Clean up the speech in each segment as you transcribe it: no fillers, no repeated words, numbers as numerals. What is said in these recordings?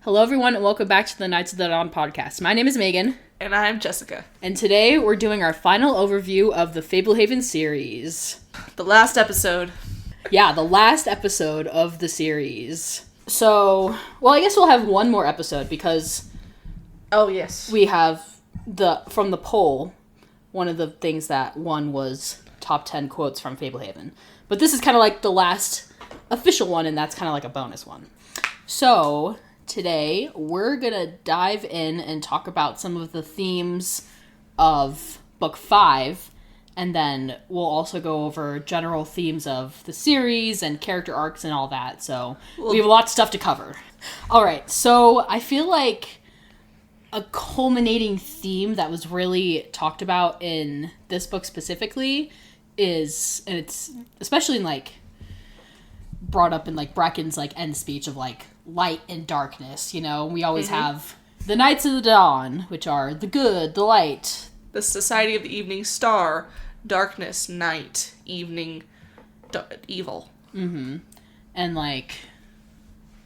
Hello, everyone, and welcome back to the Knights of the Dawn podcast. My name is Megan. And I'm Jessica. And today we're doing our final overview of the Fablehaven series. The last episode. Yeah, the last episode of the series. So, well, I guess we'll have one more episode because... Oh, yes. We have from the poll, one of the things that won was top 10 quotes from Fablehaven. But this is kind of like the last official one, and that's kind of like a bonus one. So... Today, we're going to dive in and talk about some of the themes of Book 5, and then we'll also go over general themes of the series and character arcs and all that, so we have a lot of stuff to cover. Alright, so I feel like a culminating theme that was really talked about in this book specifically is, and it's especially in, like, brought up in, like, Bracken's, like, end speech of, like, light and darkness, you know? We always have the Knights of the Dawn, which are the good, the light. The Society of the Evening Star, darkness, night, evening, evil. Mm-hmm. And, like,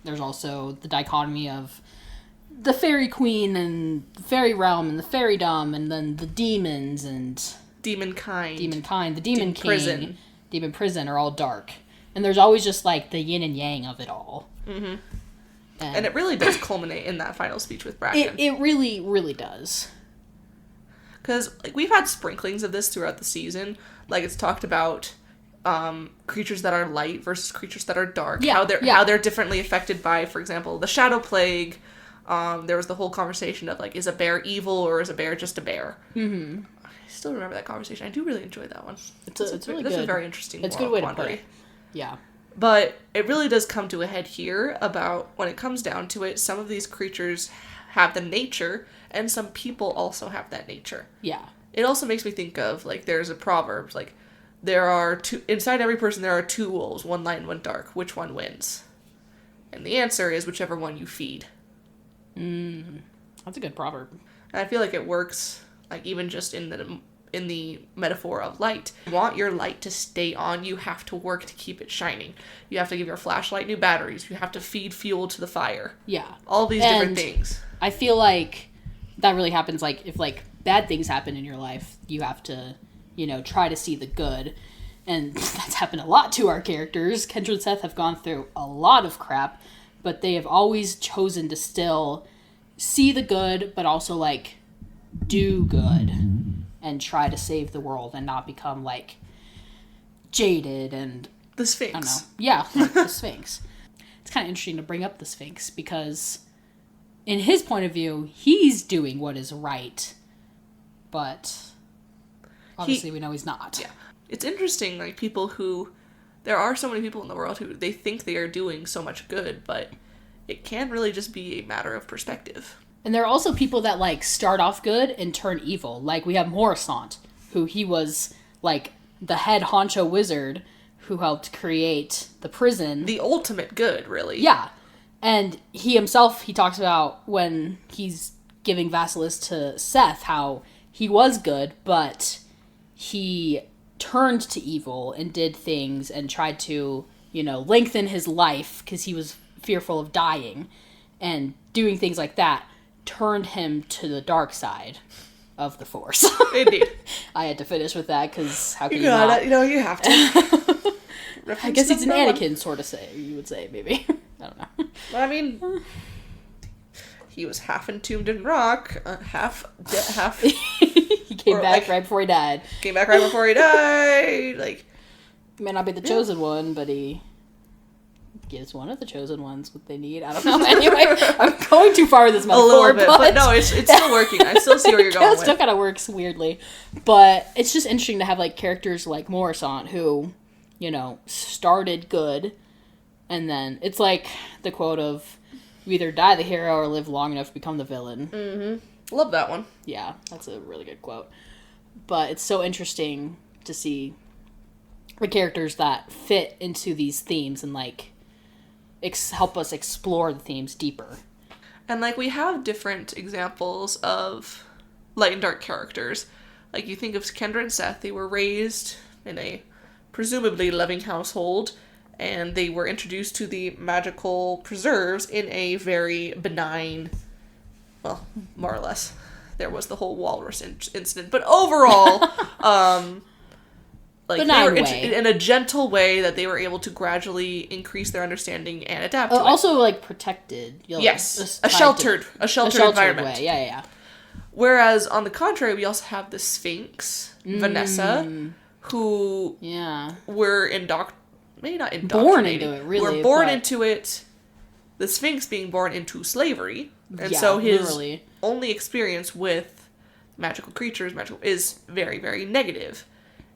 there's also the dichotomy of the Fairy Queen and the Fairy Realm and the Fairydom, and then the demons and... Demonkind. The Demon King. Prison. Demon Prison are all dark. And there's always just, like, the yin and yang of it all. Mm-hmm. And it really does culminate in that final speech with Bracken. It really, really does. Because, like, we've had sprinklings of this throughout the season. Like, it's talked about creatures that are light versus creatures that are dark. Yeah, how they're differently affected by, for example, the Shadow Plague. There was the whole conversation of, like, is a bear evil or is a bear just a bear? Mm-hmm. I still remember that conversation. I do really enjoy that one. It's really that's good. a very interesting It's a good way quandary. to put it. Yeah. But it really does come to a head here about, when it comes down to it, some of these creatures have the nature, and some people also have that nature. Yeah. It also makes me think of, like, there's a proverb, like, inside every person there are two wolves, one light and one dark. Which one wins? And the answer is whichever one you feed. That's a good proverb. And I feel like it works, like, even just in the metaphor of light. If you want your light to stay on, you have to work to keep it shining. You have to give your flashlight new batteries. You have to feed fuel to the fire. Yeah. All these different things. I feel like that really happens, like, if, like, bad things happen in your life, you have to, you know, try to see the good. And that's happened a lot to our characters. Kendra and Seth have gone through a lot of crap, but they have always chosen to still see the good, but also, like, do good. And try to save the world and not become, like, jaded and... The Sphinx. I don't know. Yeah, like the Sphinx. It's kind of interesting to bring up the Sphinx because in his point of view, he's doing what is right. But obviously we know he's not. Yeah. It's interesting, like, there are so many people in the world who they think they are doing so much good, but it can really just be a matter of perspective. And there are also people that, like, start off good and turn evil. Like, we have Morrisant, who he was, like, the head honcho wizard who helped create the prison. The ultimate good, really. Yeah. And he himself, he talks about when he's giving Vasilis to Seth, how he was good, but he turned to evil and did things and tried to, you know, lengthen his life because he was fearful of dying. And doing things like that turned him to the dark side of the Force. Indeed. I had to finish with that because how can you got not? it. You know, you have to. I guess he's an Anakin, sort of say, you would say, maybe. I don't know. Well, I mean, he was half entombed in rock, half. He came back, like, right before he died. Came back right before he died. Like, he may not be the chosen one, but he gives one of the chosen ones what they need. I don't know. Anyway, I'm going too far with this metaphor. A little bit, but no, it's still working. I still see where you're going with. It still kind of works weirdly. But it's just interesting to have, like, characters like Morrisant who, you know, started good, and then it's like the quote of, you either die the hero or live long enough to become the villain. Mm-hmm. Love that one. Yeah, that's a really good quote. But it's so interesting to see the characters that fit into these themes and, like, help us explore the themes deeper. And, like, we have different examples of light and dark characters. Like, you think of Kendra and Seth, they were raised in a presumably loving household, And they were introduced to the magical preserves in a very benign, well, more or less. There was the whole walrus incident. But overall, like they were in a gentle way that they were able to gradually increase their understanding and adapt to it. Also, like, protected. Yes. A sheltered environment. Way. Yeah. Whereas, on the contrary, we also have the Sphinx, Vanessa, who were maybe not indoctrinated. Born into it, really. Were born into it, the Sphinx being born into slavery. And so his only experience with magical creatures is very, very negative.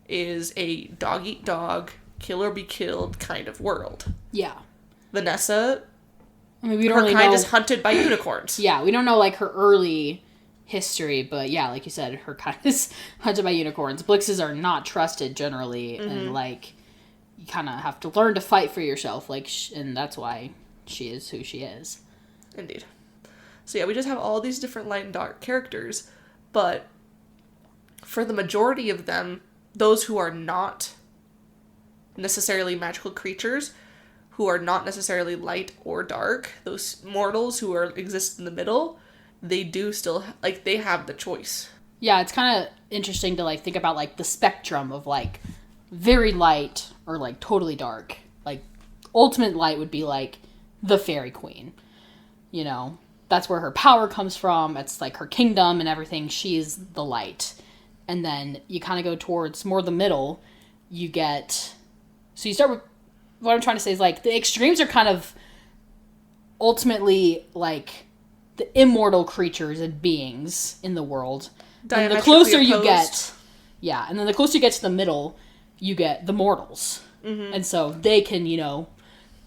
Is a dog-eat-dog, kill-or-be-killed kind of world. Yeah. Vanessa, I mean, we don't really her kind know... is hunted by unicorns. Yeah, we don't know, like, her early history, but yeah, like you said, her kind is hunted by unicorns. Blixes are not trusted generally, and, like, you kind of have to learn to fight for yourself, like, and that's why she is who she is. Indeed. So yeah, we just have all these different light and dark characters, but for the majority of them, those who are not necessarily magical creatures, who are not necessarily light or dark, those mortals who exist in the middle, they do still, like, they have the choice. Yeah, it's kind of interesting to, like, think about, like, the spectrum of, like, very light or, like, totally dark. Like, ultimate light would be, like, the fairy queen. You know, that's where her power comes from. It's, like, her kingdom and everything. She's the light. And then you kind of go towards more the middle. You get... So you start with... What I'm trying to say is, like, the extremes are kind of ultimately, like, the immortal creatures and beings in the world. And the closer you get... Yeah, and then the closer you get to the middle, you get the mortals. Mm-hmm. And so they can, you know,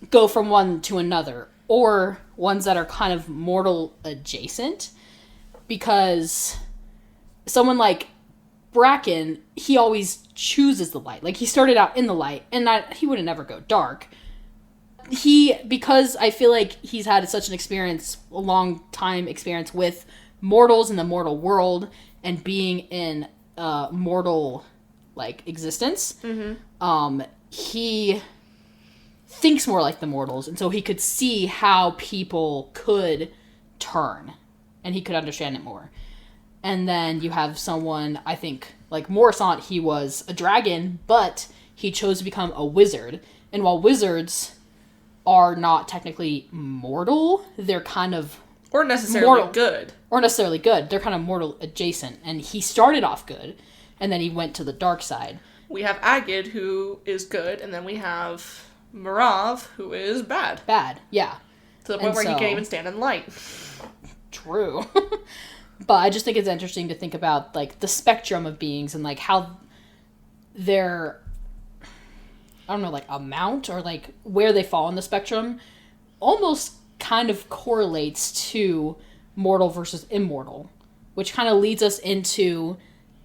go from one to another. Or ones that are kind of mortal adjacent. Because someone like... Bracken, he always chooses the light. Like, he started out in the light, and he wouldn't ever go dark. Because I feel like he's had such a long time experience with mortals in the mortal world, and being in mortal, like, existence, he thinks more like the mortals, and so he could see how people could turn, and he could understand it more. And then you have someone, I think, like Morrisant, he was a dragon, but he chose to become a wizard. And while wizards are not technically mortal, they're kind of... Or necessarily good. Or necessarily good. They're kind of mortal adjacent. And he started off good, and then he went to the dark side. We have Agid, who is good, and then we have Marav, who is bad. Bad, yeah. To the point where he can't even stand in light. True. But I just think it's interesting to think about, like, the spectrum of beings and, like, how their, I don't know, like, amount or, like, where they fall on the spectrum almost kind of correlates to mortal versus immortal, which kind of leads us into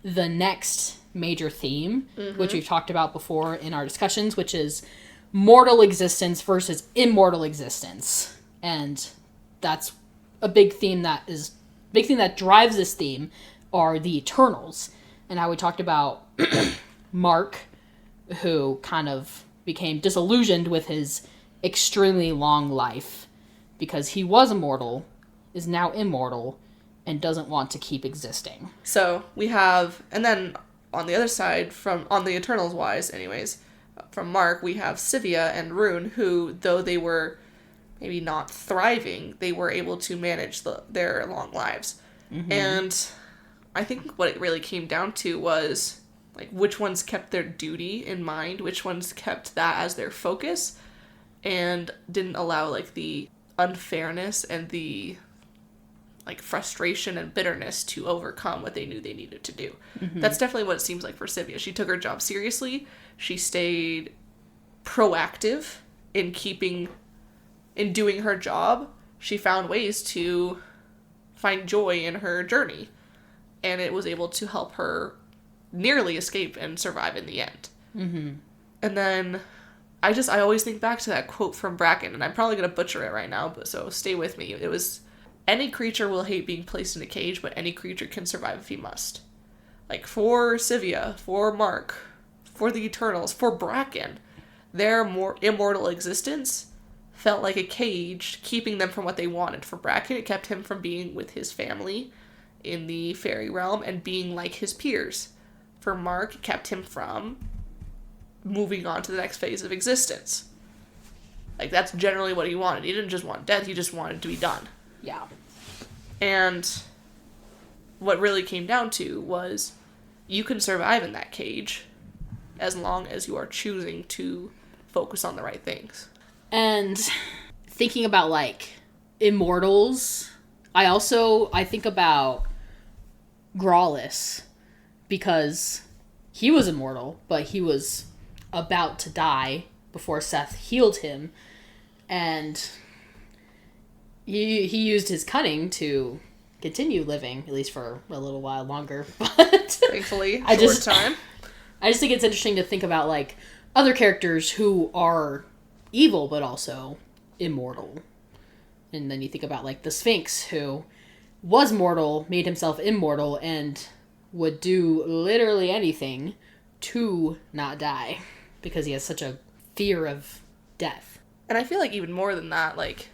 the next major theme, which we've talked about before in our discussions, which is mortal existence versus immortal existence. And that's a big theme that drives this theme are the Eternals. And how we talked about Mark, who kind of became disillusioned with his extremely long life because he was immortal, is now immortal, and doesn't want to keep existing. So we have, and then on the other side, on the Eternals wise anyways, from Mark, we have Sivia and Rune, who, though they were maybe not thriving, they were able to manage their long lives. Mm-hmm. And I think what it really came down to was, like, which ones kept their duty in mind, which ones kept that as their focus, and didn't allow, like, the unfairness and the, like, frustration and bitterness to overcome what they knew they needed to do. Mm-hmm. That's definitely what it seems like for Sivia. She took her job seriously. She stayed proactive in doing her job. She found ways to find joy in her journey, and it was able to help her nearly escape and survive in the end. Mm-hmm. And then I always think back to that quote from Bracken, and I'm probably going to butcher it right now, but so stay with me. It was, any creature will hate being placed in a cage, but any creature can survive if he must. Like, for Sivia, for Mark, for the Eternals, for Bracken, their more immortal existence felt like a cage keeping them from what they wanted. For Bracken, it kept him from being with his family in the fairy realm and being like his peers. For Mark, it kept him from moving on to the next phase of existence. Like, that's generally what he wanted. He didn't just want death, he just wanted to be done. Yeah. And what really came down to was you can survive in that cage as long as you are choosing to focus on the right things. And thinking about, like, immortals, I think about Grawless, because he was immortal, but he was about to die before Seth healed him, and he used his cunning to continue living, at least for a little while longer, but thankfully, time. I just think it's interesting to think about, like, other characters who are evil but also immortal. And then you think about, like, the Sphinx, who was mortal, made himself immortal, and would do literally anything to not die because he has such a fear of death. And I feel like even more than that, like,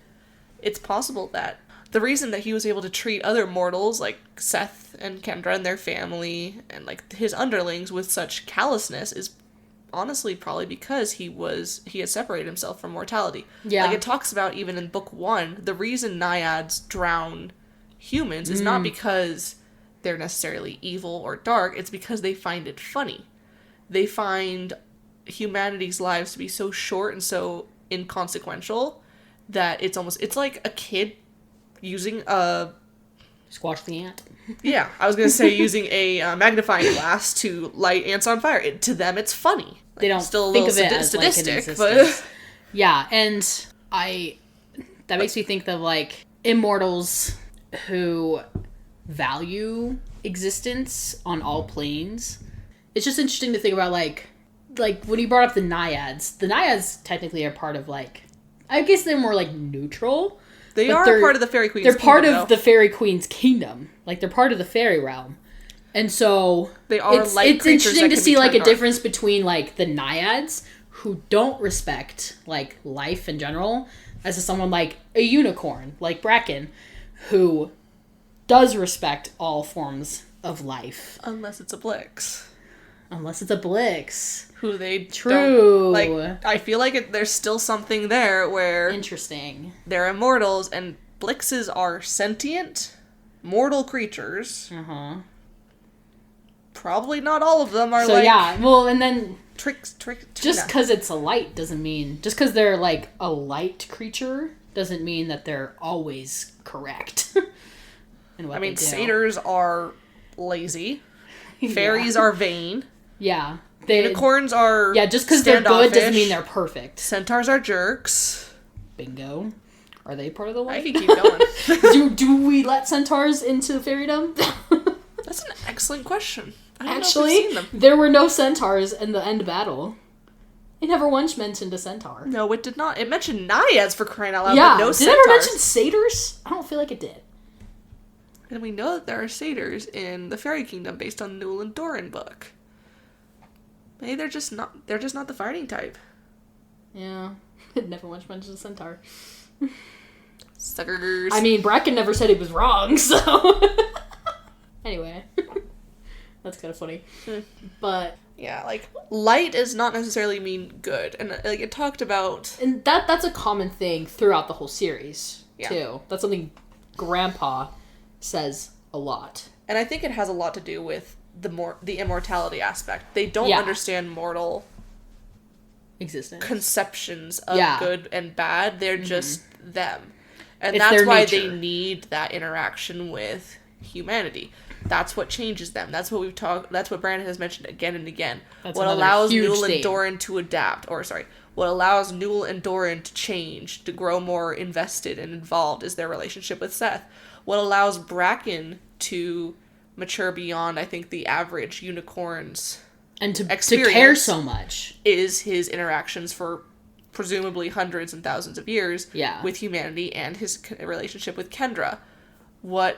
it's possible that the reason that he was able to treat other mortals, like Seth and Kendra and their family, and, like, his underlings with such callousness is honestly probably because he had separated himself from mortality. Yeah. Like, it talks about, even in book 1, the reason naiads drown humans is not because they're necessarily evil or dark, it's because they find it funny. They find humanity's lives to be so short and so inconsequential that it's like a kid using a... Squash the ant. Yeah, I was going to say using a magnifying glass to light ants on fire. To them, it's funny. Like, they don't still think a of little it as, like, an sadistic, existence. Yeah, and that makes me think of, like, immortals who value existence on all planes. It's just interesting to think about, like when you brought up the naiads technically are part of, like, I guess they're more, like, neutral. They are part of the Fairy Queen's kingdom. They're part of the Fairy Queen's kingdom. Like, they're part of the fairy realm. And so they are it's interesting to see, like, a difference between, like, the naiads who don't respect, like, life in general, as to someone like a unicorn, like Bracken, who does respect all forms of life. Unless it's a Blix. Who they True. Like, I feel like there's still something there where... Interesting. They're immortals, and Blixes are sentient, mortal creatures. Uh-huh. Probably not all of them are, so, like... yeah, well, and then... Just because it's a light doesn't mean... Just because they're, like, a light creature doesn't mean that they're always correct. in what they do. Satyrs are lazy. Fairies are vain. Yeah. Unicorns are just because they're good doesn't mean they're perfect. Centaurs are jerks. Bingo. Are they part of the light? I can keep going. do we let centaurs into fairydom? That's an excellent question. Actually, there were no centaurs in the end battle. It never once mentioned a centaur. No, it did not. It mentioned naiads, for crying out loud, yeah, but no did centaurs. it ever mention satyrs? I don't feel like it did. And we know that there are satyrs in the Fairy Kingdom based on the Newell and Doran book. Maybe they're just not the fighting type. Yeah. It never once mentioned a centaur. Suckers. I mean, Bracken never said he was wrong, so... Anyway. That's kind of funny. But... Yeah, like, light does not necessarily mean good. And, like, it talked about... And that's a common thing throughout the whole series, too. That's something Grandpa says a lot. And I think it has a lot to do with the immortality aspect. They don't understand mortal existence conceptions of good and bad. They're just them. And it's that's why nature. they need that interaction with humanity. That's what changes them. That's what that's what Brandon has mentioned again and again. That's what allows Newell and Doran to adapt, what allows Newell and Doran to change, to grow more invested and involved is their relationship with Seth. What allows Bracken to mature beyond, I think, the average unicorn's and to care so much is his interactions for presumably hundreds and thousands of years with humanity and his relationship with Kendra. I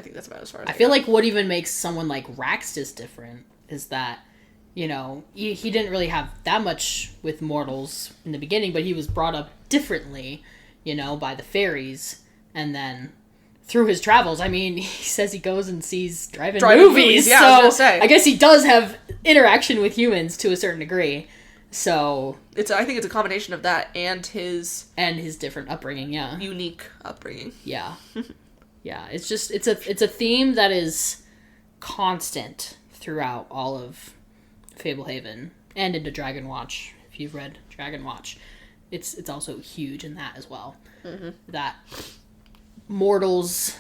think that's about as far as I feel like what even makes someone like Raxtus different is that you know, he didn't really have that much with mortals in the beginning, but he was brought up differently, you know, by the fairies. And then through his travels, I mean, he says he goes and sees drive-in movies. Yeah, so I was gonna say. I guess he does have interaction with humans to a certain degree. So I think it's a combination of that and his different upbringing, yeah. unique upbringing. Yeah. Yeah, it's just it's a theme that is constant throughout all of Fablehaven and into Dragon Watch. If you've read Dragon Watch, it's also huge in that as well. Mm-hmm. That mortals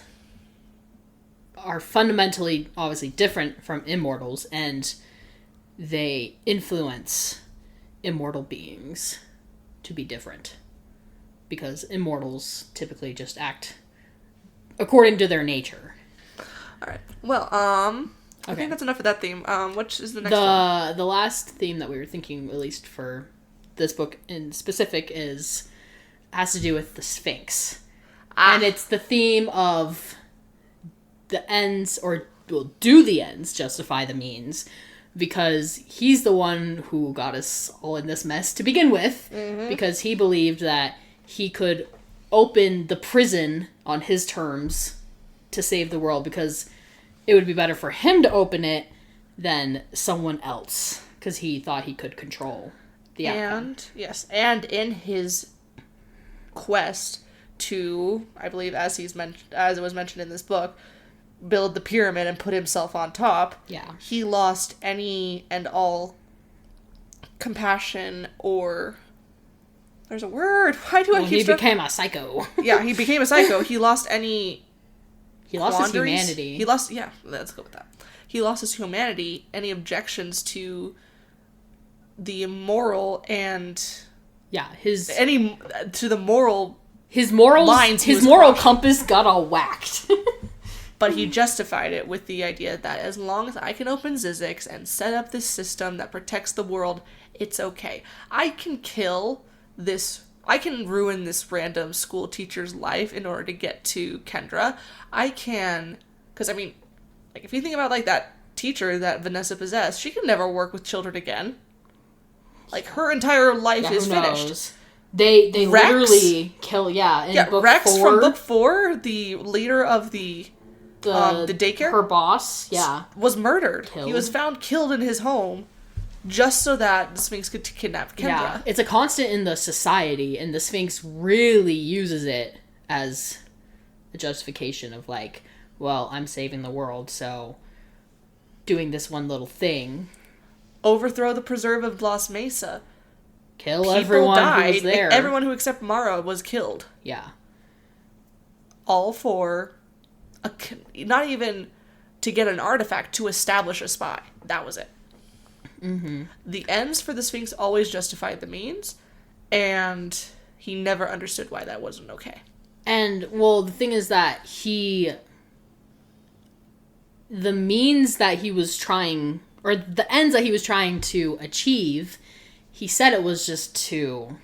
are fundamentally obviously different from immortals, and they influence immortal beings to be different, because immortals typically just act according to their nature. All right. Well, I think that's enough of that theme. Which is the next one? The last theme that we were thinking, at least for this book in specific, has to do with the Sphinx. And it's the theme of the ends, or do the ends justify the means? Because he's the one who got us all in this mess to begin with, because he believed that he could open the prison on his terms to save the world, because it would be better for him to open it than someone else, because he thought he could control the outcome. And in his quest to, I believe, as it was mentioned in this book, build the pyramid and put himself on top, he lost any and all compassion, or there's a word. Why do I keep? He became a psycho. Yeah, he became a psycho. He lost any. He lost his humanity. Let's go with that. He lost his humanity. Any objections to the immoral and to the moral. His moral compass got all whacked. But he justified it with the idea that as long as I can open Zizix and set up this system that protects the world, it's okay. I can ruin this random school teacher's life in order to get to Kendra. I can, because I mean, like, if you think about like that teacher that Vanessa possessed, she can never work with children again. Like, her entire life is finished. They Rex, literally kill, in book Rex 4, from book 4, the leader of the daycare, her boss, was murdered. Killed. He was found killed in his home just so that the Sphinx could kidnap Kendra. Yeah, it's a constant in the society, and the Sphinx really uses it as a justification of like, well, I'm saving the world, so doing this one little thing. Overthrow the preserve of Las Mesa. Kill everyone died, who was there. Everyone who except Mara was killed. Yeah. All for not even to get an artifact, to establish a spy. That was it. Mm-hmm. The ends for the Sphinx always justified the means, and he never understood why that wasn't okay. And, well, the thing is that the means that he was trying, or the ends that he was trying to achieve, he said it was just to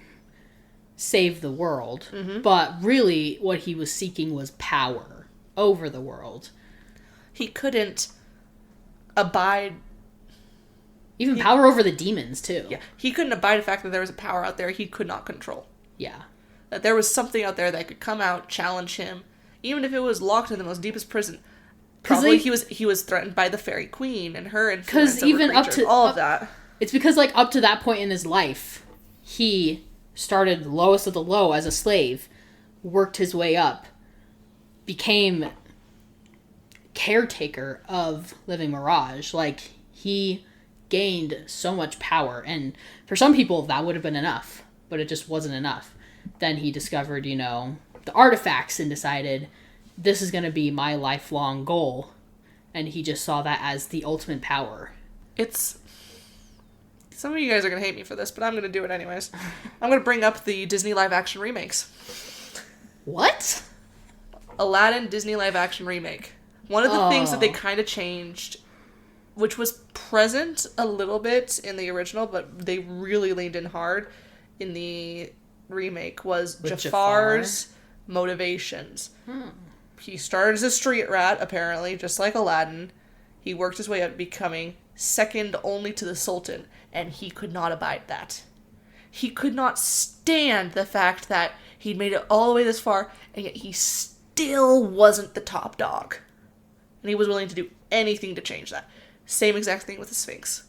save the world, but really what he was seeking was power over the world. He couldn't abide... Power over the demons, too. Yeah, he couldn't abide the fact that there was a power out there he could not control. Yeah. That there was something out there that could come out, challenge him, even if it was locked in the most deepest prison. Probably he was threatened by the Fairy Queen and her influence over creatures, all of that. It's because, like, up to that point in his life, he started lowest of the low as a slave, worked his way up, became caretaker of Living Mirage. Like, he gained so much power, and for some people that would have been enough, but it just wasn't enough. Then he discovered, the artifacts and decided, this is going to be my lifelong goal, and he just saw that as the ultimate power. Some of you guys are going to hate me for this, but I'm going to do it anyways. I'm going to bring up the Disney live-action remakes. What? Aladdin Disney live-action remake. One of the things that they kind of changed, which was present a little bit in the original, but they really leaned in hard in the remake, was Jafar's motivations. He started as a street rat, apparently, just like Aladdin. He worked his way up becoming second only to the Sultan, and he could not abide that. He could not stand the fact that he'd made it all the way this far, and yet he still wasn't the top dog. And he was willing to do anything to change that. Same exact thing with the Sphinx.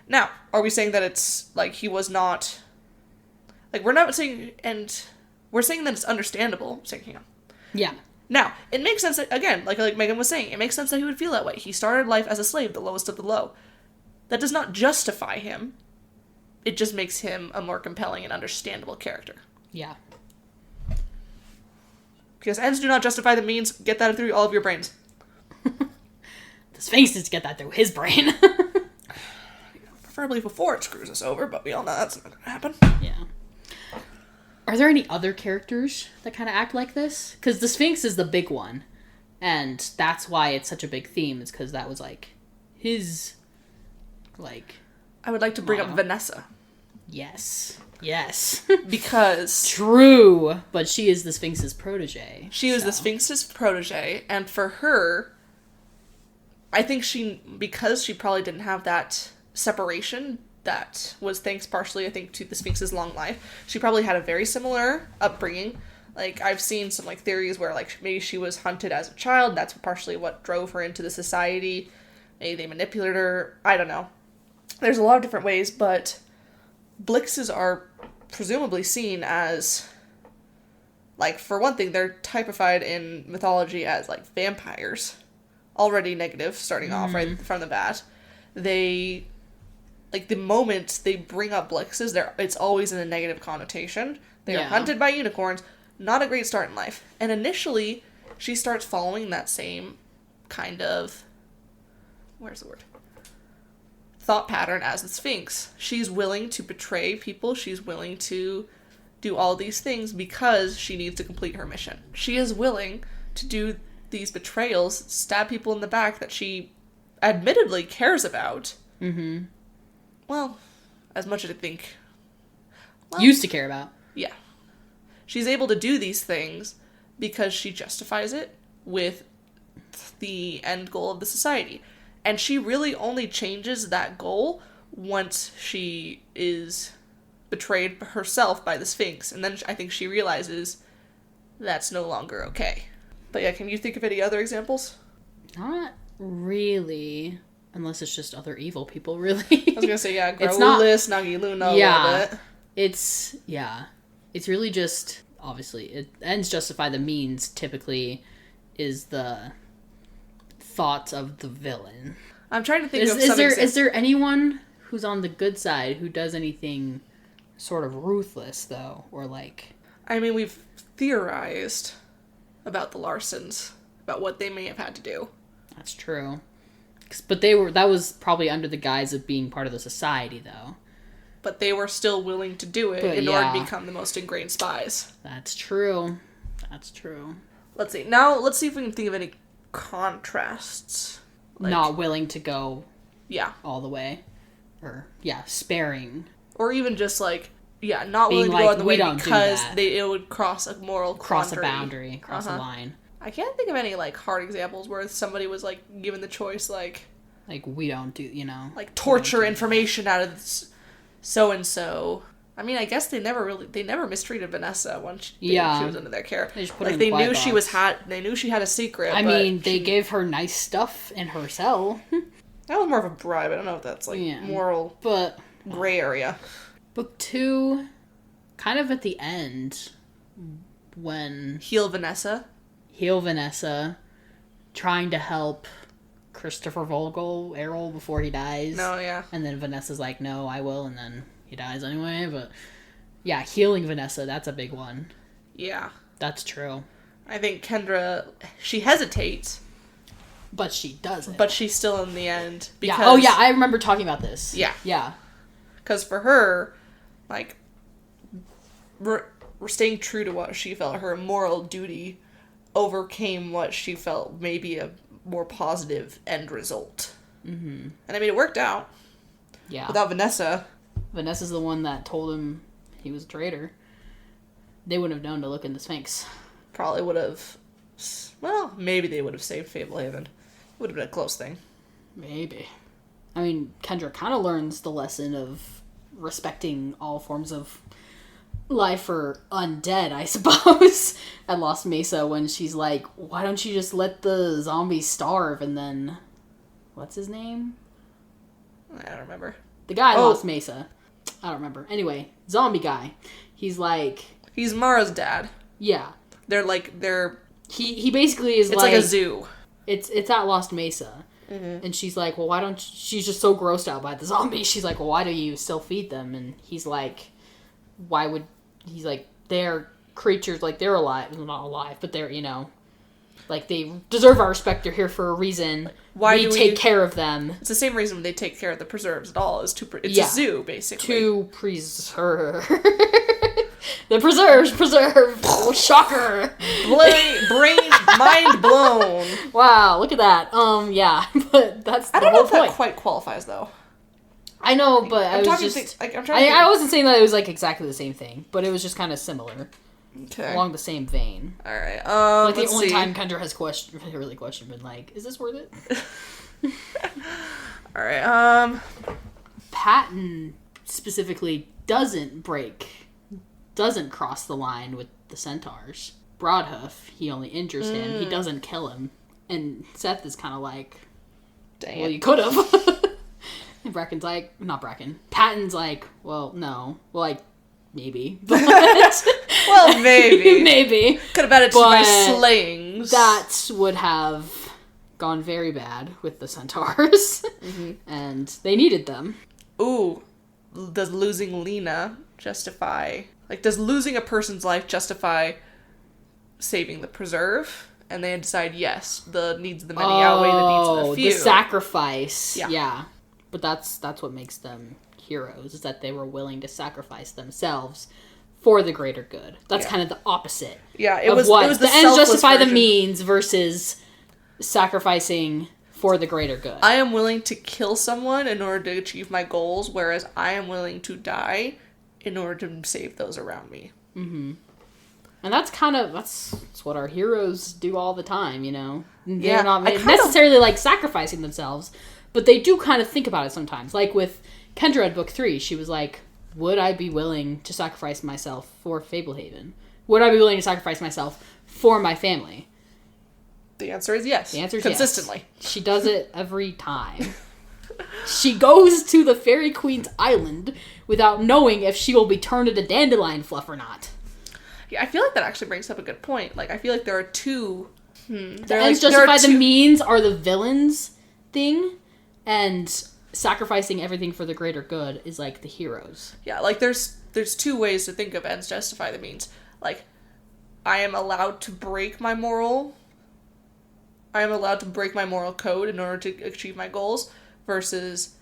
Now, are we saying that it's, like, he was not... Like, we're not saying... And we're saying that it's understandable. Saying, hang on. Yeah. Now, it makes sense that, again, like Megan was saying, it makes sense that he would feel that way. He started life as a slave, the lowest of the low. That does not justify him. It just makes him a more compelling and understandable character. Yeah. Because ends do not justify the means. Get that through all of your brains. The Sphinx needs to get that through his brain. Preferably before it screws us over, but we all know that's not going to happen. Yeah. Are there any other characters that kind of act like this? Because the Sphinx is the big one. And that's why it's such a big theme. It's because that was, like, his, like... I would like to bring up Vanessa. Yes. Yes. Because... True. But she is the Sphinx's protege. She was the Sphinx's protege, and for her, I think because she probably didn't have that separation, that was thanks partially, I think, to the Sphinx's long life. She probably had a very similar upbringing. Like, I've seen some, like, theories where, like, maybe she was hunted as a child. That's partially what drove her into the society. Maybe they manipulated her. I don't know. There's a lot of different ways, but Blixes are presumably seen as, like, for one thing, they're typified in mythology as, like, vampires. Already negative, starting off right from the bat. They... Like, the moment they bring up Blixes, it's always in a negative connotation. They are hunted by unicorns. Not a great start in life. And initially, she starts following that same kind of... Where's the word? Thought pattern as the Sphinx. She's willing to betray people. She's willing to do all these things because she needs to complete her mission. She is willing to do these betrayals, stab people in the back that she admittedly cares about. Mm-hmm. Well, as much as I think... Well, used to care about. Yeah. She's able to do these things because she justifies it with the end goal of the society. And she really only changes that goal once she is betrayed herself by the Sphinx. And then I think she realizes that's no longer okay. But yeah, can you think of any other examples? Not really. Unless it's just other evil people, really. I was gonna say, yeah, Graulis, Nagiluna, a little bit. It's really just, obviously, ends justify the means, typically, is the thoughts of the villain. I'm trying to think of some Is there anyone who's on the good side who does anything sort of ruthless, though? Or, like... I mean, we've theorized about the Larsons, about what they may have had to do. That's true. But that was probably under the guise of being part of the society, though. But they were still willing to do it in order to become the most ingrained spies. That's true. That's true. Let's see. Now, let's see if we can think of any contrasts. Like, not willing to go all the way. Or, sparing. Or even just, like, not being willing to go all the way because it would cross a moral cross a boundary, cross a line. I can't think of any, like, hard examples where somebody was, like, given the choice, like... Like, we don't do, Like, torture information out of so-and-so. I mean, I guess they never mistreated Vanessa once she was under their care. They knew she had a secret. I mean, they gave her nice stuff in her cell. That was more of a bribe. I don't know if that's, like, moral gray area. Book 2, kind of at the end, when... Heal Vanessa, trying to help Christopher Vogel, Errol, before he dies. No, yeah. And then Vanessa's like, no, I will, and then he dies anyway, but... Yeah, healing Vanessa, that's a big one. Yeah. That's true. I think Kendra, she hesitates. But she doesn't. But she's still in the end. Because, yeah. Oh, yeah, I remember talking about this. Yeah. Yeah. Because for her, like, we're staying true to what she felt her moral duty overcame what she felt maybe a more positive end result. Mm-hmm. And I mean, it worked out. Yeah. Without Vanessa. Vanessa's the one that told him he was a traitor. They wouldn't have known to look in the Sphinx. Probably would have... Well, maybe they would have saved Fablehaven. It would have been a close thing. Maybe. I mean, Kendra kind of learns the lesson of respecting all forms of life or undead, I suppose, at Lost Mesa when she's like, why don't you just let the zombies starve? And then, what's his name? I don't remember. The guy in Lost Mesa. I don't remember. Anyway, zombie guy. He's like... He's Mara's dad. Yeah. They're... He basically is it's like a zoo. It's at Lost Mesa. Mm-hmm. And she's like, well, why don't... She's just so grossed out by the zombies. She's like, well, why do you still feed them? And he's like, why would... He's like, they're creatures, like, they're alive. Well, not alive, but they're, like, they deserve our respect. They're here for a reason. Why we take care of them. It's the same reason they take care of the preserves at all. It's a zoo, basically. To preserve. The preserves preserve. Oh, shocker. Mind blown. Wow, look at that. Yeah, but that's the whole point. I don't know if that quite qualifies, though. I know, but I wasn't saying that it was, like, exactly the same thing, but it was just kind of similar. Okay. Along the same vein. All right. Like, the only time Kendra has really questioned, been like, is this worth it? All right. Patton specifically doesn't cross the line with the centaurs. Broadhoof, he only injures him. He doesn't kill him. And Seth is kind of like, dang, well, you could have. And Bracken's like, not Bracken. Patton's like, well, no. Well, like, maybe. But well, maybe. Maybe. Could have added to my slayings. That would have gone very bad with the centaurs. Mm-hmm. And they needed them. Ooh. Does losing Lena justify... Like, does losing a person's life justify saving the preserve? And they decide, yes, the needs of the many outweigh the needs of the few. The sacrifice. Yeah. But that's what makes them heroes, is that they were willing to sacrifice themselves for the greater good. That's kind of the opposite. Yeah, it was the ends justify the means versus sacrificing for the greater good. I am willing to kill someone in order to achieve my goals, whereas I am willing to die in order to save those around me. Mm-hmm. And that's what our heroes do all the time, They're not necessarily like sacrificing themselves, but they do kind of think about it sometimes. Like with Kendra in book 3, she was like, would I be willing to sacrifice myself for Fablehaven? Would I be willing to sacrifice myself for my family? The answer is yes. The answer is consistently. Yes. She does it every time. She goes to the Fairy Queen's island without knowing if she will be turned into dandelion fluff or not. Yeah, I feel like that actually brings up a good point. Like, I feel like there are two... The ends justify the means are the villains thing, and sacrificing everything for the greater good is, like, the heroes. Yeah, like, there's two ways to think of ends justify the means. Like, I am allowed to break my moral code in order to achieve my goals, versus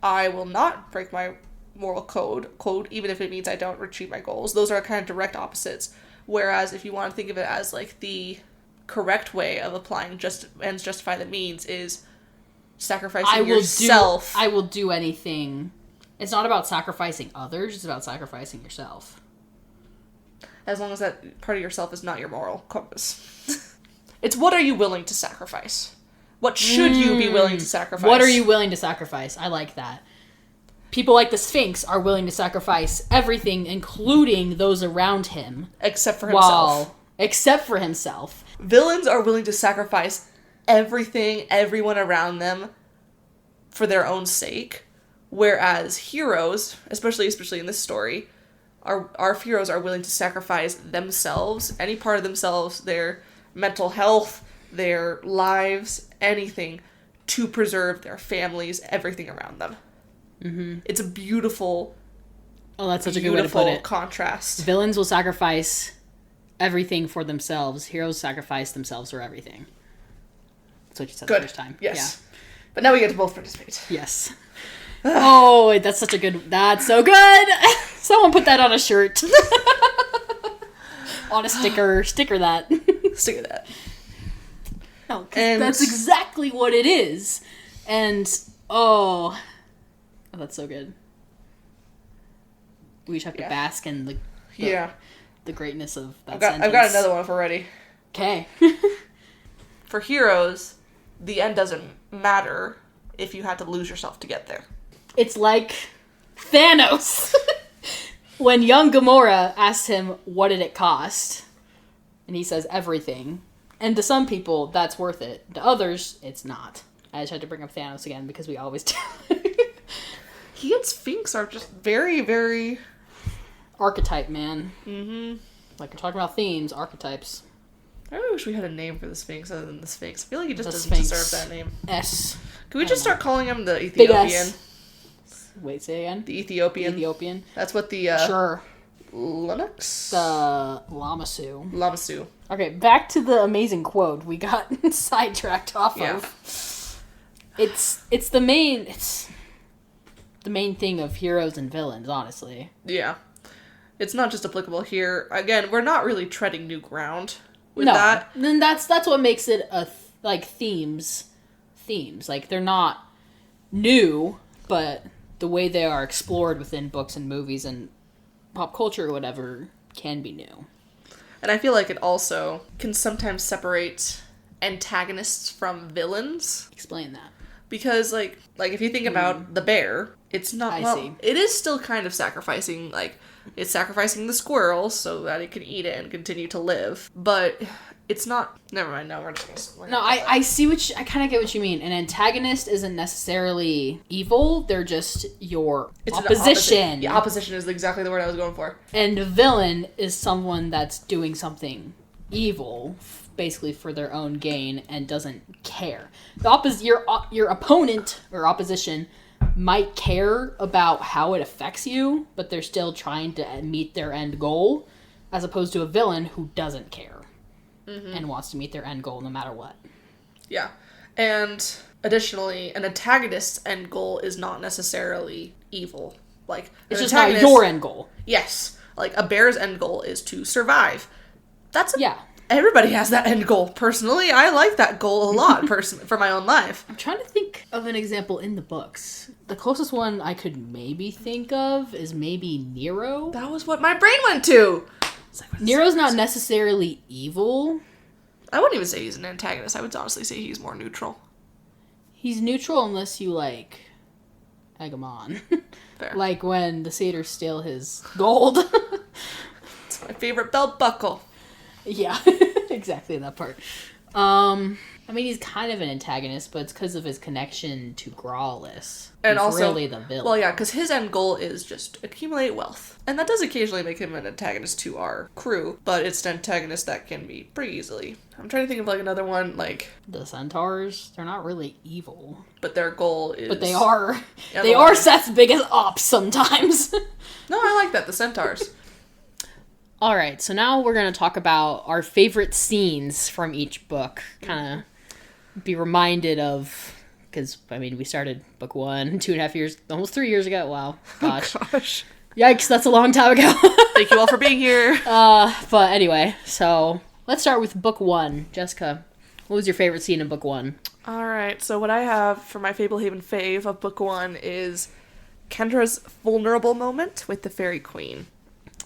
I will not break my moral code, even if it means I don't achieve my goals. Those are kind of direct opposites. Whereas if you want to think of it as, like, the correct way of applying ends justify the means is sacrificing yourself. I will do anything. It's not about sacrificing others, it's about sacrificing yourself. As long as that part of yourself is not your moral compass. It's what are you willing to sacrifice? What should you be willing to sacrifice? What are you willing to sacrifice? I like that. People like the Sphinx are willing to sacrifice everything, including those around him. Except for himself. Except for himself. Villains are willing to sacrifice everything, everyone around them, for their own sake. Whereas heroes, especially in this story, our heroes are willing to sacrifice themselves, any part of themselves, their mental health, their lives, anything, to preserve their families, everything around them. Mm-hmm. It's a beautiful... Oh, that's such a good way to put it. Contrast. Villains will sacrifice everything for themselves. Heroes sacrifice themselves for everything. That's what you said the first time. Yes. Yeah. But now we get to both participate. Yes. Oh, that's such a good... That's so good! Someone put that on a shirt. On a sticker. Sticker that. Sticker that. No, that's exactly what it is. And, oh, that's so good. We each have to bask in the greatness of that sentence. I've got another one if we're ready. Okay. For heroes, the end doesn't matter if you had to lose yourself to get there. It's like Thanos. When young Gamora asks him, what did it cost? And he says, everything. And to some people, that's worth it. To others, it's not. I just had to bring up Thanos again because we always do. He and Sphinx are just very, very... Archetype, man. Mm-hmm. Like we're talking about themes, archetypes. I really wish we had a name for the Sphinx other than the Sphinx. I feel like he just doesn't Sphinx. deserve that name. S. Can we just start calling him the Big Ethiopian? S. Wait, say again? The Ethiopian. Ethiopian. That's what the, Sure. Lennox? The Lamasu. Lamasu. Okay, back to the amazing quote we got sidetracked off of. It's the main thing of heroes and villains, honestly. Yeah. It's not just applicable here. Again, we're not really treading new ground with that. Then that's what makes it themes. Like they're not new, but the way they are explored within books and movies and pop culture or whatever can be new. And I feel like it also can sometimes separate antagonists from villains. Explain that. Because, like if you think about the bear, it's not... see. It is still kind of sacrificing, it's sacrificing the squirrel so that it can eat it and continue to live. But it's not... Never mind, no, we're just gonna... No, I see I kind of get what you mean. An antagonist isn't necessarily evil, they're just your opposition. Yeah, opposition is exactly the word I was going for. And a villain is someone that's doing something evil, basically for their own gain, and doesn't care. Your opponent or opposition might care about how it affects you, but they're still trying to meet their end goal, as opposed to a villain who doesn't care and wants to meet their end goal no matter what. Yeah. And additionally, an antagonist's end goal is not necessarily evil. It's just not your end goal. Yes. Like, a bear's end goal is to survive. Yeah. Everybody has that end goal. Personally, I like that goal a lot, for my own life. I'm trying to think of an example in the books. The closest one I could maybe think of is maybe Nero. That was what my brain went to! Nero's not necessarily evil. I wouldn't even say he's an antagonist. I would honestly say he's more neutral. He's neutral unless you, egg him on. Fair. Like when the satyrs steal his gold. It's my favorite belt buckle. Yeah, exactly that part. I mean, he's kind of an antagonist, but it's because of his connection to Grawless. And he's also, really the villain. Well, yeah, because his end goal is just accumulate wealth. And that does occasionally make him an antagonist to our crew, but it's an antagonist that can be pretty easily. I'm trying to think of, another one, The Centaurs, they're not really evil. But their goal is... But they are. Yeah, they are Seth's biggest ops sometimes. No, I like that, the Centaurs. Alright, so now we're going to talk about our favorite scenes from each book. Kind of be reminded of... Because, we started book 1 2.5 years... Almost 3 years ago. Wow. Gosh. Oh, gosh. Yikes, that's a long time ago. Thank you all for being here. But anyway, so... Let's start with book 1. Jessica, what was your favorite scene in book 1? Alright, so what I have for my Fablehaven fave of book 1 is Kendra's vulnerable moment with the Fairy Queen.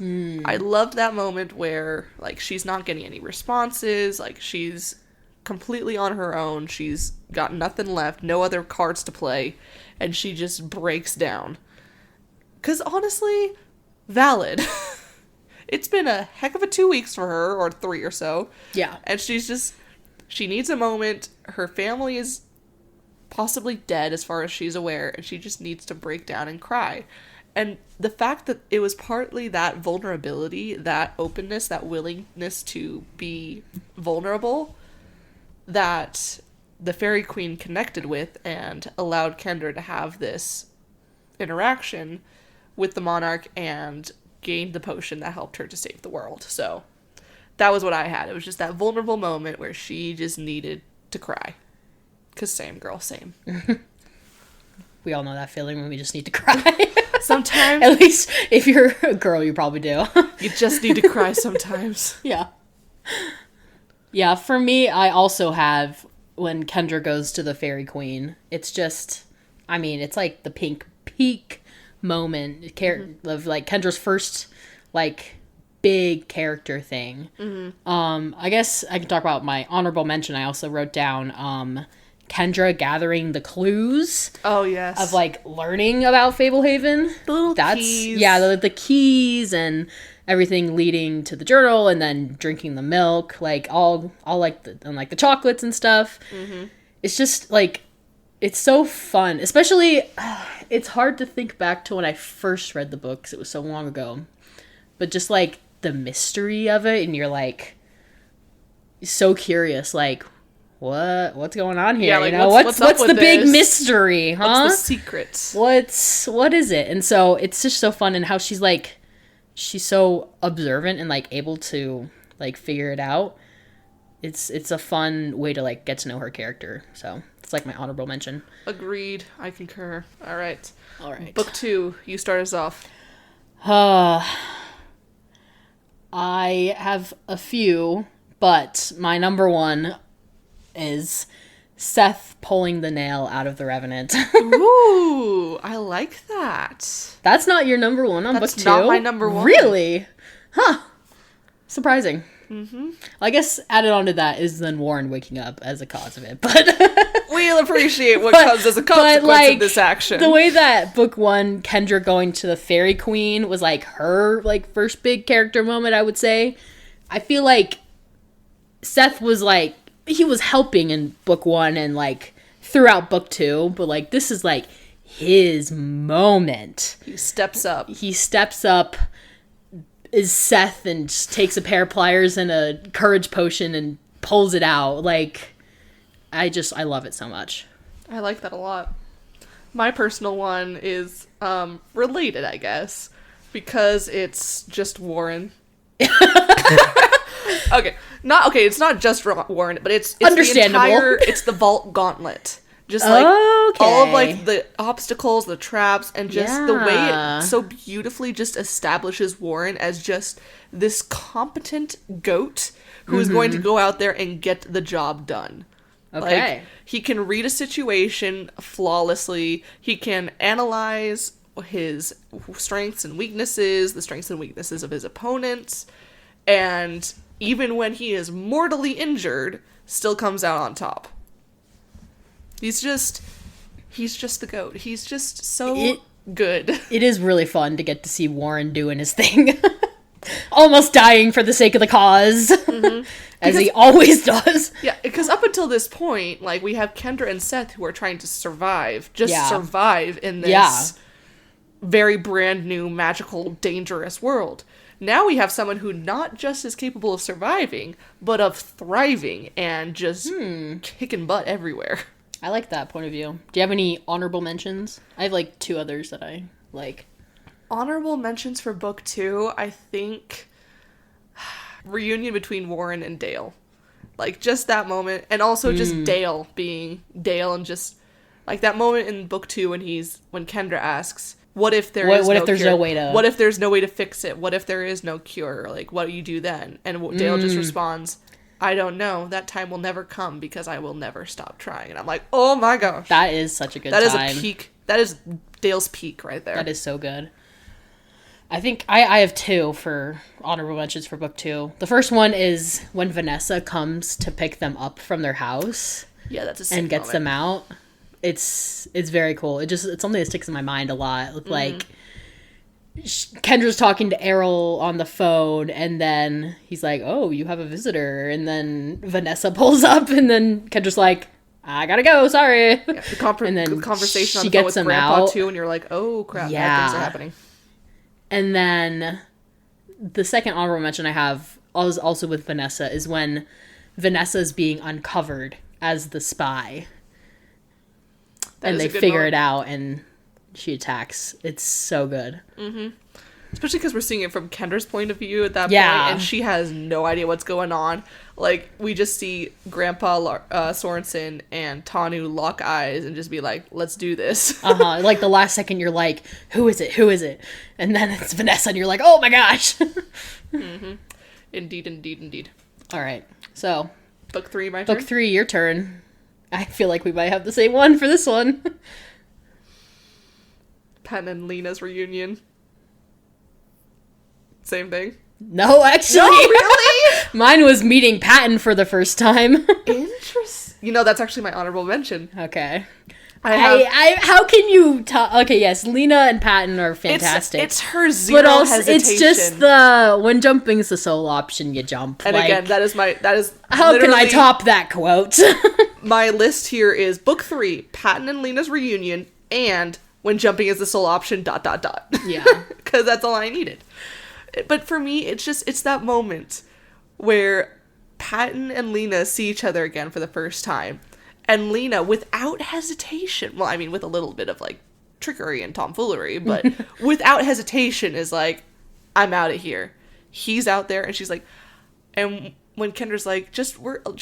I loved that moment where, she's not getting any responses, she's completely on her own, she's got nothing left, no other cards to play, and she just breaks down. 'Cause honestly, valid. It's been a heck of a 2 weeks for her, or 3 or so. Yeah. And she needs a moment, her family is possibly dead as far as she's aware, and she just needs to break down and cry. And the fact that it was partly that vulnerability, that openness, that willingness to be vulnerable that the Fairy Queen connected with and allowed Kendra to have this interaction with the monarch and gained the potion that helped her to save the world. So that was what I had. It was just that vulnerable moment where she just needed to cry. 'Cause same, girl, same. We all know that feeling when we just need to cry. Sometimes. At least if you're a girl, you probably do. You just need to cry sometimes. Yeah. Yeah, for me, I also have when Kendra goes to the Fairy Queen. It's just, it's like the pink peak moment of Kendra's first, big character thing. I guess I can talk about my honorable mention. I also wrote down, Kendra gathering the clues Oh, yes. of, like, learning about Fablehaven. The little keys. Yeah, the keys and everything leading to the journal, and then drinking the milk, like, all like, the chocolates and stuff. Mm-hmm. It's just, like, it's so fun. Especially, it's hard to think back to when I first read the book, 'cause it was so long ago. But just, like, the mystery of it, and you're, like, so curious, like, what's going on here? Yeah, like, you know, what's what's up the with big this? mystery, huh? What's the secret? What is it? And so it's just so fun, and how she's so observant and, like, able to, like, figure it out. It's a fun way to, like, get to know her character. So it's, like, my honorable mention. Agreed. I concur. All right. Book 2, you start us off. I have a few, but my number one is Seth pulling the nail out of the Revenant. Ooh, I like that. That's not your number one on book 2? That's not my number 1. Really? Huh. Surprising. Mm-hmm. I guess added on to that is then Warren waking up as a cause of it, but we'll appreciate what comes as a consequence like, of this action. The way that book 1, Kendra going to the Fairy Queen, was, like, her, like, first big character moment, I would say. I feel like Seth was, like, he was helping in book 1 and, like, throughout book 2, but, like, this is, like, his moment. He steps up. Is Seth and just takes a pair of pliers and a courage potion and pulls it out. Like, I love it so much. I like that a lot. My personal one is related, I guess, because it's just Warren. Okay, it's not just Warren, but it's understandable. It's the Vault Gauntlet. Just, like, all of, like, the obstacles, the traps, and just the way it so beautifully just establishes Warren as just this competent goat who is going to go out there and get the job done. Okay. Like, he can read a situation flawlessly. He can analyze his strengths and weaknesses, the strengths and weaknesses of his opponents, and even when he is mortally injured, still comes out on top. He's just the GOAT. He's just so good. It is really fun to get to see Warren doing his thing. Almost dying for the sake of the cause. Mm-hmm. As he always does. Yeah, because up until this point, like, we have Kendra and Seth who are trying to survive in this very brand new, magical, dangerous world. Now we have someone who not just is capable of surviving, but of thriving and just kicking butt everywhere. I like that point of view. Do you have any honorable mentions? I have, like, 2 others that I like. Honorable mentions for book 2, I think reunion between Warren and Dale. Like, just that moment, and also just Dale being Dale, and just, like, that moment in book 2 when Kendra asks, what if there's no way to fix it? What if there is no cure? Like, what do you do then? And Dale just responds, I don't know. That time will never come because I will never stop trying. And I'm like, oh my gosh. That is such a good time. That is a peak. That is Dale's peak right there. That is so good. I think I have 2 for honorable mentions for book 2. The first one is when Vanessa comes to pick them up from their house. Yeah, that's a sick and gets moment. them out. It's very cool. It's something that sticks in my mind a lot. Like, Kendra's talking to Errol on the phone, and then he's like, oh, you have a visitor. And then Vanessa pulls up, and then Kendra's like, I gotta go, sorry. Yeah, and then the conversation on the phone with Grandpa, out. Too, and you're like, oh, crap, bad things are happening. And then the second honorable mention I have, also with Vanessa, is when Vanessa's being uncovered as the spy. And they figure it out, and she attacks. It's so good. Mm-hmm. Especially because we're seeing it from Kendra's point of view at that point, and she has no idea what's going on. Like, we just see Grandpa Sorensen and Tanu lock eyes and just be like, let's do this. Like, the last second, you're like, who is it? And then it's Vanessa, and you're like, oh my gosh. Mm-hmm. Indeed. All right, so. Book 3, my turn? Book 3, your turn. I feel like we might have the same one for this one. Pen and Lena's reunion. Same thing? No, actually. No, really? Mine was meeting Patton for the first time. Interesting. You know, that's actually my honorable mention. Okay. I how can you talk? Okay, yes, Lena and Patton are fantastic. It's her zero but also, hesitation. it's just the when jumping is the sole option, you jump. And again, that is how can I top that quote? My list here is book 3, Patton and Lena's reunion, and when jumping is the sole option. ... Yeah, because that's all I needed. But for me, it's that moment where Patton and Lena see each other again for the first time. And Lena, without hesitation, well, I mean, with a little bit of, like, trickery and tomfoolery, but without hesitation is like, I'm out of here. He's out there, and she's like, and when Kendra's like, just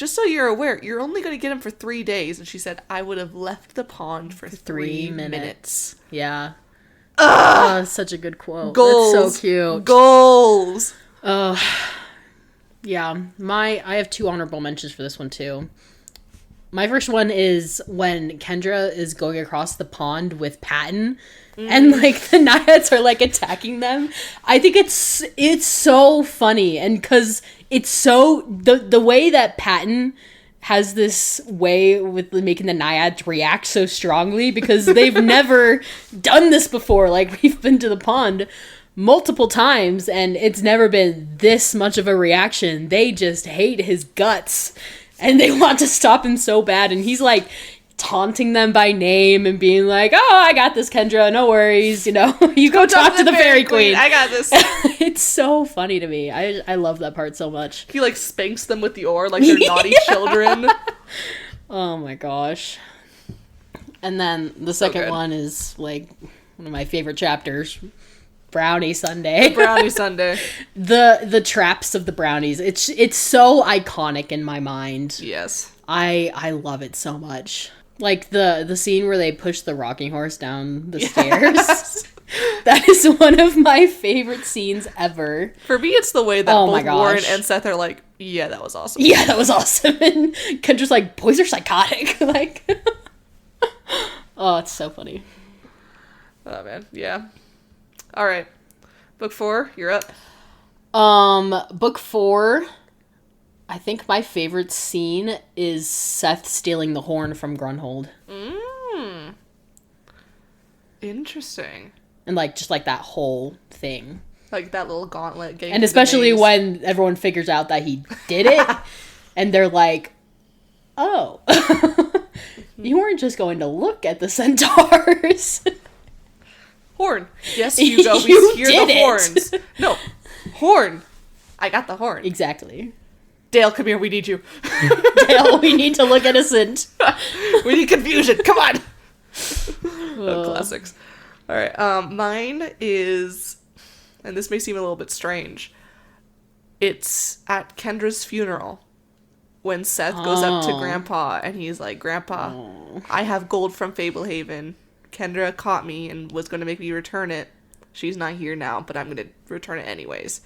so you're aware, you're only going to get him for 3 days. And she said, I would have left the pond for 3 minutes. Yeah. Oh, such a good quote. Goals. That's so cute. Goals. Yeah. I have 2 honorable mentions for this one, too. My first one is when Kendra is going across the pond with Patton and, like, the Naiads are, like, attacking them. I think it's so funny, and because it's so... The way that Patton has this way with making the Naiads react so strongly, because they've never done this before. Like, we've been to the pond multiple times, and it's never been this much of a reaction. They just hate his guts. And they want to stop him so bad. And he's, like, taunting them by name and being like, oh, I got this, Kendra. No worries. You know, you go talk to the fairy queen. I got this. It's so funny to me. I love that part so much. He, like, spanks them with the oar like they're naughty children. Oh, my gosh. And then the second one is, like, one of my favorite chapters. Brownie Sunday. Brownie Sunday. The traps of the brownies. It's so iconic in my mind. Yes. I love it so much. Like the scene where they push the rocking horse down the stairs. That is one of my favorite scenes ever. For me, it's the way that both Warren and Seth are like, yeah, that was awesome. Yeah, that was awesome. And Kendra's like, boys are psychotic. Like, oh, it's so funny. Oh, man. Yeah. All right. Book 4, you're up. Book 4, I think my favorite scene is Seth stealing the horn from Grunhold. Interesting. And, like, just, like, that whole thing. Like, that little gauntlet game. And especially when everyone figures out that he did it, and they're like, oh, you weren't just going to look at the centaurs. Horn. Yes, Hugo, we hear the horns. No, horn. I got the horn. Exactly. Dale, come here, we need you. Dale, we need to look innocent. We need confusion, come on. Classics. All right, mine is, and this may seem a little bit strange, it's at Kendra's funeral when Seth goes up to Grandpa and he's like, Grandpa, I have gold from Fablehaven. Kendra caught me and was going to make me return it. She's not here now, but I'm going to return it anyways.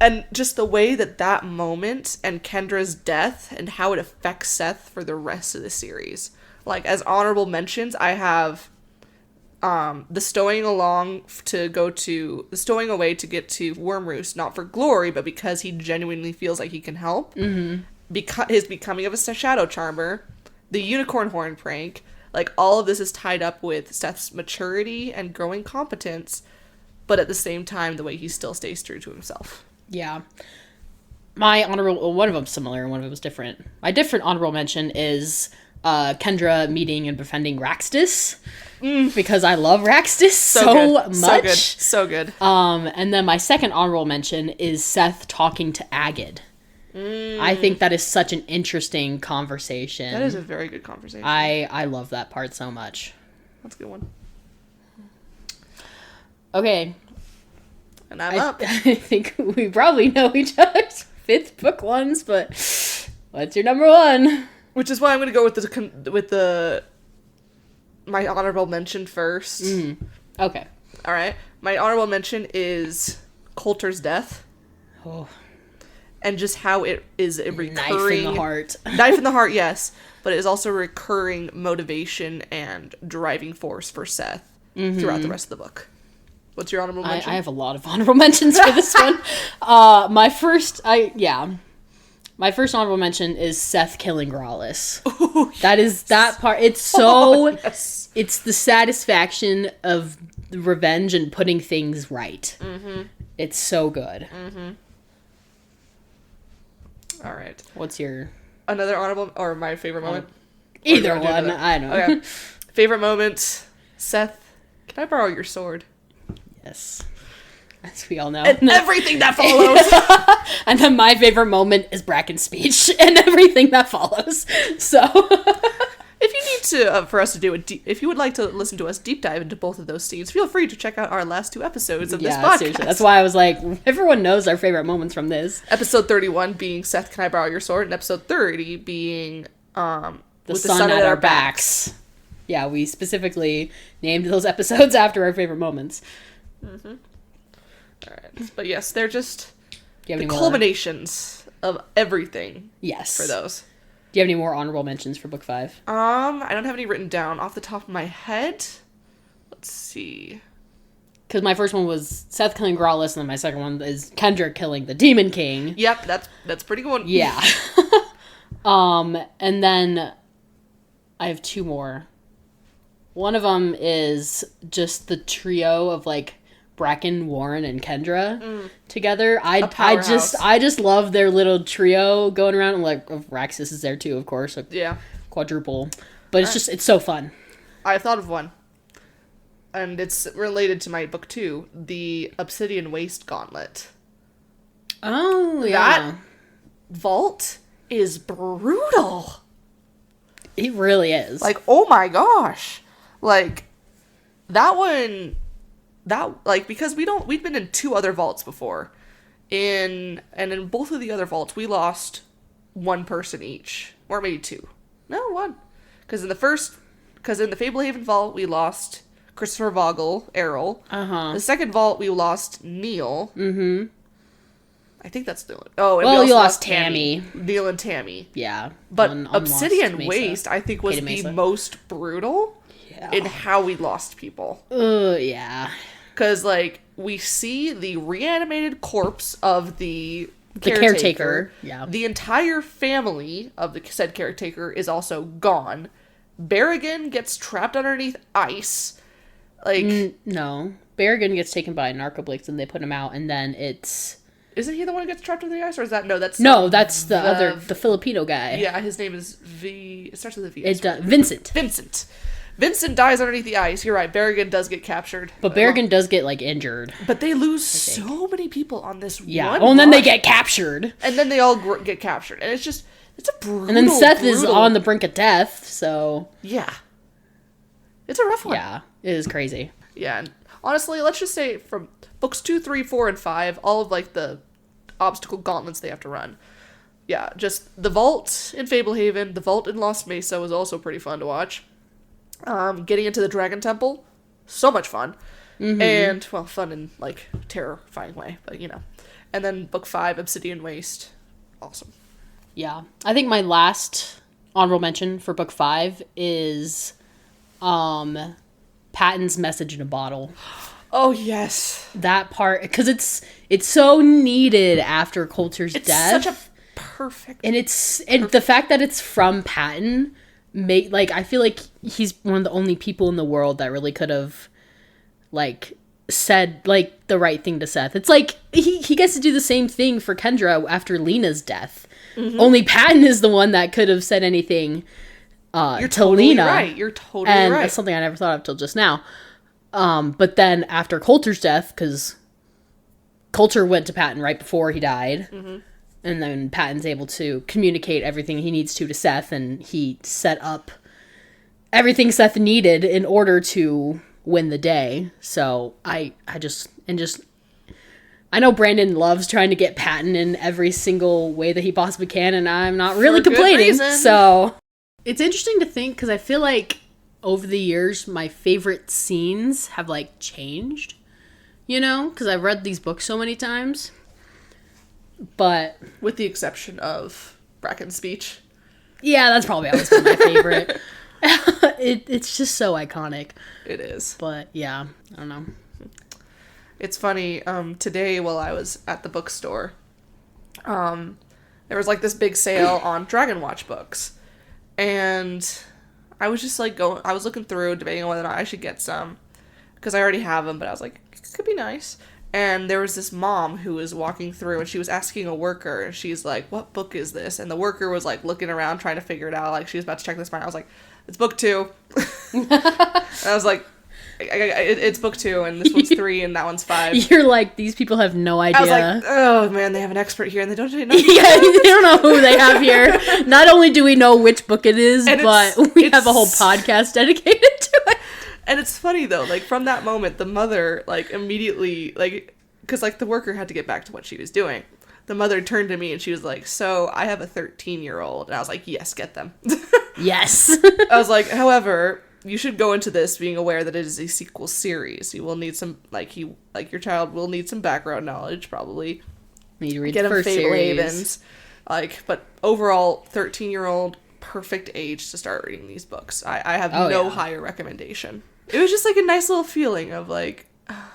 And just the way that moment and Kendra's death and how it affects Seth for the rest of the series. Like, as honorable mentions, I have the stowing away to get to Wormroost, not for glory, but because he genuinely feels like he can help. Mm-hmm. His becoming of a shadow charmer, the unicorn horn prank. Like, all of this is tied up with Seth's maturity and growing competence, but at the same time, the way he still stays true to himself. Yeah. My honorable... one of them's similar and one of them's different. My different honorable mention is Kendra meeting and befriending Raxtus, because I love Raxtus so much. So good. And then my second honorable mention is Seth talking to Agid. I think that is such an interesting conversation. That is a very good conversation. I love that part so much. That's a good one. Okay. And I'm up. I think we probably know each other's fifth book ones, but what's your number 1? Which is why I'm going to go with my honorable mention first. Okay. All right. My honorable mention is Coulter's death. Oh. And just how it is a recurring... Knife in the heart. Knife in the heart, yes. But it is also a recurring motivation and driving force for Seth throughout the rest of the book. What's your honorable mention? I have a lot of honorable mentions for this one. My first... My first honorable mention is Seth killing Grawless. Ooh, That is that part. It's so... yes. It's the satisfaction of revenge and putting things right. Mm-hmm. It's so good. Mm-hmm. All right. What's your... Another honorable... Or my favorite moment? Either one. I don't know. Okay. Favorite moment. Seth, can I borrow your sword? Yes. As we all know. And everything that follows. And then my favorite moment is Bracken's speech and everything that follows. So... If you need to, for us to do if you would like to listen to us deep dive into both of those scenes, feel free to check out our last 2 episodes of this podcast. Seriously. That's why I was like, everyone knows our favorite moments from this. Episode 31 being Seth, can I borrow your sword? And episode 30 being the sun at our backs. Yeah, we specifically named those episodes after our favorite moments. Mm-hmm. All right. But yes, they're just the culminations of everything. Yes. For those. Do you have any more honorable mentions for book 5? I don't have any written down off the top of my head. Let's see. Because my first one was Seth killing Grawless, and then my second one is Kendra killing the Demon King. Yep, that's pretty good. Yeah. And then I have 2 more. One of them is just the trio of like Bracken, Warren, and Kendra together. I just love their little trio going around, and like Raxus is there too, of course. Yeah. Quadruple. But it's so fun. I thought of one. And it's related to my book 2, the Obsidian Waste Gauntlet. Oh, yeah. That vault is brutal. It really is. Like, oh my gosh. Like, that one... because we'd been in 2 other vaults before. In both of the other vaults, we lost 1 person each. Or maybe 2. No, 1. Because in the Fablehaven vault, we lost Christopher Vogel, Errol. Uh-huh. The second vault, we lost Neil. Mm-hmm. I think that's the... Oh, and well, we you lost Tammy. Neil and Tammy. Yeah. But Obsidian Waste, I think, was the most brutal in how we lost people. Yeah. Because, like, we see the reanimated corpse of the caretaker. Yeah. The entire family of the said caretaker is also gone. Berrigan gets trapped underneath ice. Like... no. Berrigan gets taken by Narcoblix and they put him out, and then it's... Isn't he the one who gets trapped under the ice, or is that... No, that's the other... The Filipino guy. Yeah, his name is It starts with a V. Vincent. Vincent dies underneath the ice. You're right. Berrigan does get captured. But Berrigan does get, like, injured. But they lose so many people on this one. Yeah. And then they get captured. And then they all get captured. And it's just... It's a brutal... And then Seth is on the brink of death, so... Yeah. It's a rough one. Yeah. It is crazy. Yeah. And honestly, let's just say from books 2, 3, 4, and 5, all of, like, the obstacle gauntlets they have to run. Yeah. Just the vault in Fablehaven, the vault in Lost Mesa was also pretty fun to watch. Getting into the Dragon Temple, so much fun. Mm-hmm. And, well, fun in, like, terrifying way, but, you know. And then book 5, Obsidian Waste. Awesome. Yeah. I think my last honorable mention for book 5 is Patton's message in a bottle. Oh, yes. That part, because it's so needed after Coulter's death. It's such a perfect... And the fact that it's from Patton... I feel like he's one of the only people in the world that really could have, like, said, like, the right thing to Seth. It's like, he gets to do the same thing for Kendra after Lena's death. Mm-hmm. Only Patton is the one that could have said anything You're to totally Lena. Right. You're totally and right. That's something I never thought of till just now. But then after Coulter's death, because Coulter went to Patton right before he died, mm-hmm. And then Patton's able to communicate everything he needs to Seth, and he set up everything Seth needed in order to win the day. So I know Brandon loves trying to get Patton in every single way that he possibly can, and I'm not really complaining. So it's interesting to think, because I feel like over the years, my favorite scenes have, like, changed, you know, because I've read these books so many times. But with the exception of Bracken's speech. Yeah, that's probably always been my favorite. It's just so iconic. It is. But yeah, I don't know. It's funny, today while I was at the bookstore, and there was like this big sale on Dragon Watch books. And I was just like I was looking through, debating on whether or not I should get some. Because I already have them, but I was like, it could be nice. And there was this mom who was walking through, and she was asking a worker, and she's like, what book is this? And the worker was like looking around trying to figure it out, like she was about to check this out. I was like, it's book 2. And I was like, it's book 2, and this one's 3, and that one's 5. You're like, these people have no idea. I was like, oh man, they have an expert here, and they don't know. Yeah, they don't know who they have here. Not only do we know which book it is, and but we have a whole podcast dedicated to it. And it's funny though, like from that moment, the mother like immediately like, because like the worker had to get back to what she was doing. The mother turned to me and she was like, "So I have a 13-year-old," and I was like, "Yes, get them." Yes. I was like, however, you should go into this being aware that it is a sequel series. You will need some your child will need some background knowledge probably. Need to read get the first Fablehavens, but overall, 13-year-old. Perfect age to start reading these books. I have no higher recommendation. It was just like a nice little feeling of like,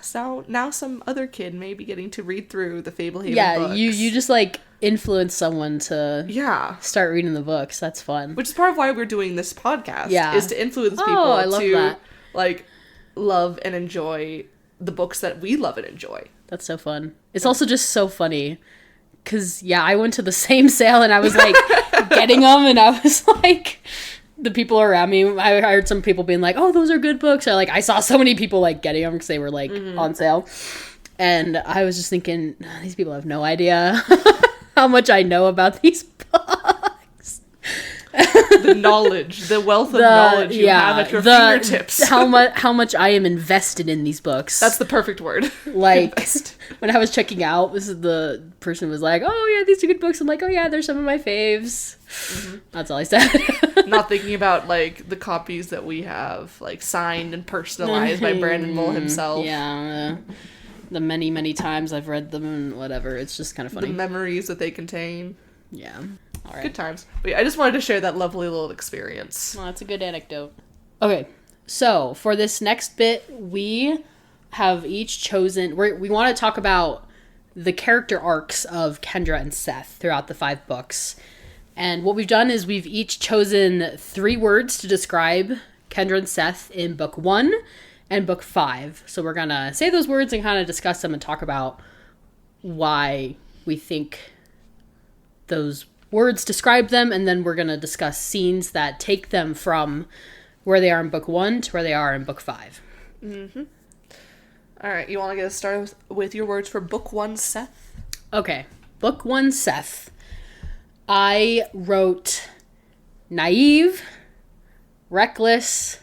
so now some other kid may be getting to read through the Fablehaven books. You just like influence someone to start reading the books. That's fun. Which is part of why we're doing this podcast. Yeah. Is to influence people to like love and enjoy the books that we love and enjoy. That's so fun. It's also just so funny. Because, I went to the same sale and I was, like, getting them. And I was, like, the people around me, I heard some people being like, oh, those are good books. Or, like, I saw so many people, like, getting them because they were, like, on sale. And I was just thinking, these people have no idea how much I know about these books. The knowledge, the wealth of knowledge you have at your fingertips. How much I am invested in these books. That's the perfect word. Like, when I was checking out, the person was like, oh yeah, these are good books. I'm like, oh yeah, they're some of my faves. Mm-hmm. That's all I said. Not thinking about, like, the copies that we have, like, signed and personalized by Brandon Mull himself. Yeah. The many, many times I've read them and whatever. It's just kind of funny. The memories that they contain. Yeah. All right. Good times. But yeah, I just wanted to share that lovely little experience. Well, that's a good anecdote. Okay, so for this next bit, we have each chosen... We want to talk about the character arcs of Kendra and Seth throughout the 5 books. And what we've done is we've each chosen 3 words to describe Kendra and Seth in book 1 and book 5. So we're going to say those words and kind of discuss them and talk about why we think those words describe them, and then we're going to discuss scenes that take them from where they are in book 1 to where they are in book 5. Mm-hmm. All right, you want to get us started with your words for book 1, Seth? Okay, book 1, Seth. I wrote naive, reckless,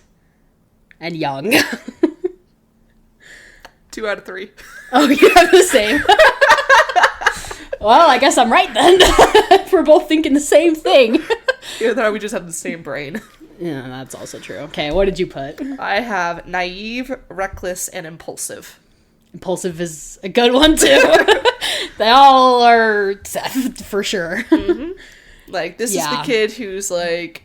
and young. 2 out of 3. Oh, you have the same. Well, I guess I'm right then. We're both thinking the same thing. Either that or we just have the same brain. Yeah, that's also true. Okay, what did you put? I have naive, reckless, and impulsive. Impulsive is a good one, too. They all are Seth, for sure. Mm-hmm. Like, this is the kid who's like,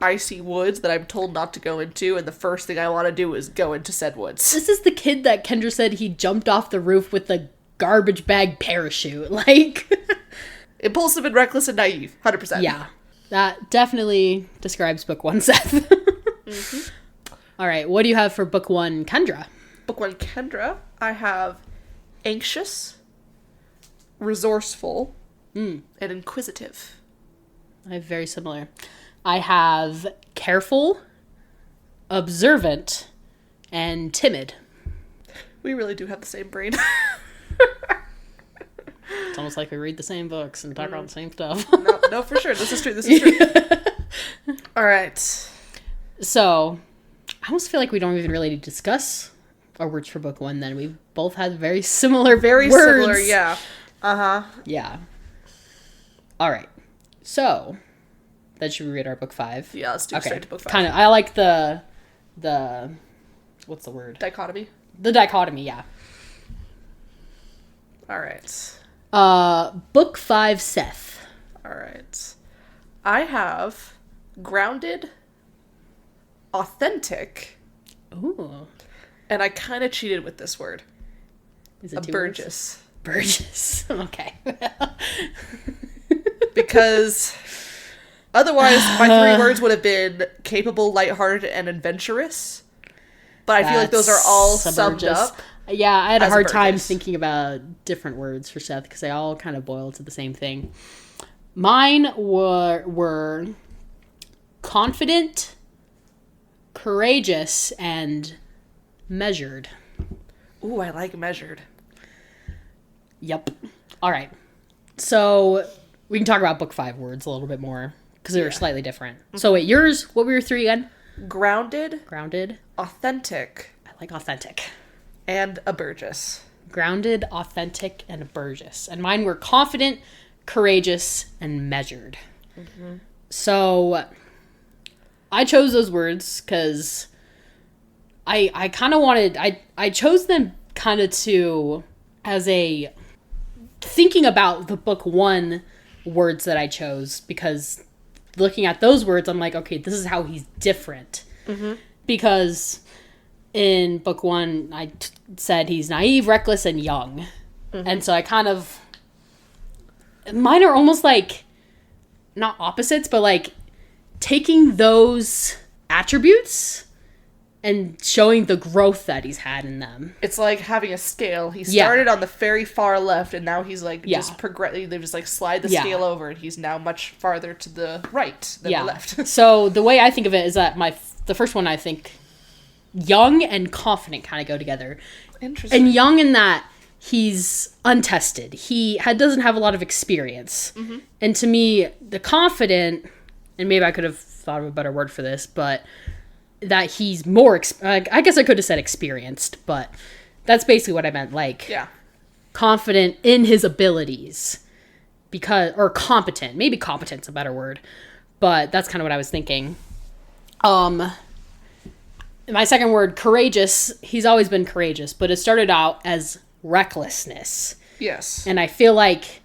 I see woods that I'm told not to go into, and the first thing I want to do is go into said woods. This is the kid that Kendra said he jumped off the roof with the garbage bag parachute. Like, impulsive and reckless and naive. 100%. Yeah. That definitely describes book 1, Seth. Mm-hmm. All right, what do you have for book 1, Kendra? Book 1, Kendra, I have anxious, resourceful, and inquisitive. I have very similar. I have careful, observant, and timid. We really do have the same brain. It's almost like we read the same books and talk about the same stuff. No, for sure. This is true. All right. So, I almost feel like we don't even really need to discuss our words for book 1 then. We've both had very similar words. Yeah. Uh-huh. Yeah. All right. So, then should we read our book 5? Yeah, let's do straight to book 5. Kind of. I like the what's the word? Dichotomy. The dichotomy, yeah. All right. Book 5, Seth. All right. I have grounded, authentic. Ooh. And I kind of cheated with this word. Is it Burgess. Burgess. Okay. Because otherwise my three words would have been capable, lighthearted, and adventurous. But I feel like those are all summed up. Yeah, I had a hard time Burgess. thinking about different words for Seth because they all kind of boil to the same thing. Mine were confident, courageous, and measured. Ooh, I like measured. Yep. All right. So we can talk about book 5 words a little bit more because they were slightly different. So wait, yours, what were your 3 again? Grounded, Authentic. I like authentic. And a Burgess. Grounded, authentic, and a Burgess. And mine were confident, courageous, and measured. Mm-hmm. So I chose those words because I kind of wanted... I chose them kind of to... as a... thinking about the book 1 words that I chose, because looking at those words, I'm like, okay, this is how he's different. Mm-hmm. Because in book 1, I said he's naive, reckless, and young. Mm-hmm. And so I kind of... mine are almost like, not opposites, but like taking those attributes and showing the growth that he's had in them. It's like having a scale. He started on the very far left, and now he's like just progressing. They just like slide the scale over, and he's now much farther to the right than the left. So the way I think of it is that the first one, I think young and confident kind of go together. Interesting. And young in that he's untested. He doesn't have a lot of experience. Mm-hmm. And to me, the confident, and maybe I could have thought of a better word for this, but that he's more, I guess I could have said experienced, but that's basically what I meant. Like, confident in his abilities, or competent. Maybe competent's a better word, but that's kind of what I was thinking. My second word, courageous. He's always been courageous, but it started out as recklessness. Yes. And I feel like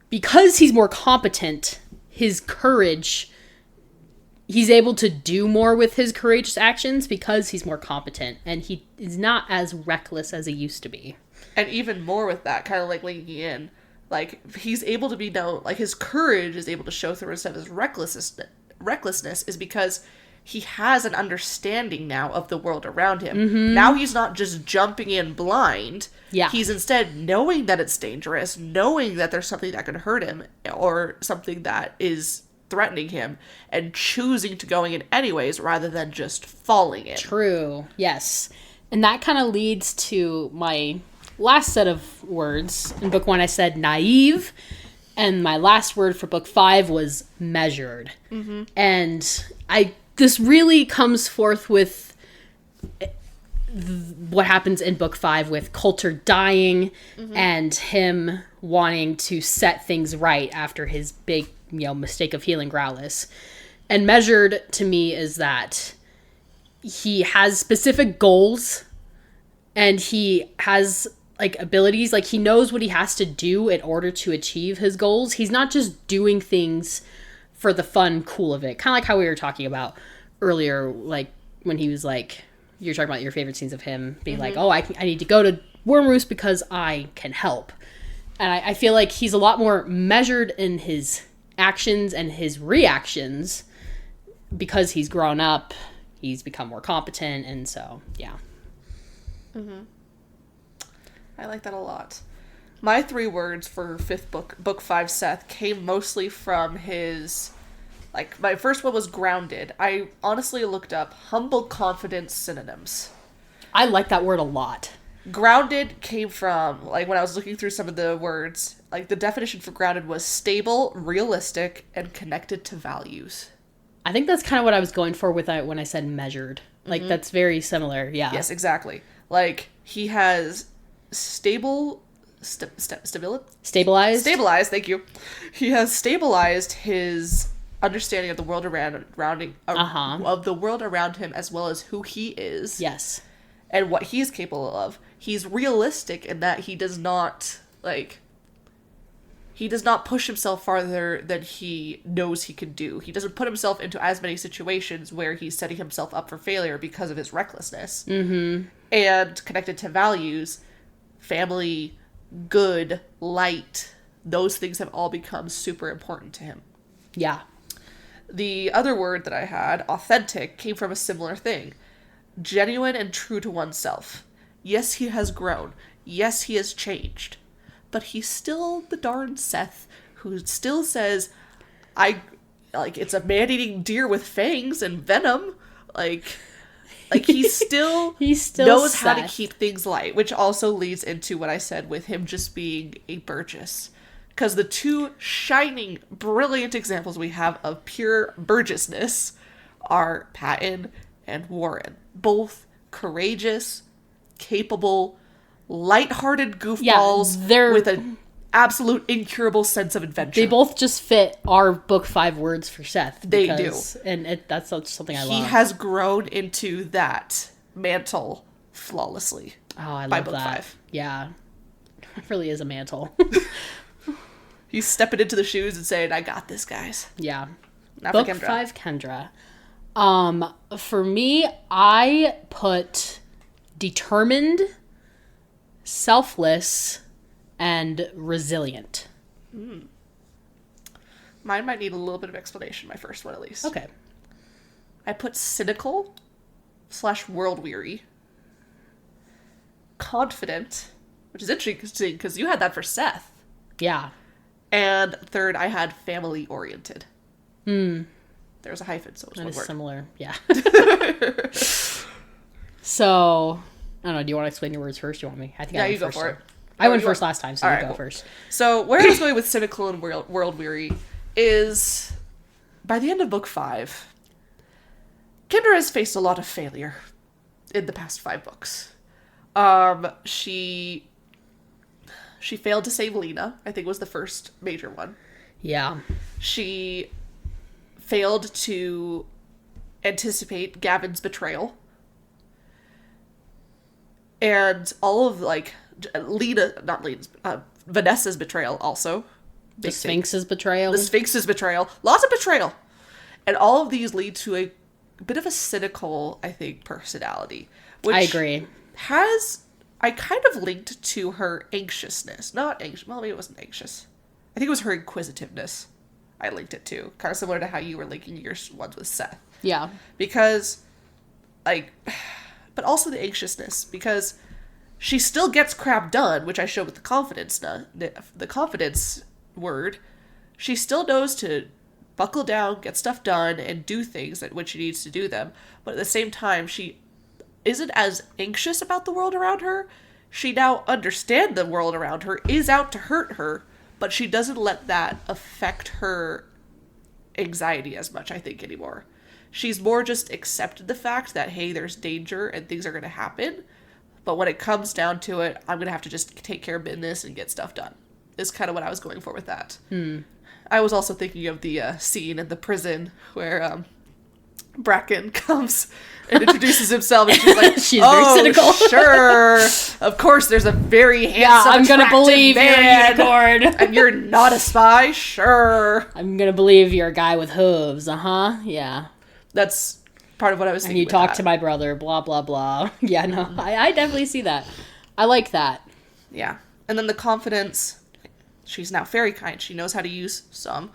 because he's more competent, his courage... he's able to do more with his courageous actions because he's more competent, and he is not as reckless as he used to be. And even more with that, kind of like linking in, like, he's able to be known, like, his courage is able to show through instead of his recklessness is because he has an understanding now of the world around him. Mm-hmm. Now he's not just jumping in blind. Yeah. He's instead knowing that it's dangerous, knowing that there's something that could hurt him, or something that is threatening him, and choosing to going in anyways rather than just falling in. True. Yes. And that kind of leads to my last set of words. In book 1 I said naive, and my last word for book 5 was measured. Mm-hmm. And this really comes forth with what happens in book 5 with Coulter dying, mm-hmm. and him wanting to set things right after his big mistake of healing Growlithe. And measured to me is that he has specific goals, and he has like abilities, like he knows what he has to do in order to achieve his goals. He's not just doing things for the fun cool of it, kind of like how we were talking about earlier, like when he was like, you're talking about your favorite scenes of him being mm-hmm. like, oh, I need to go to Wormroost because I can help. And I feel like he's a lot more measured in his actions and his reactions because he's grown up, he's become more competent, and so mm-hmm. I like that a lot. My 3 words for 5th book 5 Seth, came mostly from his, like, my first one was grounded. I honestly looked up humble confidence synonyms. I like that word a lot. Grounded came from, like, when I was looking through some of the words, like, the definition for grounded was stable, realistic, and connected to values. I think that's kind of what I was going for with when I said measured. Like, mm-hmm. that's very similar, yeah. Yes, exactly. Like, he has stabilized? Stabilized, thank you. He has stabilized his understanding of the world of the world around him, as well as who he is. Yes. And what he's capable of. He's realistic in that he does not push himself farther than he knows he can do. He doesn't put himself into as many situations where he's setting himself up for failure because of his recklessness. Mm-hmm. And connected to values, family, good, light, those things have all become super important to him. Yeah. The other word that I had, authentic, came from a similar thing. Genuine and true to oneself. Yes, he has grown. Yes, he has changed. But he's still the darn Seth who still says, it's a man-eating deer with fangs and venom. Like he still knows how to keep things light, which also leads into what I said with him just being a Burgess. Because the two shining, brilliant examples we have of pure Burgessness are Patton and Warren. Both courageous, capable, lighthearted goofballs with an absolute incurable sense of adventure. They both just fit our book 5 words for Seth. They do. And that's something I love. He has grown into that mantle flawlessly. Oh, I love by book that. 5. Yeah. It really is a mantle. He's stepping into the shoes and saying, I got this, guys. Yeah. Not book for Kendra. 5, Kendra. For me, I put determined, selfless, and resilient. Mine might need a little bit of explanation, my first one at least. Okay. I put cynical / world weary, confident, which is interesting because you had that for Seth. Yeah. And third, I had family oriented. There's a hyphen, so it's one word. Similar, yeah. So, I don't know, do you want to explain your words first? Do you want me? I think you go for it. I went first last time, so you go first. So, where I was going with cynical and world weary is, by the end of book 5, Kendra has faced a lot of failure in the past 5 books. She failed to save Lena, I think was the first major one. Yeah. She failed to anticipate Gavin's betrayal. And all of, Vanessa's betrayal also. The Sphinx's betrayal. Lots of betrayal. And all of these lead to a bit of a cynical, I think, personality. Which I agree. I kind of linked to her anxiousness. Not anxious. Well, maybe it wasn't anxious. I think it was her inquisitiveness. I linked it to. Kind of similar to how you were linking your ones with Seth. Yeah. Because, but also the anxiousness. Because she still gets crap done, which I showed with the confidence word. She still knows to buckle down, get stuff done, and do things when she needs to do them. But at the same time, she isn't as anxious about the world around her. She now understands the world around her, is out to hurt her, but she doesn't let that affect her anxiety as much, I think, anymore. She's more just accepted the fact that, hey, there's danger and things are going to happen, but when it comes down to it, I'm going to have to just take care of business and get stuff done. Is kind of what I was going for with that. I was also thinking of the scene in the prison where Bracken comes and introduces himself, and she's like, she's very cynical. Sure. Of course, there's a very handsome, I'm gonna believe you're a unicorn. And you're not a spy? Sure. I'm gonna believe you're a guy with hooves. Yeah. That's part of what I was thinking. And you talk to my brother, blah, blah, blah. Yeah, no, I definitely see that. I like that. Yeah. And then the confidence, she's now very kind. She knows how to use some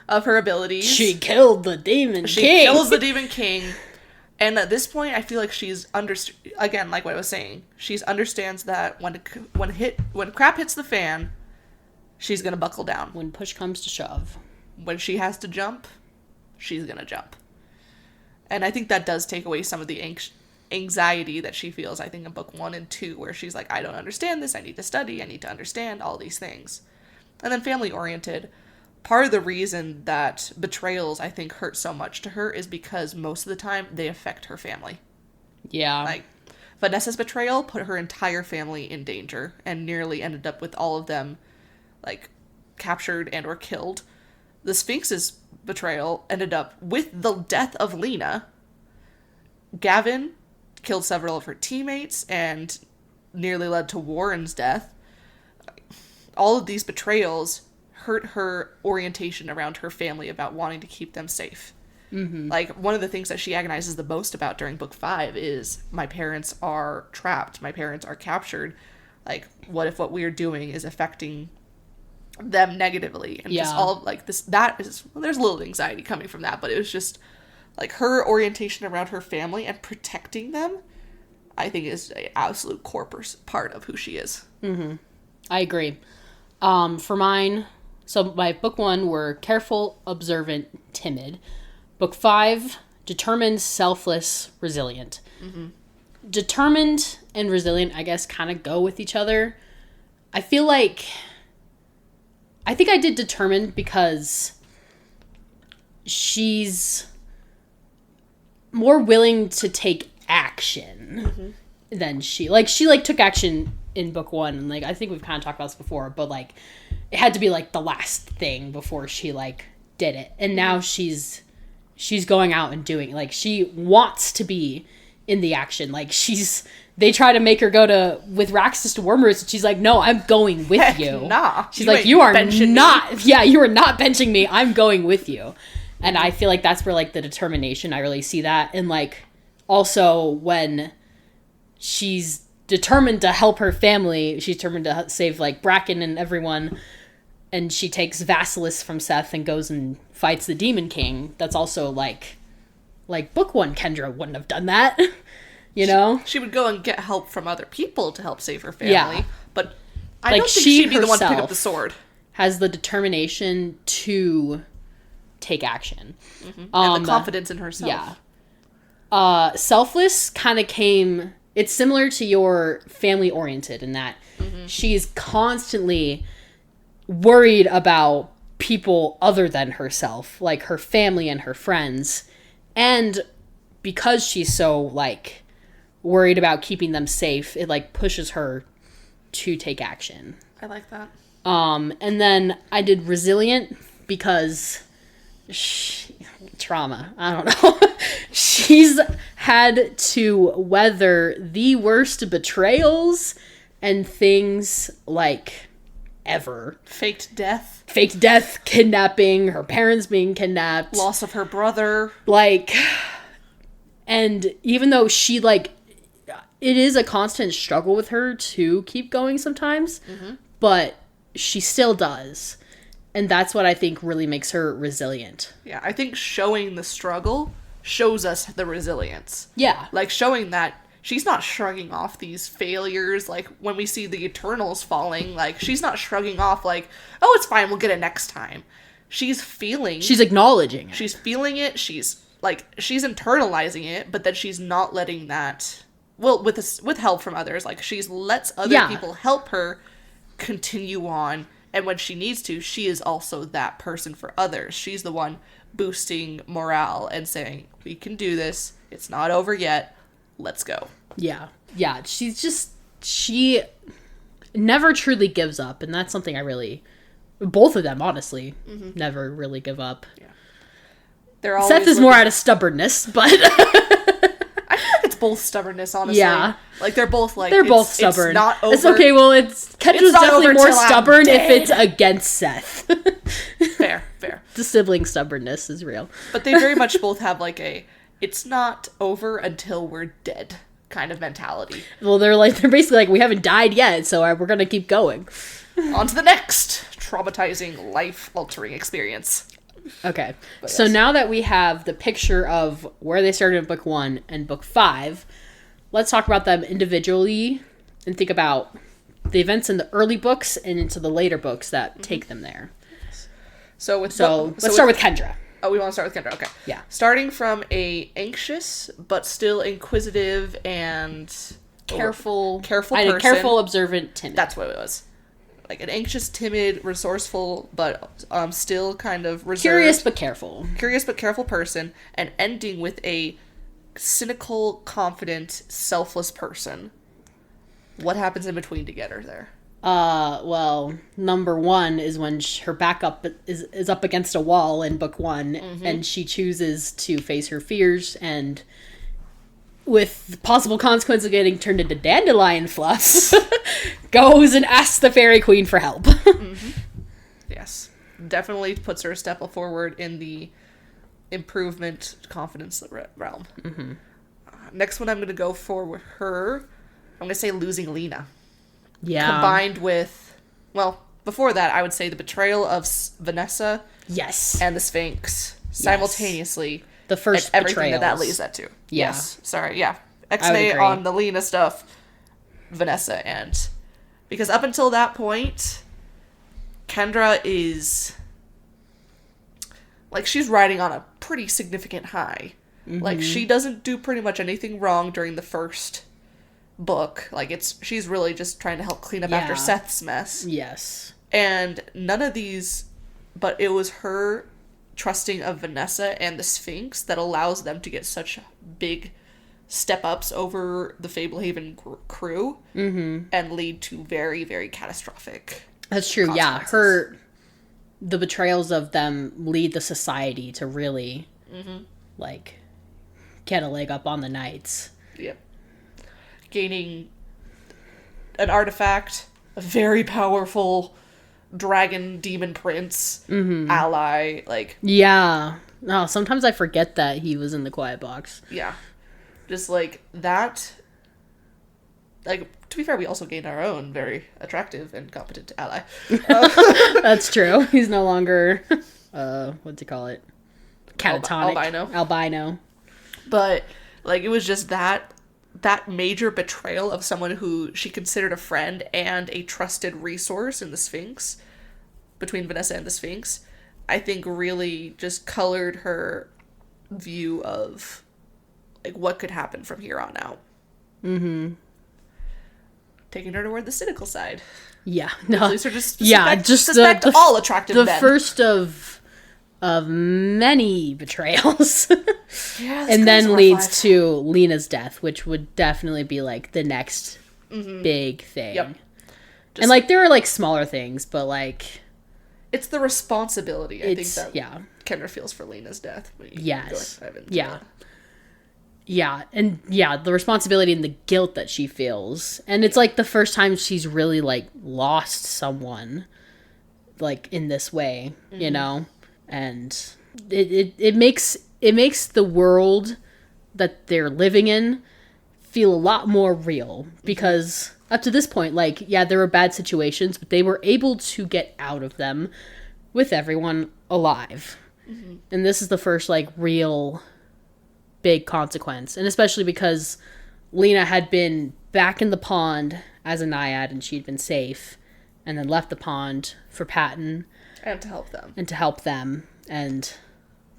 of her abilities. She killed the Demon King. She kills the Demon King. And at this point, I feel like she's again, like what I was saying, she understands that when crap hits the fan, she's gonna buckle down. When push comes to shove. When she has to jump, she's gonna jump. And I think that does take away some of the anxiety that she feels, I think, in book 1 and 2, where she's like, I don't understand this, I need to study, I need to understand all these things. And then family-oriented. Part of the reason that betrayals, I think, hurt so much to her is because most of the time they affect her family. Yeah. Vanessa's betrayal put her entire family in danger and nearly ended up with all of them, captured and or killed. The Sphinx's betrayal ended up with the death of Lena. Gavin killed several of her teammates and nearly led to Warren's death. All of these betrayals hurt her orientation around her family about wanting to keep them safe. Mm-hmm. One of the things that she agonizes the most about during book 5 is, my parents are trapped, my parents are captured. What if what we're doing is affecting them negatively, and just Yeah. all of, like, this, that is, well, there's a little anxiety coming from that, but it was just, like, her orientation around her family and protecting them, I think is an absolute core part of who she is. Mm-hmm. I agree. For mine, so my book 1 were careful, observant, timid. Book 5, determined, selfless, resilient. Mm-hmm. Determined and resilient, I guess, kind of go with each other. I feel like, I think I did determined because she's more willing to take action than she took action in book 1, and, like, I think we've kind of talked about this before, but, like, it had to be, like, the last thing before she, like, did it. And now she's going out and doing it. Like, she wants to be in the action. Like, they try to make her go with Raxus to Wormroost, and she's like, no, I'm going with Heck you. nah. She's like, you are not, yeah, you are not benching me. I'm going with you. And I feel like that's where, like, the determination, I really see that. And, like, also when she's determined to help her family, she's determined to save, like, Bracken and everyone, and she takes Vasilis from Seth and goes and fights the Demon King. That's also, like book 1 Kendra wouldn't have done that. You know? She would go and get help from other people to help save her family. Yeah. But I don't think she'd be the one to pick up the sword. Has the determination to take action. Mm-hmm. And the confidence in herself. Yeah. Selfless kind of came... It's similar to your family-oriented in that she's constantly worried about people other than herself, like her family and her friends. And because she's so, like, worried about keeping them safe, it, like, pushes her to take action. I like that. And then I did resilient because trauma. I don't know. She's had to weather the worst betrayals and things, like, ever. Faked death, kidnapping, her parents being kidnapped. loss of her brother. Like, and even though she, like, it is a constant struggle with her to keep going sometimes, but she still does. And that's what I think really makes her resilient. Yeah, I think showing the struggle shows us the resilience. Yeah. Like, showing that she's not shrugging off these failures. Like, when we see the Eternals falling, like, she's not shrugging off, like, oh, it's fine, we'll get it next time. She's acknowledging it. She's feeling it. She's internalizing it, but then she's not letting that, well, with help from others. Like, she's lets other people help her continue on. And when she needs to, she is also that person for others. She's the one boosting morale and saying, we can do this. It's not over yet. Let's go. Yeah. Yeah. She never truly gives up. And that's something both of them, honestly, never really give up. Yeah. They're always Seth is more out of stubbornness, but I feel like it's both stubbornness, honestly. Yeah. Like, they're both stubborn. It's not over. It's okay. Well, Kendra's definitely more stubborn if it's against Seth. Fair. The sibling stubbornness is real. But they very much both have, like, it's not over until we're dead kind of mentality. Well, they're basically like, we haven't died yet, so we're gonna keep going. On to the next traumatizing, life-altering experience. Okay, so now that we have the picture of where they started in book 1 and book 5, let's talk about them individually and think about the events in the early books and into the later books that take them there. Let's start with Kendra. Oh, we want to start with Kendra. Okay. Yeah. Starting from a anxious but still inquisitive and careful person. Careful, observant, timid. That's what it was. Like an anxious, timid, resourceful, but still kind of reserved. Curious but careful person, and ending with a cynical, confident, selfless person. What happens in between to get her there? Well, number 1 is when her backup is up against a wall in book 1, and she chooses to face her fears, and with the possible consequence of getting turned into dandelion fluffs, goes and asks the fairy queen for help. Yes. Definitely puts her a step forward in the improvement confidence realm. Next one I'm going to go for her, I'm going to say losing Lena. Yeah. Combined with, well, before that, I would say the betrayal of Vanessa. Yes. And the Sphinx simultaneously. The first and everything betrayals. that leads that to. Yeah. Yes. Sorry. Yeah. X-May on the Lena stuff. Vanessa and... Because up until that point, Kendra is... Like, she's riding on a pretty significant high. Mm-hmm. Like, she doesn't do pretty much anything wrong during the first book. Like, she's really just trying to help clean up after Seth's mess. Yes. And none of these... But it was her trusting of Vanessa and the Sphinx that allows them to get such big step-ups over the Fablehaven crew and lead to very, very catastrophic That's true, yeah. The betrayals of them lead the society to really, like, get a leg up on the Knights. Yep. Gaining an artifact, a very powerful dragon demon prince ally, like... Yeah. No, sometimes I forget that he was in the quiet box. Yeah. Just, like, that... Like, to be fair, we also gained our own very attractive and competent ally. That's true. He's no longer, what's it call it? Catatonic. Albino. But, like, it was just that major betrayal of someone who she considered a friend and a trusted resource in the Sphinx, between Vanessa and the Sphinx, I think really just colored her view of, like, what could happen from here on out. Taking her toward the cynical side. Yeah. No. Just suspect all attractive men. The first of many betrayals. Yeah, and then leads to Lena's death, which would definitely be, like, the next big thing. Yep. And, like, there are, like, smaller things, but, like... It's the responsibility, I think, that Kendra feels for Lena's death. Yes. Yeah. Yeah, and the responsibility and the guilt that she feels. And it's, like, the first time she's really, like, lost someone, like, in this way, you know? And it makes the world that they're living in feel a lot more real. Because up to this point, like, yeah, there were bad situations, but they were able to get out of them with everyone alive. And this is the first, like, real... big consequence, and especially because Lena had been back in the pond as a naiad and she'd been safe, and then left the pond for Patton and to help them, and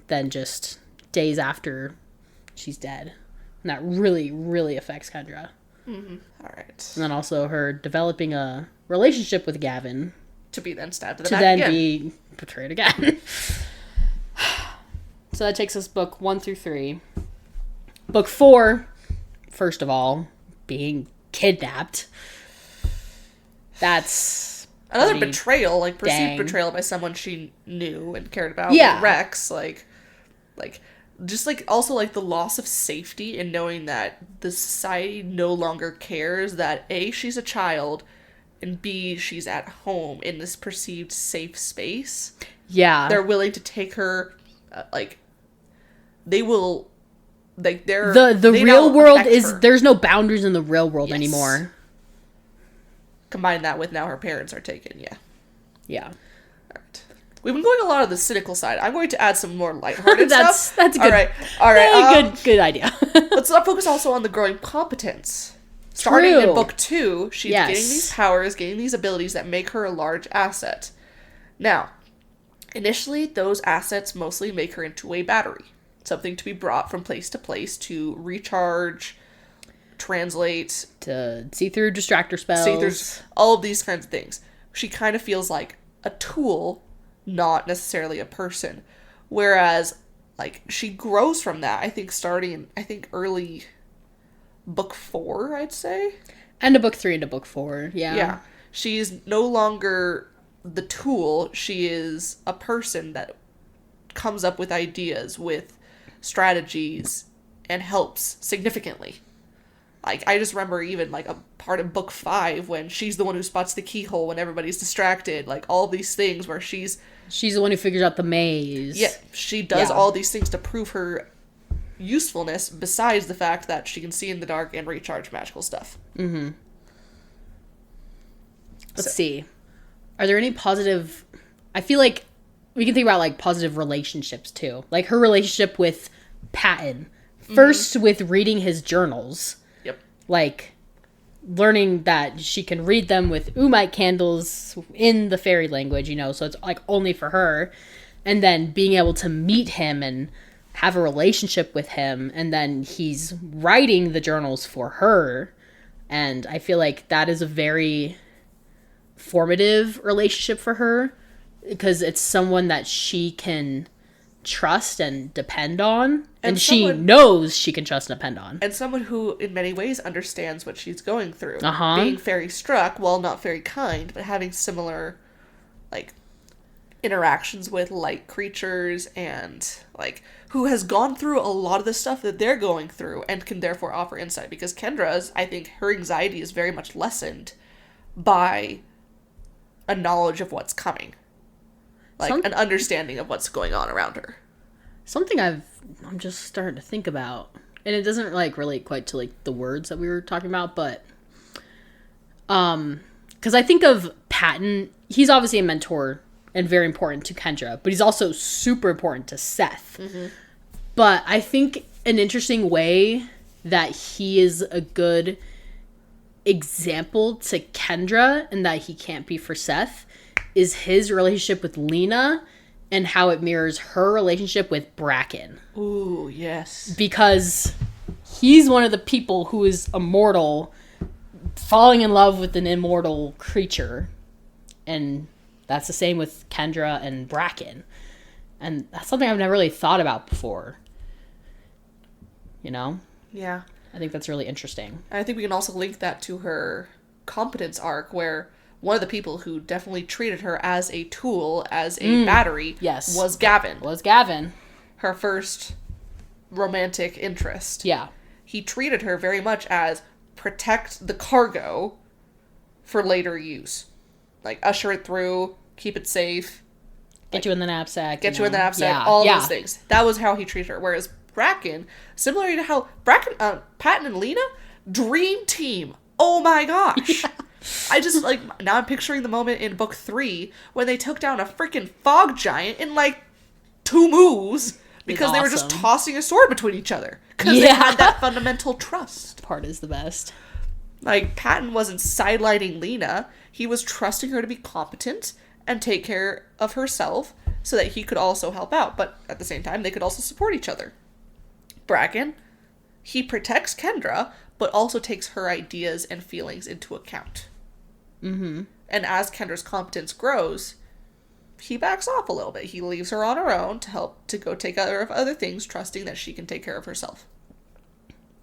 then just days after she's dead, and that really, really affects Kendra. All right. And then also her developing a relationship with Gavin to be then stabbed in the back again. To then be betrayed again. So that takes us book 1 through 3. Book 4, first of all, being kidnapped. That's another betrayal, like perceived betrayal by someone she knew and cared about. Yeah. Rex, like just like also like the loss of safety in knowing that the society no longer cares that A, she's a child, and B, she's at home in this perceived safe space. Yeah. They're willing to take her, they will... Like the real world is there's no boundaries in the real world anymore. Combine that with now her parents are taken, yeah. All right, we've been going a lot of the cynical side. I'm going to add some more lighthearted stuff. That's good. All right. Good idea. Let's not focus also on the growing competence. Starting in book 2, she's getting these powers, getting these abilities that make her a large asset. Now, initially, those assets mostly make her into a battery. Something to be brought from place to place to recharge, translate, to see through distractor spells, all of these kinds of things. She kind of feels like a tool, not necessarily a person. Whereas, like, she grows from that, I think, starting in, early book 4, I'd say. And book 3 into book 4, yeah. Yeah. She's no longer the tool. She is a person that comes up with ideas, with strategies, and helps significantly. Like, I just remember even, like, a part of book 5 when she's the one who spots the keyhole when everybody's distracted. Like, all these things where she's the one who figures out the maze. Yeah, she does all these things to prove her usefulness, besides the fact that she can see in the dark and recharge magical stuff. Let's see. Are there any positive... I feel like we can think about, like, positive relationships, too. Like, her relationship with Patton. First, with reading his journals. Yep. Like, learning that she can read them with Umite candles in the fairy language, you know, so it's, like, only for her. And then being able to meet him and have a relationship with him. And then he's writing the journals for her. And I feel like that is a very formative relationship for her. Because it's someone that she can trust and depend on. And she knows she can trust and depend on. And someone who, in many ways, understands what she's going through. Uh-huh. Being fairy struck, while not very kind, but having similar, like, interactions with light creatures and, like, who has gone through a lot of the stuff that they're going through and can therefore offer insight. Because Kendra's, I think, her anxiety is very much lessened by a knowledge of what's coming. Like, an understanding of what's going on around her. Something I'm just starting to think about, and it doesn't, like, relate quite to, like, the words that we were talking about, but, because I think of Patton, he's obviously a mentor and very important to Kendra, but he's also super important to Seth. Mm-hmm. But I think an interesting way that he is a good example to Kendra and that he can't be for Seth is his relationship with Lena and how it mirrors her relationship with Bracken. Ooh, yes. Because he's one of the people who is immortal, falling in love with an immortal creature. And that's the same with Kendra and Bracken. And that's something I've never really thought about before. You know? Yeah. I think that's really interesting. And I think we can also link that to her competence arc, where one of the people who definitely treated her as a tool, as a battery, was Gavin. Her first romantic interest. Yeah. He treated her very much as protect the cargo for later use. Like, usher it through, keep it safe. Get you in the knapsack. All those things. That was how he treated her. Whereas Bracken, similar to how Patton and Lena, dream team. Oh my gosh. Yeah. I just, like, now I'm picturing the moment in book 3 when they took down a freaking fog giant in, like, 2 moves because they were just tossing a sword between each other. Because they had that fundamental trust. Part is the best. Like, Patton wasn't sidelining Lena. He was trusting her to be competent and take care of herself so that he could also help out. But at the same time, they could also support each other. Bracken, he protects Kendra, but also takes her ideas and feelings into account. Mm-hmm. And as Kendra's competence grows, he backs off a little bit. He leaves her on her own to help to go take care of other things, trusting that she can take care of herself.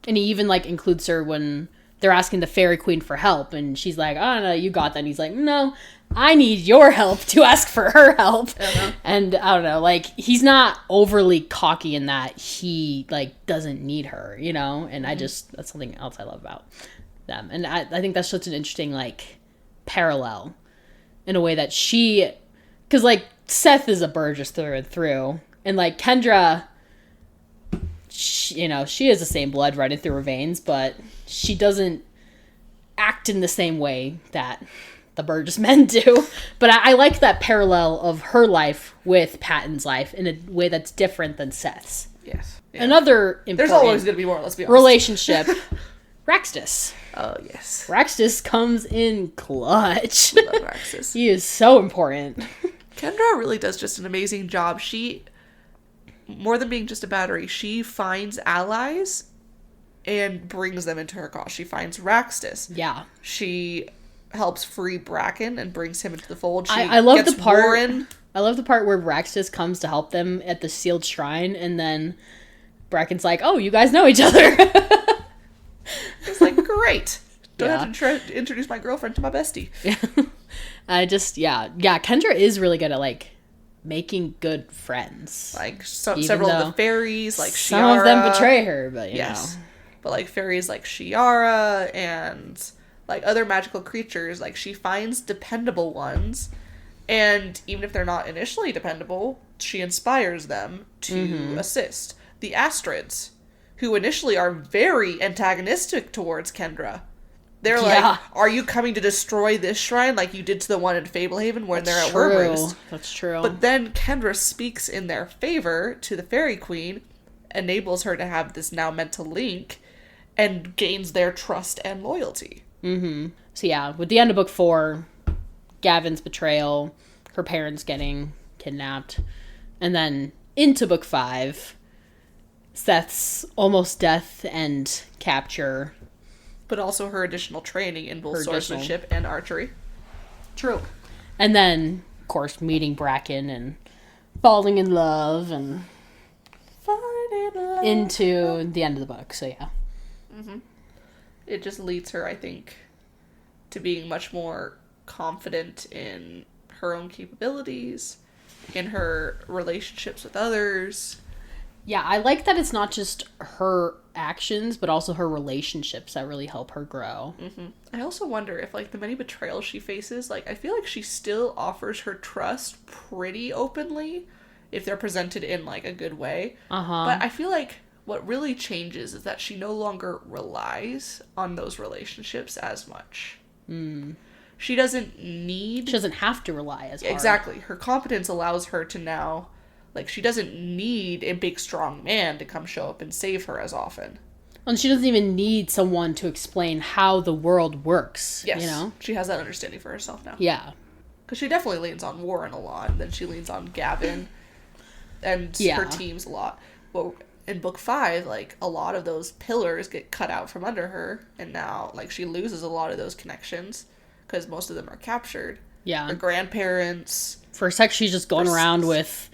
And he even, like, includes her when they're asking the Fairy Queen for help, and she's like, oh, no, you got that. And he's like, no, I need your help to ask for her help. Uh-huh. And I don't know, like, he's not overly cocky in that he, like, doesn't need her, you know? And that's something else I love about them. And I think that's such an interesting, like, parallel in a way that because, like, Seth is a Burgess through and through, and, like, Kendra, she is the same blood running through her veins, but she doesn't act in the same way that the Burgess men do. But I like that parallel of her life with Patton's life in a way that's different than Seth's. Yes. Yeah. Another important There's always going to be more, let's be honest. Relationship. Raxtus. Oh, yes. Raxtus comes in clutch. We love Raxtus. He is so important. Kendra really does just an amazing job. She, more than being just a battery, she finds allies and brings them into her cause. She finds Raxtus. Yeah. She helps free Bracken and brings him into the fold. I love the part. I love the part where Raxtus comes to help them at the sealed shrine, and then Bracken's like, "Oh, you guys know each other." It's like, great. Don't have to try to introduce my girlfriend to my bestie. Kendra is really good at, like, making good friends. Like, several of the fairies, like some Shiara. of them betray her, but you know. But, like, fairies like Shiara and, like, other magical creatures, like, she finds dependable ones, and even if they're not initially dependable, she inspires them to assist. The Astrids, who initially are very antagonistic towards Kendra, They're like, are you coming to destroy this shrine like you did to the one in Fablehaven when they're at Wormroost? That's true. But then Kendra speaks in their favor to the Fairy Queen, enables her to have this now mental link, and gains their trust and loyalty. Mm-hmm. So yeah, with the end of book 4, Gavin's betrayal, her parents getting kidnapped, and then into book 5, Seth's almost death and capture. But also her additional training in both swordsmanship and archery. True. And then, of course, meeting Bracken and falling in love and into the end of the book. So yeah. Mm-hmm. It just leads her, I think, to being much more confident in her own capabilities, in her relationships with others. Yeah, I like that it's not just her actions, but also her relationships that really help her grow. Mm-hmm. I also wonder if, like, the many betrayals she faces, like, I feel like she still offers her trust pretty openly if they're presented in, like, a good way. Uh-huh. But I feel like what really changes is that she no longer relies on those relationships as much. Mm. She doesn't need... She doesn't have to rely as hard. Exactly. Her competence allows her to now... Like, she doesn't need a big, strong man to come show up and save her as often. And she doesn't even need someone to explain how the world works, yes. You know? She has that understanding for herself now. Yeah. Because she definitely leans on Warren a lot, and then she leans on Gavin and her teams a lot. But in book 5, like, a lot of those pillars get cut out from under her, and now, like, she loses a lot of those connections, because most of them are captured. Yeah. Her grandparents. For a sec, she's just going around with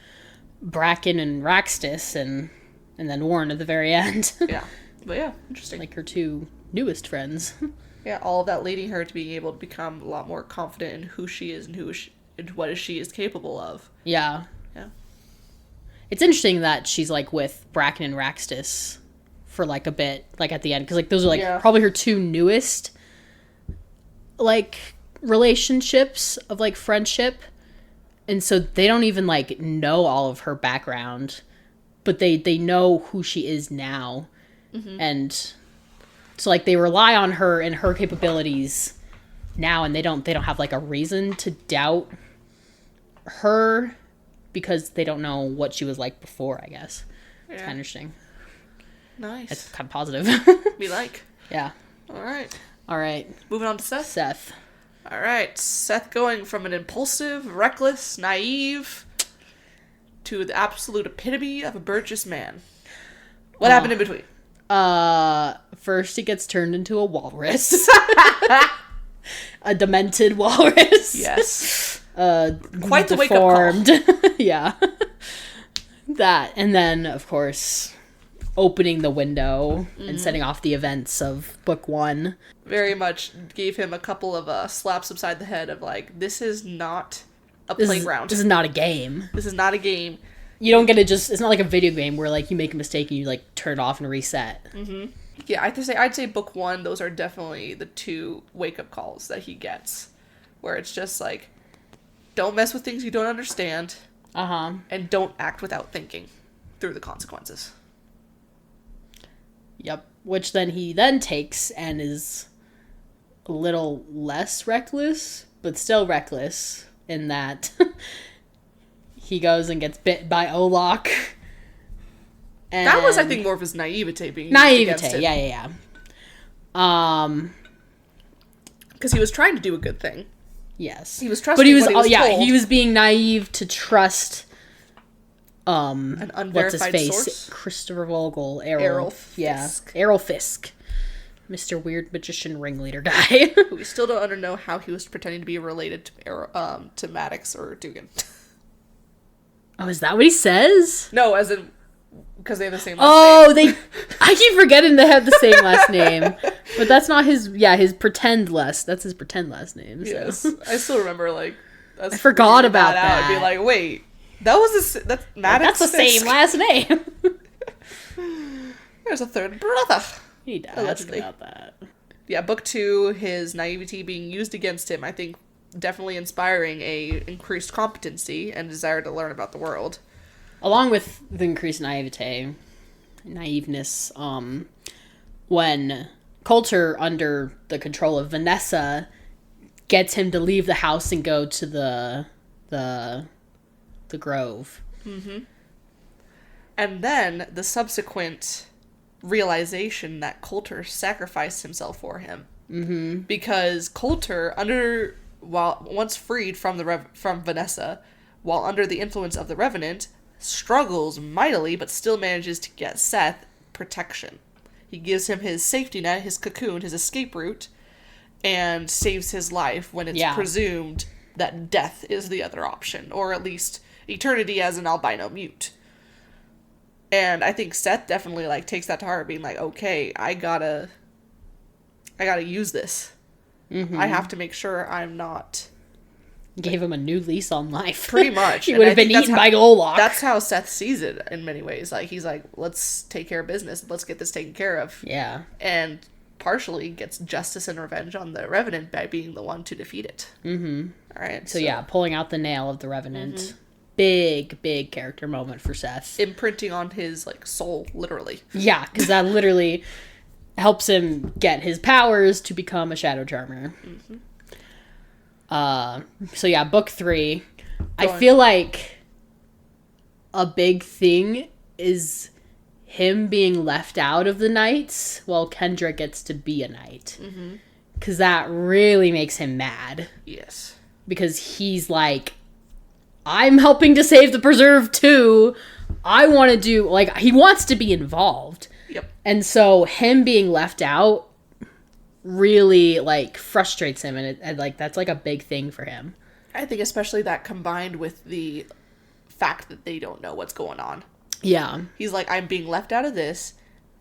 Bracken and Raxtus and then Warren at the very end. Yeah. But yeah, interesting. Like her 2 newest friends. Yeah, all of that leading her to being able to become a lot more confident in who she is and what she is capable of. Yeah. Yeah. It's interesting that she's like with Bracken and Raxtus for like a bit, like at the end, because like those are like probably her 2 newest like relationships of like friendship. And so they don't even, like, know all of her background, but they know who she is now. Mm-hmm. And so, like, they rely on her and her capabilities now, and they don't have, like, a reason to doubt her because they don't know what she was like before, I guess. Yeah. It's kind of interesting. Nice. It's kind of positive. We like. Yeah. All right. Moving on to Seth. Seth. All right, Seth going from an impulsive, reckless, naive, to the absolute epitome of a Burgess man. What happened in between? First he gets turned into a walrus. A demented walrus. Yes. Quite the deformed. Wake-up call. Yeah. That, and then, of course, opening the window and setting off the events of book 1. Very much gave him a couple of slaps upside the head of like, this is not a playground. This is not a game. This is not a game. You don't get to it's not like a video game where like you make a mistake and you like turn it off and reset. Mm-hmm. Yeah, I'd say book 1, those are definitely the 2 wake-up calls that he gets. Where it's just like, don't mess with things you don't understand. Uh-huh. And don't act without thinking through the consequences. Yep. Which then he then takes and is a little less reckless, but still reckless in that he goes and gets bit by Olok. And that was, I think, more of his naivete being naivete, used against him. Yeah. Because he was trying to do a good thing. Yes. He was trusting what he was told. He was being naive to trust an unverified what's his face? Source? Christopher Vogel, Errol Fisk. Yeah. Errol Fisk. Mr. Weird Magician Ringleader guy. We still don't know how he was pretending to be related to Maddox or Dugan. Oh, is that what he says? No, as in because they have the same last name. I keep forgetting they have the same last name. But that's not his pretend last. That's his pretend last name. So. Yes. I still remember I forgot about that. I'd be like, wait, that's Maddox. That's the same last name. There's a third brother. He does. Allegedly. About that. Yeah, book 2, his naivety being used against him, I think definitely inspiring a increased competency and desire to learn about the world. Along with the increased naiveness, when Coulter, under the control of Vanessa, gets him to leave the house and go to the grove. Mm-hmm. And then the subsequent realization that Coulter sacrificed himself for him. Mm-hmm. Because Coulter, once freed from from Vanessa, while under the influence of the Revenant, struggles mightily, but still manages to get Seth protection. He gives him his safety net, his cocoon, his escape route, and saves his life when it's presumed that death is the other option, or at least eternity as an albino mute. And I think Seth definitely, like, takes that to heart, being like, okay, I gotta use this. Mm-hmm. I have to make sure I'm not... Gave him a new lease on life. Pretty much. He would have been eaten by Golok. That's how Seth sees it in many ways. Like, he's like, let's take care of business. Let's get this taken care of. Yeah. And partially gets justice and revenge on the Revenant by being the one to defeat it. Mm-hmm. All right. So yeah, pulling out the nail of the Revenant. Mm-hmm. Big character moment for Seth. Imprinting on his, like, soul, literally. Yeah, because that literally helps him get his powers to become a Shadow Charmer. Mm-hmm. So yeah, book 3. I feel like a big thing is him being left out of the knights while Kendra gets to be a knight. Mm-hmm. Because that really makes him mad. Yes. Because he's like, I'm helping to save the preserve too. I want to do, like, he wants to be involved. Yep. And so him being left out really, like, frustrates him, and like, that's like a big thing for him. I think especially that combined with the fact that they don't know what's going on. Yeah. He's like, I'm being left out of this,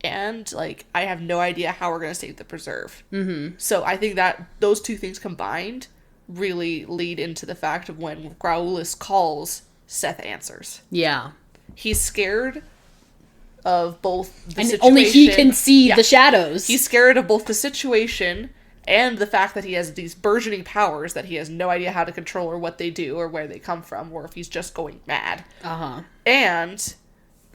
and, like, I have no idea how we're going to save the preserve. Mm-hmm. So I think that those two things combined really lead into the fact of when Graulus calls, Seth answers. Yeah. He's scared of both the situation. Only he can see the shadows. He's scared of both the situation and the fact that he has these burgeoning powers that he has no idea how to control or what they do or where they come from, or if he's just going mad. Uh-huh. And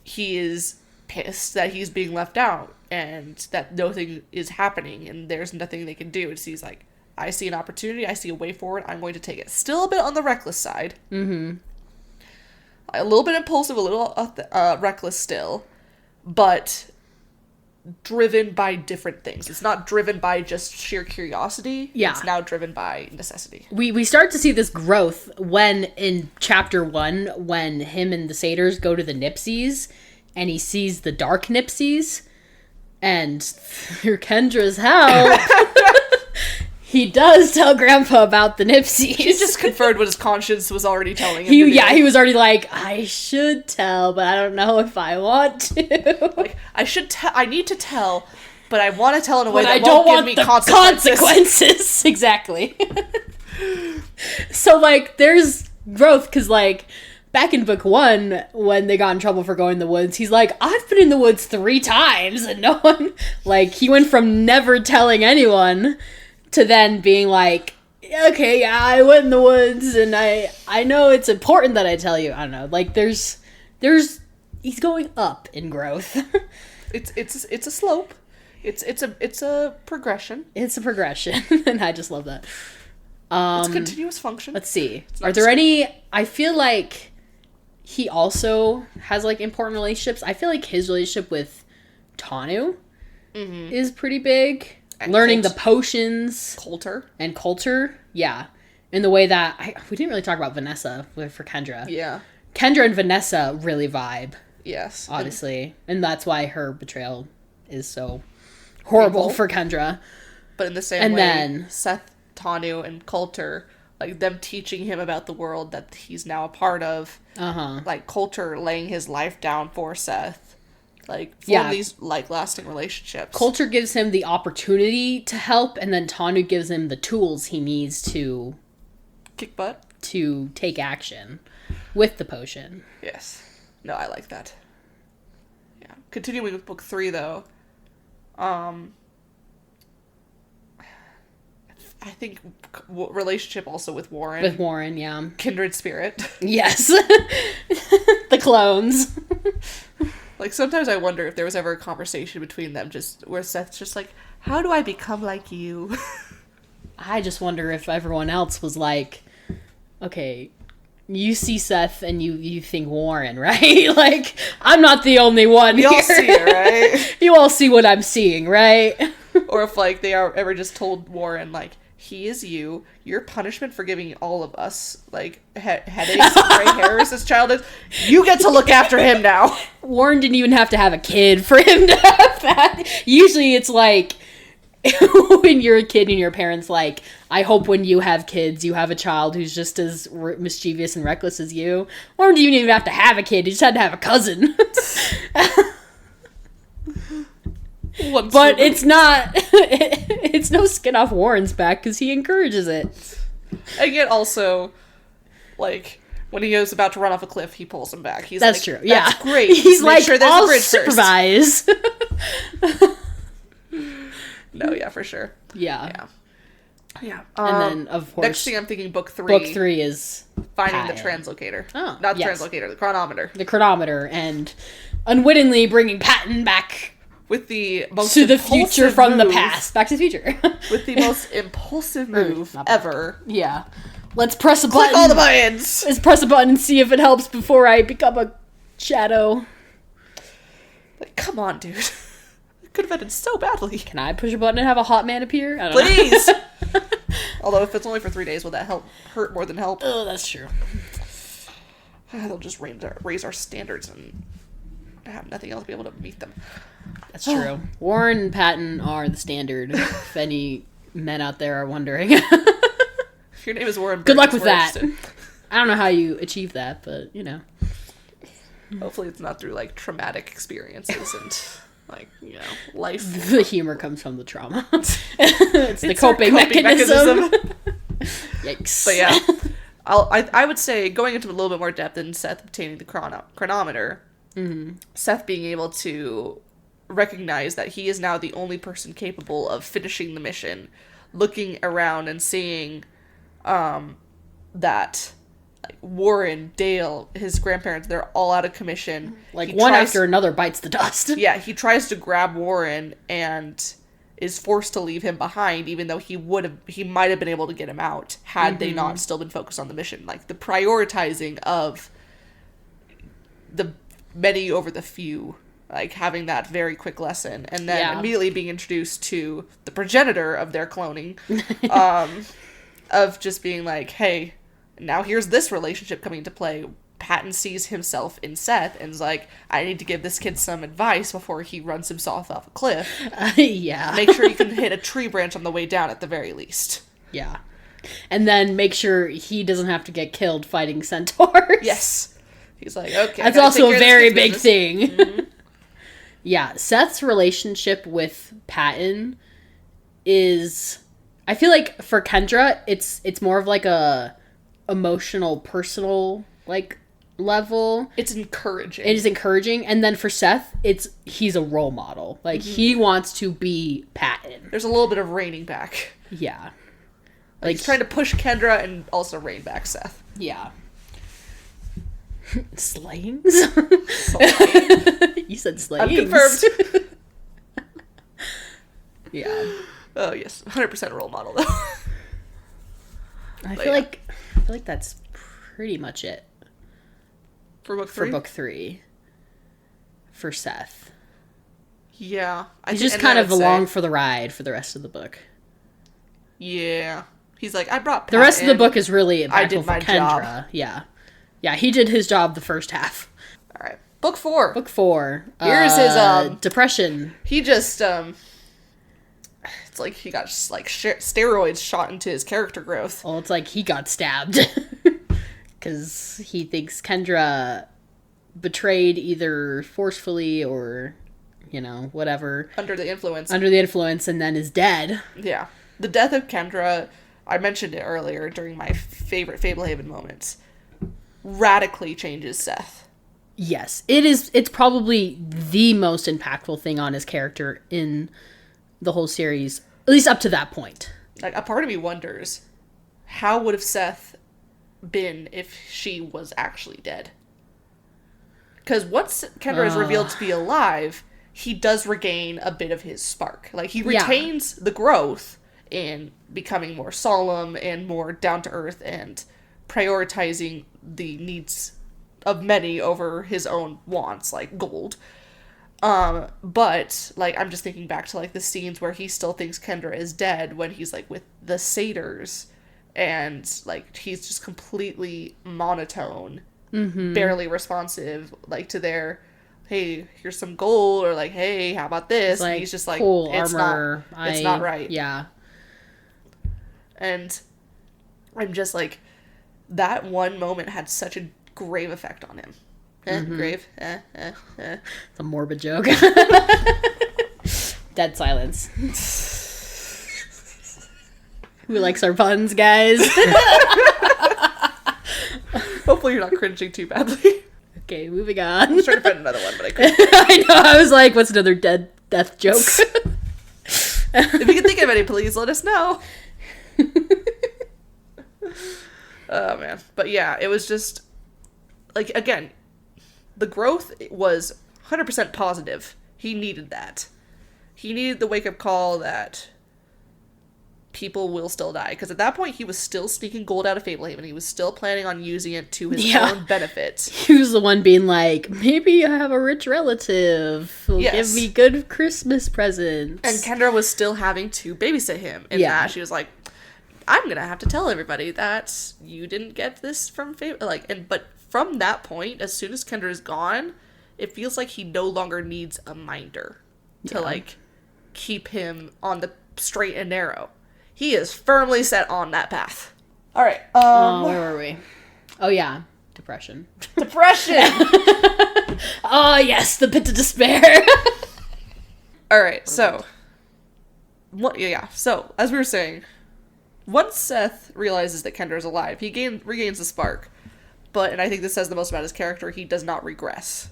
he is pissed that he's being left out and that nothing is happening and there's nothing they can do. And so he's like, I see an opportunity, I see a way forward, I'm going to take it. Still a bit on the reckless side. Mm-hmm. A little bit impulsive, a little reckless still, but driven by different things. It's not driven by just sheer curiosity. Yeah. It's now driven by necessity. We start to see this growth when, in chapter 1, when him and the satyrs go to the Nipsies, and he sees the dark Nipsies, and through Kendra's help, he does tell Grandpa about the Nipsies. He just confirmed what his conscience was already telling him. He was already like, I should tell, but I don't know if I want to. Like, I need to tell, but I want to tell in a way that won't give me consequences. Exactly. So, like, there's growth, because, like, back in book 1, when they got in trouble for going in the woods, he's like, I've been in the woods 3 times, and no one, like, he went from never telling anyone to then being like, okay, yeah, I went in the woods, and I know it's important that I tell you. I don't know, like, there's he's going up in growth. It's a slope. It's a progression. It's a progression, and I just love that. It's continuous function. Let's see. Are there any? I feel like he also has, like, important relationships. I feel like his relationship with Tanu is pretty big. And learning the potions. Coulter. Yeah. In the way that... we didn't really talk about Vanessa for Kendra. Yeah. Kendra and Vanessa really vibe. Yes. Obviously. And that's why her betrayal is so horrible for Kendra. But in the same way, then Seth, Tanu, and Coulter, like, them teaching him about the world that he's now a part of. Uh-huh. Like, Coulter laying his life down for Seth. Like, form these, like, lasting relationships. Coulter gives him the opportunity to help, and then Tanu gives him the tools he needs to... kick butt? To take action with the potion. Yes. No, I like that. Yeah. Continuing with book 3, though. I think relationship also with Warren. With Warren, yeah. Kindred spirit. Yes. The clones. Like, sometimes I wonder if there was ever a conversation between them just where Seth's just like, how do I become like you? I just wonder if everyone else was like, okay, you see Seth and you think Warren, right? Like, I'm not the only one We all see it, right? You all see what I'm seeing, right? Or if, like, they are ever just told Warren, like, he is you. Your punishment for giving all of us, like, headaches and gray hairs as childhood, you get to look after him now. Warren didn't even have to have a kid for him to have that. Usually it's like, when you're a kid and your parents like, I hope when you have kids, you have a child who's just as mischievous and reckless as you. Warren didn't even have to have a kid. He just had to have a cousin. But it's not, it's no skin off Warren's back because he encourages it. And yet also, like, when he was about to run off a cliff, he pulls him back. He's That's like, true, yeah. That's great. He's Make like, sure there's I'll a bridge supervise. No, yeah, for sure. Yeah. Yeah. And then, of course, next thing I'm thinking, book 3. Book 3 is finding Patton. the translocator. Oh, Not the yes. translocator, the chronometer. The chronometer, and unwittingly bringing Patton back With the most to the future from the move. past. Back to the future. With the most impulsive move Not bad. ever. Yeah. Let's press a Click button. all the buttons! Let's press a button and see if it helps before I become a shadow. Like, come on, dude. It could have ended so badly. Can I push a button and have a hot man appear? I don't Please! know. Although, if it's only for 3 days, will that hurt more than help? Oh, that's true. They'll just raise our standards and have nothing else be able to meet them. That's true. Warren and Patton are the standard, if any men out there are wondering. If your name is Warren Good luck Burgess, with we're that. interested. I don't know how you achieve that, but, you know. Hopefully it's not through, like, traumatic experiences and, like, you know, life. The humor comes from the trauma. It's the It's our coping mechanism. mechanism. Yikes. But yeah, I would say, going into a little bit more depth in Seth obtaining the chronometer, Seth being able to recognize that he is now the only person capable of finishing the mission, looking around and seeing that like, Warren, Dale, his grandparents, they're all out of commission. Like, He one tries- after another bites the dust. Yeah, he tries to grab Warren and is forced to leave him behind, even though he might have been able to get him out had they not still been focused on the mission. Like, the prioritizing of the many over the few, like, having that very quick lesson, and then immediately being introduced to the progenitor of their cloning, of just being like, hey, now here's this relationship coming into play. Patton sees himself in Seth and is like, I need to give this kid some advice before he runs himself off a cliff. Yeah. Make sure you can hit a tree branch on the way down at the very least. Yeah. And then make sure he doesn't have to get killed fighting centaurs. Yes. He's like, okay. That's I gotta also take a care of very this big business. thing. Mm-hmm. Yeah, Seth's relationship with Patton is, I feel like for Kendra, it's more of like a emotional, personal, like, level. It's encouraging. It is encouraging. And then for Seth, he's a role model. Like, he wants to be Patton. There's a little bit of reining back. Yeah. Like, he's trying to push Kendra and also rein back Seth. Yeah. Slayings? You said slayings. Unconfirmed. Yeah. Oh, yes. 100% role model, though. I feel like that's pretty much it. For book 3? For book 3. For Seth. Yeah. He's just kind of along for the ride for the rest of the book. Yeah. He's like, I brought Pat The rest of the in. book is really I did for my Kendra. job. Yeah. Yeah, he did his job the first half. All right. Book 4. Book 4. Here's his, depression. He just, it's like he got just, like, steroids shot into his character growth. Well, it's like he got stabbed. Because he thinks Kendra betrayed either forcefully or, you know, whatever. Under the influence. Under the influence, and then is dead. Yeah. The death of Kendra, I mentioned it earlier during my favorite Fablehaven moments, radically changes Seth. Yes. It's probably the most impactful thing on his character in the whole series, at least up to that point. Like, a part of me wonders, how would have Seth been if she was actually dead? Because once Kendra is revealed to be alive, he does regain a bit of his spark. Like, he retains the growth in becoming more solemn and more down-to-earth and prioritizing the needs of many over his own wants, like gold. But, like, I'm just thinking back to, like, the scenes where he still thinks Kendra is dead when he's, like, with the satyrs, and, like, he's just completely monotone, barely responsive, like, to their, hey, here's some gold, or, like, hey, how about this? Like, and he's just like, cool, it's armor, it's not right. Yeah. And I'm just like, that one moment had such a grave effect on him. Grave. It's a morbid joke. Dead silence. Who likes our puns, guys? Hopefully you're not cringing too badly. Okay, moving on. I was trying to find another one, but I couldn't. I know, I was like, what's another death joke? If you can think of any, please let us know. Oh, man. But yeah, it was just, like, again, the growth was 100% positive. He needed that. He needed the wake-up call that people will still die. Because at that point, he was still sneaking gold out of Fablehaven. He was still planning on using it to his own benefit. He was the one being like, maybe I have a rich relative who'll give me good Christmas presents. And Kendra was still having to babysit him. And that she was like, I'm going to have to tell everybody that you didn't get this from Fable. Like, but from that point, as soon as Kendra is gone, it feels like he no longer needs a minder to, like, keep him on the straight and narrow. He is firmly set on that path. All right. Where were we? Oh, yeah. Depression. Depression! Oh, yes. The pit of despair. All right. So, so, as we were saying, once Seth realizes that Kendra is alive, he regains the spark. But, and I think this says the most about his character, he does not regress.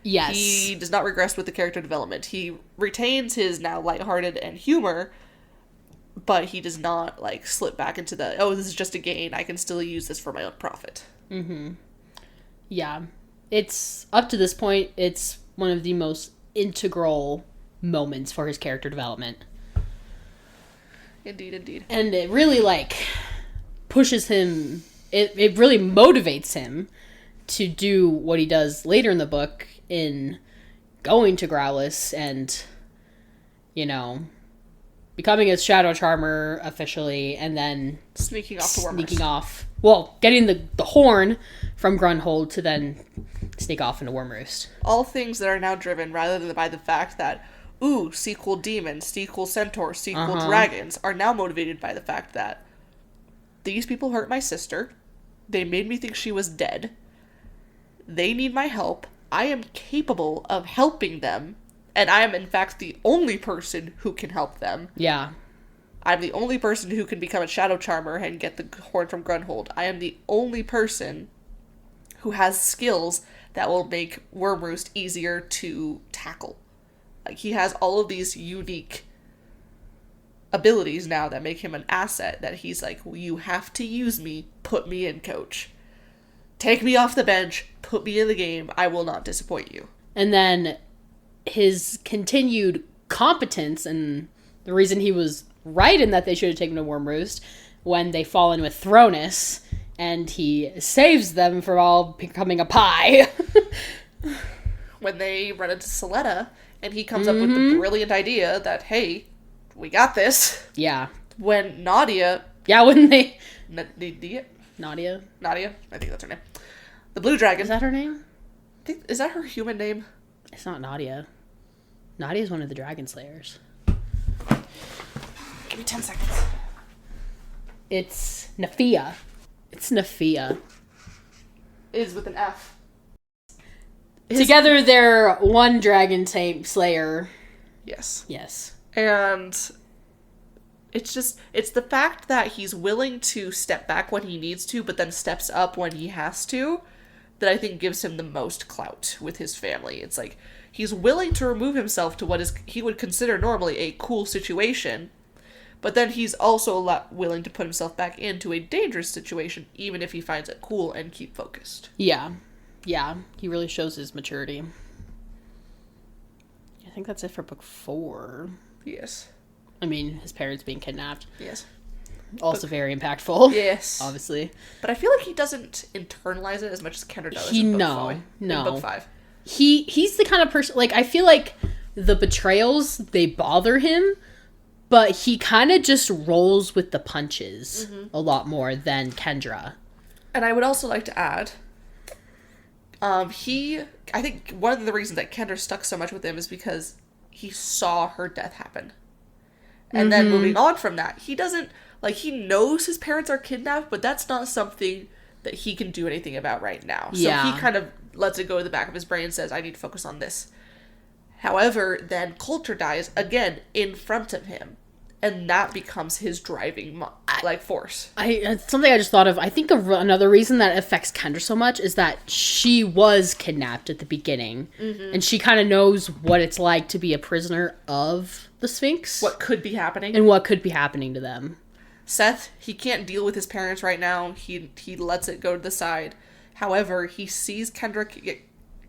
Yes. He does not regress with the character development. He retains his now lighthearted and humor, but he does not, like, slip back into the, oh, this is just a game, I can still use this for my own profit. Mm-hmm. Yeah. It's, up to this point, it's one of the most integral moments for his character development. Indeed. And it really, like, pushes him, it really motivates him to do what he does later in the book in going to Growlithe and, you know, becoming a Shadow Charmer officially, and then sneaking off to Wormroost. Getting the horn from Grunhold to then sneak off into Wormroost. All things that are now driven rather than by the fact that, ooh, see cool demons, see cool centaurs, see cool dragons, are now motivated by the fact that these people hurt my sister. They made me think she was dead. They need my help. I am capable of helping them. And I am, in fact, the only person who can help them. Yeah. I'm the only person who can become a Shadow Charmer and get the horn from Grunhold. I am the only person who has skills that will make Wormroost easier to tackle. Like, he has all of these unique abilities now that make him an asset that he's like, you have to use me, put me in, coach. Take me off the bench, put me in the game, I will not disappoint you. And then his continued competence, and the reason he was right in that they should have taken to Wormroost, when they fall in with Thronus, and he saves them from all becoming a pie. When they run into Soletta, and he comes up with the brilliant idea that, hey, we got this. Yeah. When Nadia... Yeah, when they... Nadia? Nadia? I think that's her name. The Blue Dragon. Is that her name? Is that her human name? It's not Nadia. Nadia's one of the Dragon Slayers. Give me 10 seconds. It's Nafia. It's Nafia. It is with an F. Together they're one Dragon Slayer. Yes. And it's the fact that he's willing to step back when he needs to, but then steps up when he has to, that I think gives him the most clout with his family. It's like, he's willing to remove himself to what he would consider normally a cool situation, but then he's also willing to put himself back into a dangerous situation, even if he finds it cool and keep focused. Yeah. Yeah, he really shows his maturity. I think that's it for book 4. Yes. I mean, his parents being kidnapped. Yes. Also very impactful. Yes. Obviously. But I feel like he doesn't internalize it as much as Kendra does No. in book 5. He's the kind of person, like, I feel like the betrayals, they bother him, but he kind of just rolls with the punches a lot more than Kendra. And I would also like to add, I think one of the reasons that Kendra stuck so much with him is because he saw her death happen. And then moving on from that, he doesn't, like, he knows his parents are kidnapped, but that's not something that he can do anything about right now. So he kind of lets it go to the back of his brain and says, I need to focus on this. However, then Coulter dies again in front of him. And that becomes his driving, force. It's something I just thought of. I think another reason that affects Kendra so much is that she was kidnapped at the beginning. And she kind of knows what it's like to be a prisoner of the Sphinx. What could be happening. And what could be happening to them. Seth, he can't deal with his parents right now. He lets it go to the side. However, he sees Kendra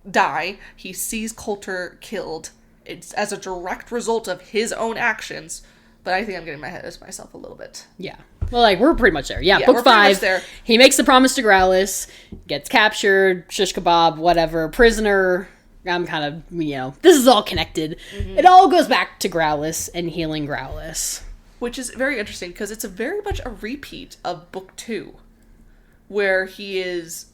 die. He sees Coulter killed. It's as a direct result of his own actions. But I think I'm getting my head of myself a little bit. Yeah. Well, like, we're pretty much there. Yeah, we're book 5. there. He makes the promise to Growlithe, gets captured, shish kebab, whatever, prisoner. I'm kind of, this is all connected. It all goes back to Growlithe and healing Growlithe. Which is very interesting, because it's very much a repeat of book 2. Where he is,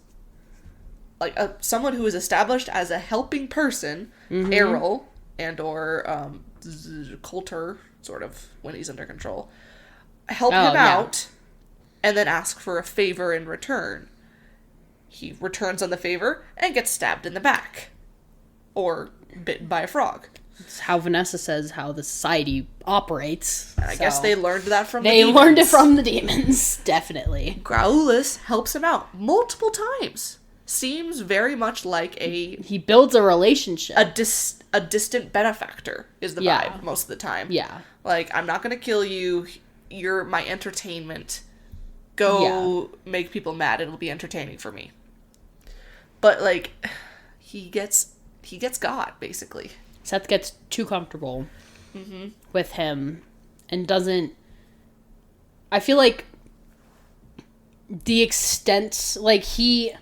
like, someone who is established as a helping person, Errol, and or Coulter, sort of, when he's under control, help him out, and then ask for a favor in return. He returns on the favor and gets stabbed in the back. Or bitten by a frog. It's how Vanessa says how the society operates. And I guess they learned that from the demons. They learned it from the demons, definitely. Growlithe helps him out multiple times. Seems very much like he builds a relationship. A distant benefactor is the vibe most of the time. Yeah. Like, I'm not going to kill you. You're my entertainment. Go make people mad. It'll be entertaining for me. But, like, he gets God, basically. Seth gets too comfortable with him and doesn't... I feel like the extent... Like, he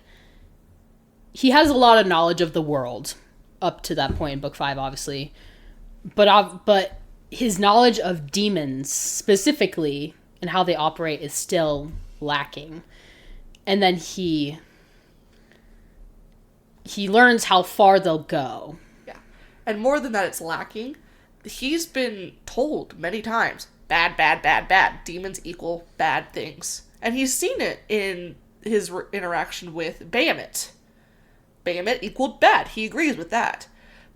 has a lot of knowledge of the world up to that point in book 5, obviously. But his knowledge of demons, specifically, and how they operate is still lacking. And then he learns how far they'll go. Yeah. And more than that, it's lacking. He's been told many times, bad, bad, bad, bad. Demons equal bad things. And he's seen it in his interaction with Bahamut. Bahamut equaled bad. He agrees with that.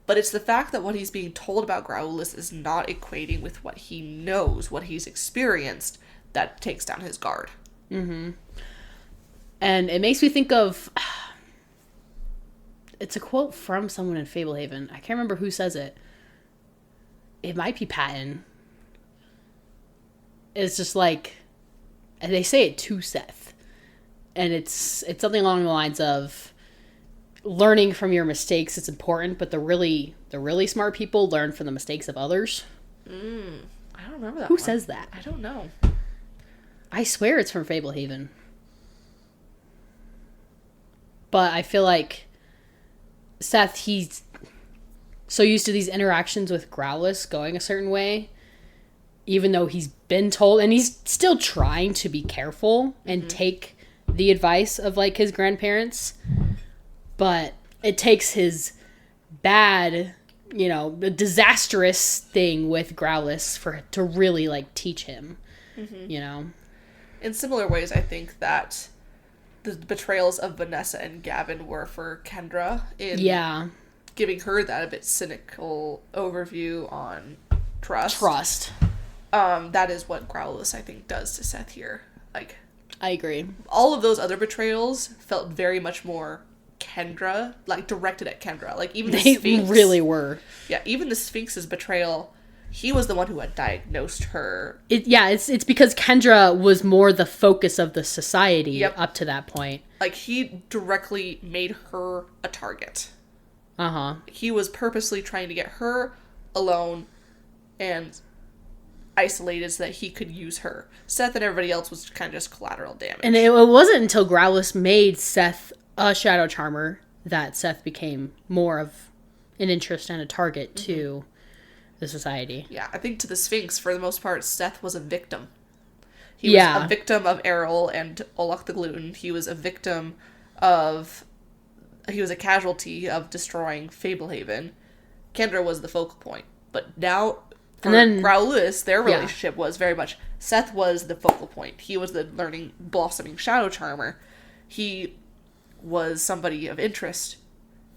But it's the fact that what he's being told about Growlithe is not equating with what he knows, what he's experienced, that takes down his guard. And it makes me think of... It's a quote from someone in Fablehaven. I can't remember who says it. It might be Patton. It's just like... And they say it to Seth. And it's something along the lines of... Learning from your mistakes is important, but the really smart people learn from the mistakes of others. I don't remember that Who one. says that? I don't know. I swear it's from Fablehaven. But I feel like Seth, he's so used to these interactions with Growlithe going a certain way, even though he's been told, and he's still trying to be careful and take the advice of, like, his grandparents. But it takes his bad, disastrous thing with Growlithe to really, like, teach him, In similar ways, I think that the betrayals of Vanessa and Gavin were for Kendra in giving her that a bit cynical overview on trust. That is what Growlithe, I think, does to Seth here. Like, I agree. All of those other betrayals felt very much more Kendra, like, directed at Kendra. Like, even the Sphinx. They really were. Yeah, even the Sphinx's betrayal, he was the one who had diagnosed her. It's because Kendra was more the focus of the society up to that point. Like, he directly made her a target. Uh-huh. He was purposely trying to get her alone and isolated so that he could use her. Seth and everybody else was kind of just collateral damage. And it wasn't until Growlithe made Seth a Shadow Charmer that Seth became more of an interest and a target to the society. Yeah, I think to the Sphinx, for the most part, Seth was a victim. He was a victim of Errol and Olak the Gluten. He was a victim of... He was a casualty of destroying Fablehaven. Kendra was the focal point. But now, for Growlithe, their relationship was very much... Seth was the focal point. He was the learning, blossoming Shadow Charmer. He was somebody of interest.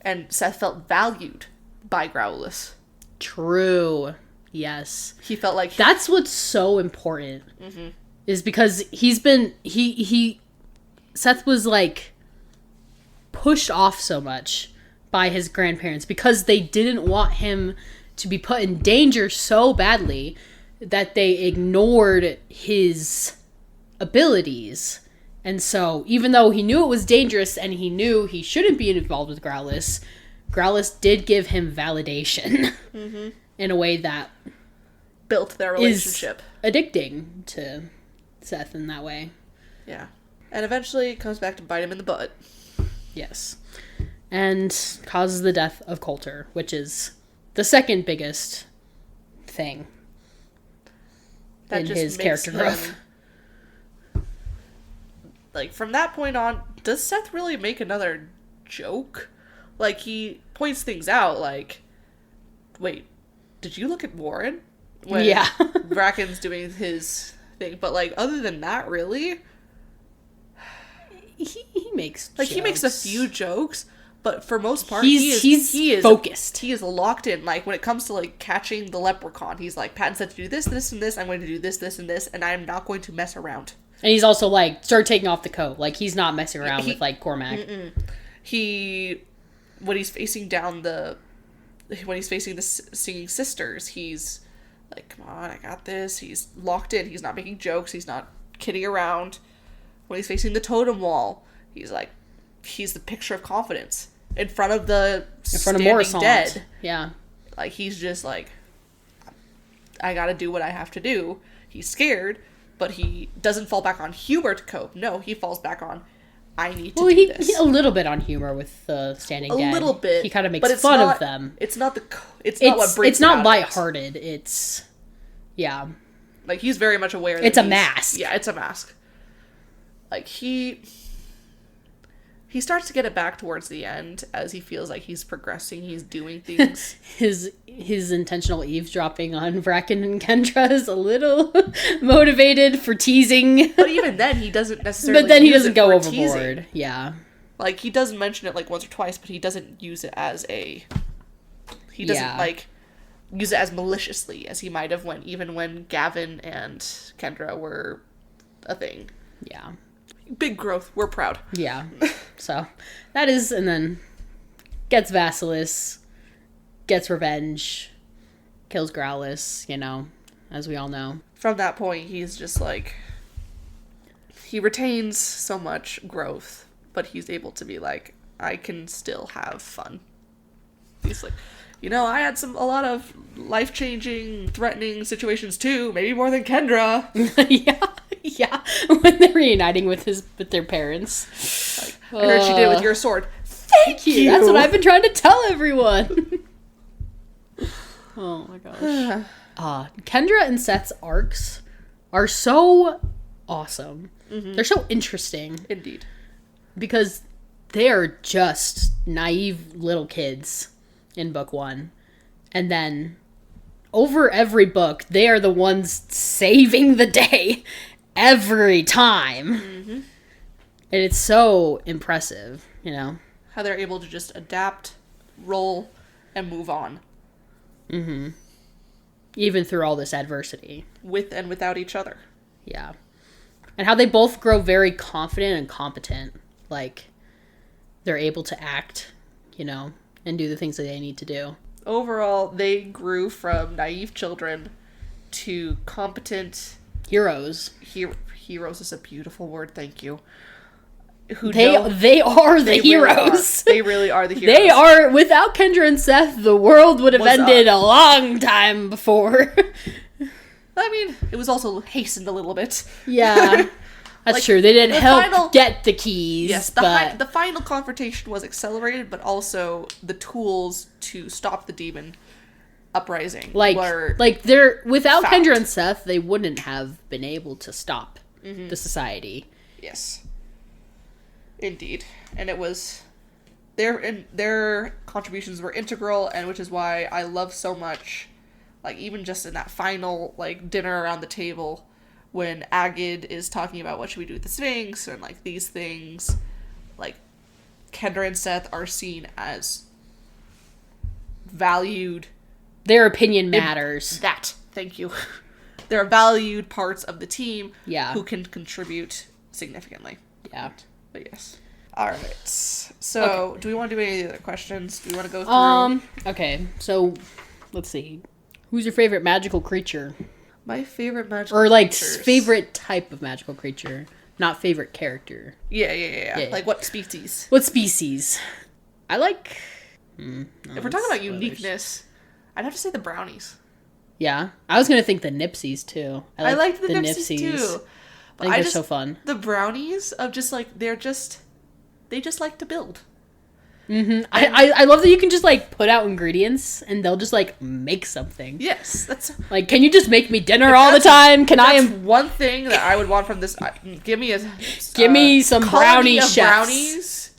And Seth felt valued by Growlithe. True. Yes. He felt like... That's what's so important. Mm-hmm. Is because he's been... Seth was, like, pushed off so much by his grandparents because they didn't want him to be put in danger so badly that they ignored his abilities. And so, even though he knew it was dangerous and he knew he shouldn't be involved with Growlithe, Growlithe did give him validation in a way that built their relationship. Is addicting to Seth in that way. Yeah. And eventually it comes back to bite him in the butt. Yes. And causes the death of Coulter, which is the second biggest thing that in just his makes character growth. Like, from that point on, does Seth really make another joke? Like, he points things out, like, wait, did you look at Warren? When Bracken's doing his thing. But, like, other than that, really? He makes like, jokes. He makes a few jokes, but for most part, he is focused. He is locked in. Like, when it comes to, like, catching the leprechaun, he's like, Patton said to do this, this, and this, I'm going to do this, this, and this, and I'm not going to mess around. And he's also, like, start taking off the coat. Like, he's not messing around with, like, Cormac. When he's facing the singing sisters, he's like, come on, I got this. He's locked in. He's not making jokes. He's not kidding around. When he's facing the totem wall, he's like, he's the picture of confidence. In front of Morrisant. Dead. Yeah. Like, he's just like, I gotta do what I have to do. He's scared, but he doesn't fall back on humor to cope. No, he falls back on, I need to do this. A little bit on humor with the Standing Dead. A little bit. He kind of makes fun of them. It's not what brings it's not lighthearted. It's, yeah. Like, he's very much aware that it's a mask. Yeah, it's a mask. Like, he starts to get it back towards the end as he feels like he's progressing, he's doing things. his intentional eavesdropping on Bracken and Kendra is a little motivated for teasing. But even then, he doesn't necessarily. But then he doesn't go overboard. Teasing. Yeah. Like, he does mention it, like, once or twice, but he doesn't use it as he doesn't, like, use it as maliciously as he might have even when Gavin and Kendra were a thing. Yeah. Big growth. We're proud. Yeah. So, that is, and then gets Vasilis, gets revenge, kills Growlithe, as we all know. From that point, he's just like, he retains so much growth, but he's able to be like, I can still have fun. He's like, I had a lot of life-changing, threatening situations too, maybe more than Kendra. Yeah, when they're reuniting with their parents. Like, I heard she did it with your sword. Thank you! That's what I've been trying to tell everyone. Oh my gosh. Kendra and Seth's arcs are so awesome. Mm-hmm. They're so interesting. Indeed. Because they're just naive little kids in book 1. And then over every book, they are the ones saving the day every time. Mm-hmm. And it's so impressive, How they're able to just adapt, roll, and move on. Mm-hmm. Even through all this adversity. With and without each other. Yeah. And how they both grow very confident and competent. Like, they're able to act, and do the things that they need to do. Overall, they grew from naive children to competent... Heroes. Heroes is a beautiful word, thank you. They are the heroes. They really are the heroes. They are. Without Kendra and Seth, the world would have ended a long time before. I mean, it was also hastened a little bit. Yeah. That's true. They didn't help get the keys. Yes, the final confrontation was accelerated, but also the tools to stop the demon uprising were without found. Kendra and Seth, they wouldn't have been able to stop the society. Yes. Indeed. And it was their contributions were integral, and which is why I love so much, like, even just in that final, like, dinner around the table when Agid is talking about what should we do with the Sphinx and, like, these things, like, Kendra and Seth are seen as valued. Their opinion matters. Thank you. They're valued parts of the team who can contribute significantly. Yeah. But yes. Alright. So, do we want to do any other questions? Do we want to go through? Okay. So, let's see. Who's your favorite magical creature? My favorite magical Or, like, creatures. favorite type of magical creature. Not favorite character. Yeah. Like, what species? What species? I like... if we're talking about uniqueness, I'd have to say the brownies. Yeah. I was going to think the Nipsies, too. I liked the Nipsies, too. But I think they're so fun. The brownies of just, like, they just like to build. Mm-hmm. I love that you can just, like, put out ingredients and they'll just, like, make something. Yes, that's... Like, can you just make me dinner all the time? That's one thing that I would want from this. Give me some brownie chefs. Brownies,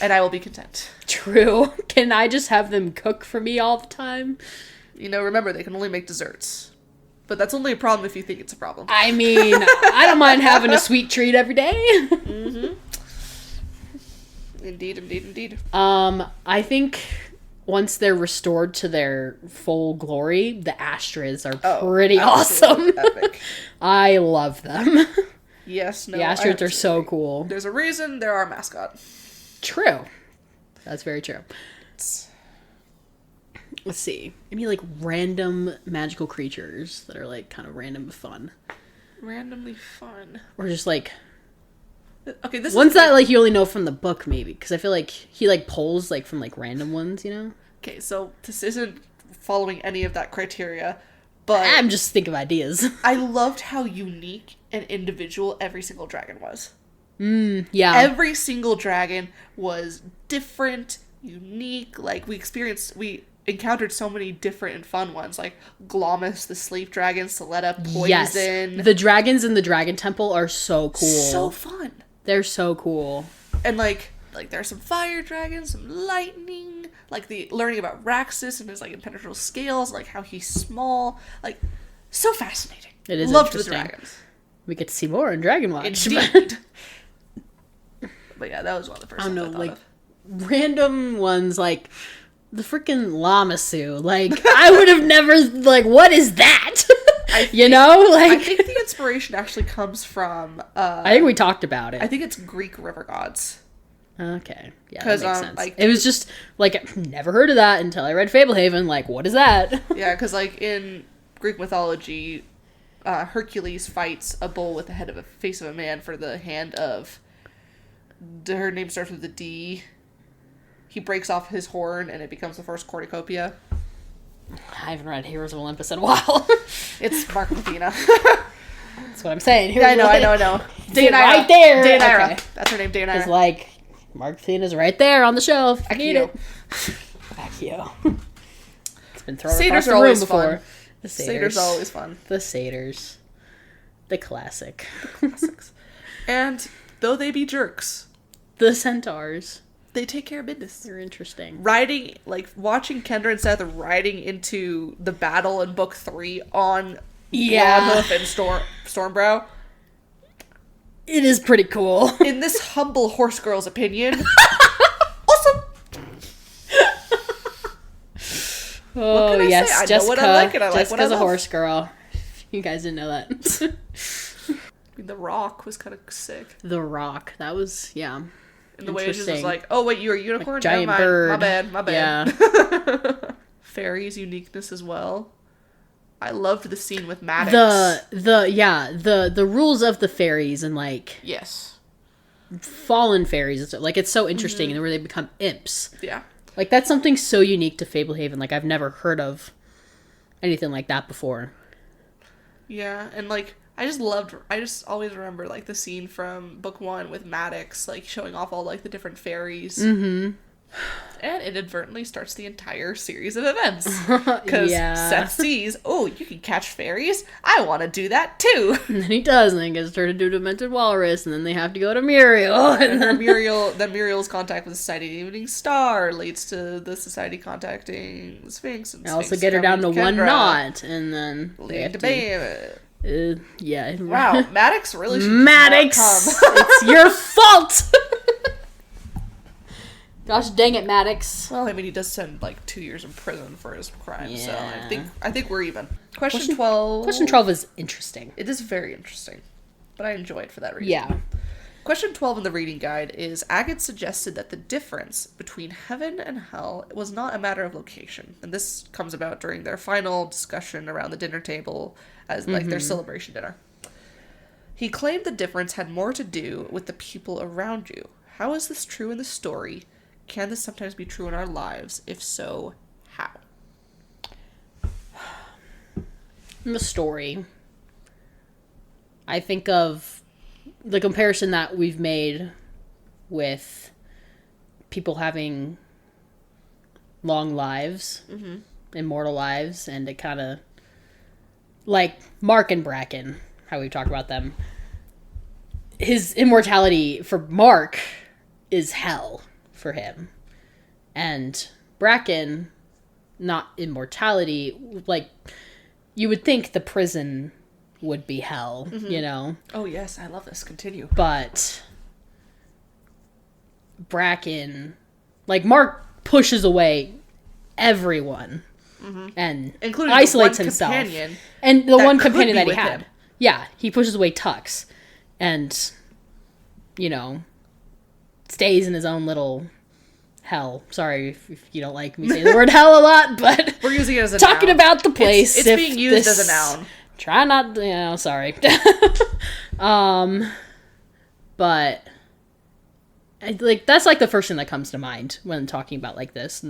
and I will be content. True. Can I just have them cook for me all the time? You know, remember, they can only make desserts. But that's only a problem if you think it's a problem. I mean, I don't mind having a sweet treat every day. Mm-hmm. Indeed. I think once they're restored to their full glory, the Astras are pretty awesome. Epic. I love them. Yes, no. The Astras are so cool. There's a reason they're our mascot. True. That's very true. Let's see. Maybe like random magical creatures that are like kind of random but fun. Randomly fun. Or just like... Okay, this ones that like you only know from the book, maybe, because I feel like he like pulls like from like random ones, you know. Okay, so this isn't following any of that criteria, but I'm just thinking of ideas. I loved how unique and individual every single dragon was. Yeah. Every single dragon was different, unique. Like we encountered so many different and fun ones, like Glomus, the sleep dragon, Soletta, Poison. Yes. The dragons in the Dragon Temple are so cool. So fun. They're so cool. And like there's some fire dragons, some lightning, like the learning about Raxus and his like impenetrable scales, like how he's small, like so fascinating. It is Loved interesting. the dragons. We get to see more in Dragon Watch. Indeed. But yeah, that was one of the first ones I thought of. Random ones like the freaking Lamasu. Like I would have never like, what is that? I think the inspiration actually comes from I think we talked about it. I think it's Greek river gods. Okay. Yeah, that makes sense. Like, it was just like never heard of that until I read Fablehaven. Like, what is that? Yeah, because like in Greek mythology, Hercules fights a bull with the head of a face of a man for the hand of her name starts with a D. He breaks off his horn and it becomes the first cornucopia. I haven't read Heroes of Olympus in a while. It's Mark and Athena. That's what I'm saying. Yeah, I know. Deianira. Right there. Deianira. Okay. That's her name, Deianira. It's like, Mark Athena's right there on the shelf. I need it. Accio. It's been thrown across the room before. Fun. The Satyrs are always fun. The Satyrs. The classic. The classics. And though they be jerks, the Centaurs, they take care of business. They're interesting. Watching Kendra and Seth riding into the battle in book 3 on Broadhoof and Stormbrow. It is pretty cool. In this humble horse girl's opinion. Awesome! Oh, yes. I know what I like and I like what I love. Jessica's a horse girl. You guys didn't know that. The Rock was kind of sick. The Rock. That was, yeah. And the way it just was like, oh, wait, you're a unicorn? Like giant bird. My bad. Yeah. Fairy's uniqueness as well. I loved the scene with Maddox. The rules of the fairies and like... Yes. fallen fairies and stuff. Like, it's so interesting, and where they become imps. Yeah. Like, that's something so unique to Fablehaven. Like, I've never heard of anything like that before. Yeah, and, like, I just always remember, like, the scene from book 1 with Maddox, like, showing off all, like, the different fairies. Mm-hmm. And it inadvertently starts the entire series of events. Because Seth sees, oh, you can catch fairies? I want to do that too. And then he does, and then he gets turned into a demented walrus, and then they have to go to Muriel. And then Muriel's contact with the Society of the Evening Star leads to the Society contacting the Sphinx. And I also get her down to one knot, and then leading to Bane. Yeah. Wow, Maddox really should Maddox, it's your fault! Gosh dang it, Maddox. Well, I mean, he does spend, like, 2 years in prison for his crime, so I think we're even. Question 12. Question 12 is interesting. It is very interesting, but I enjoy it for that reason. Yeah. Question 12 in the reading guide is, Agate suggested that the difference between heaven and hell was not a matter of location. And this comes about during their final discussion around the dinner table as, like, their celebration dinner. He claimed the difference had more to do with the people around you. How is this true in the story? Can this sometimes be true in our lives? If so, how? In the story, I think of the comparison that we've made with people having long lives, immortal lives, and it kind of, like Mark and Bracken, how we've talked about them. His immortality for Mark is hell for him. And Bracken, not immortality, like, you would think the prison would be hell, you know? Oh, yes, I love this. Continue. But Bracken, like, Mark pushes away everyone and including isolates the one himself. Companion and the one companion that he with had. him. Yeah, he pushes away Tux and, you know, stays in his own little hell. Sorry if you don't like me saying the word hell a lot, but we're using it as a talking noun. about the place. It's being used as a noun. Try not, sorry. But like, that's like the first thing that comes to mind when talking about like this.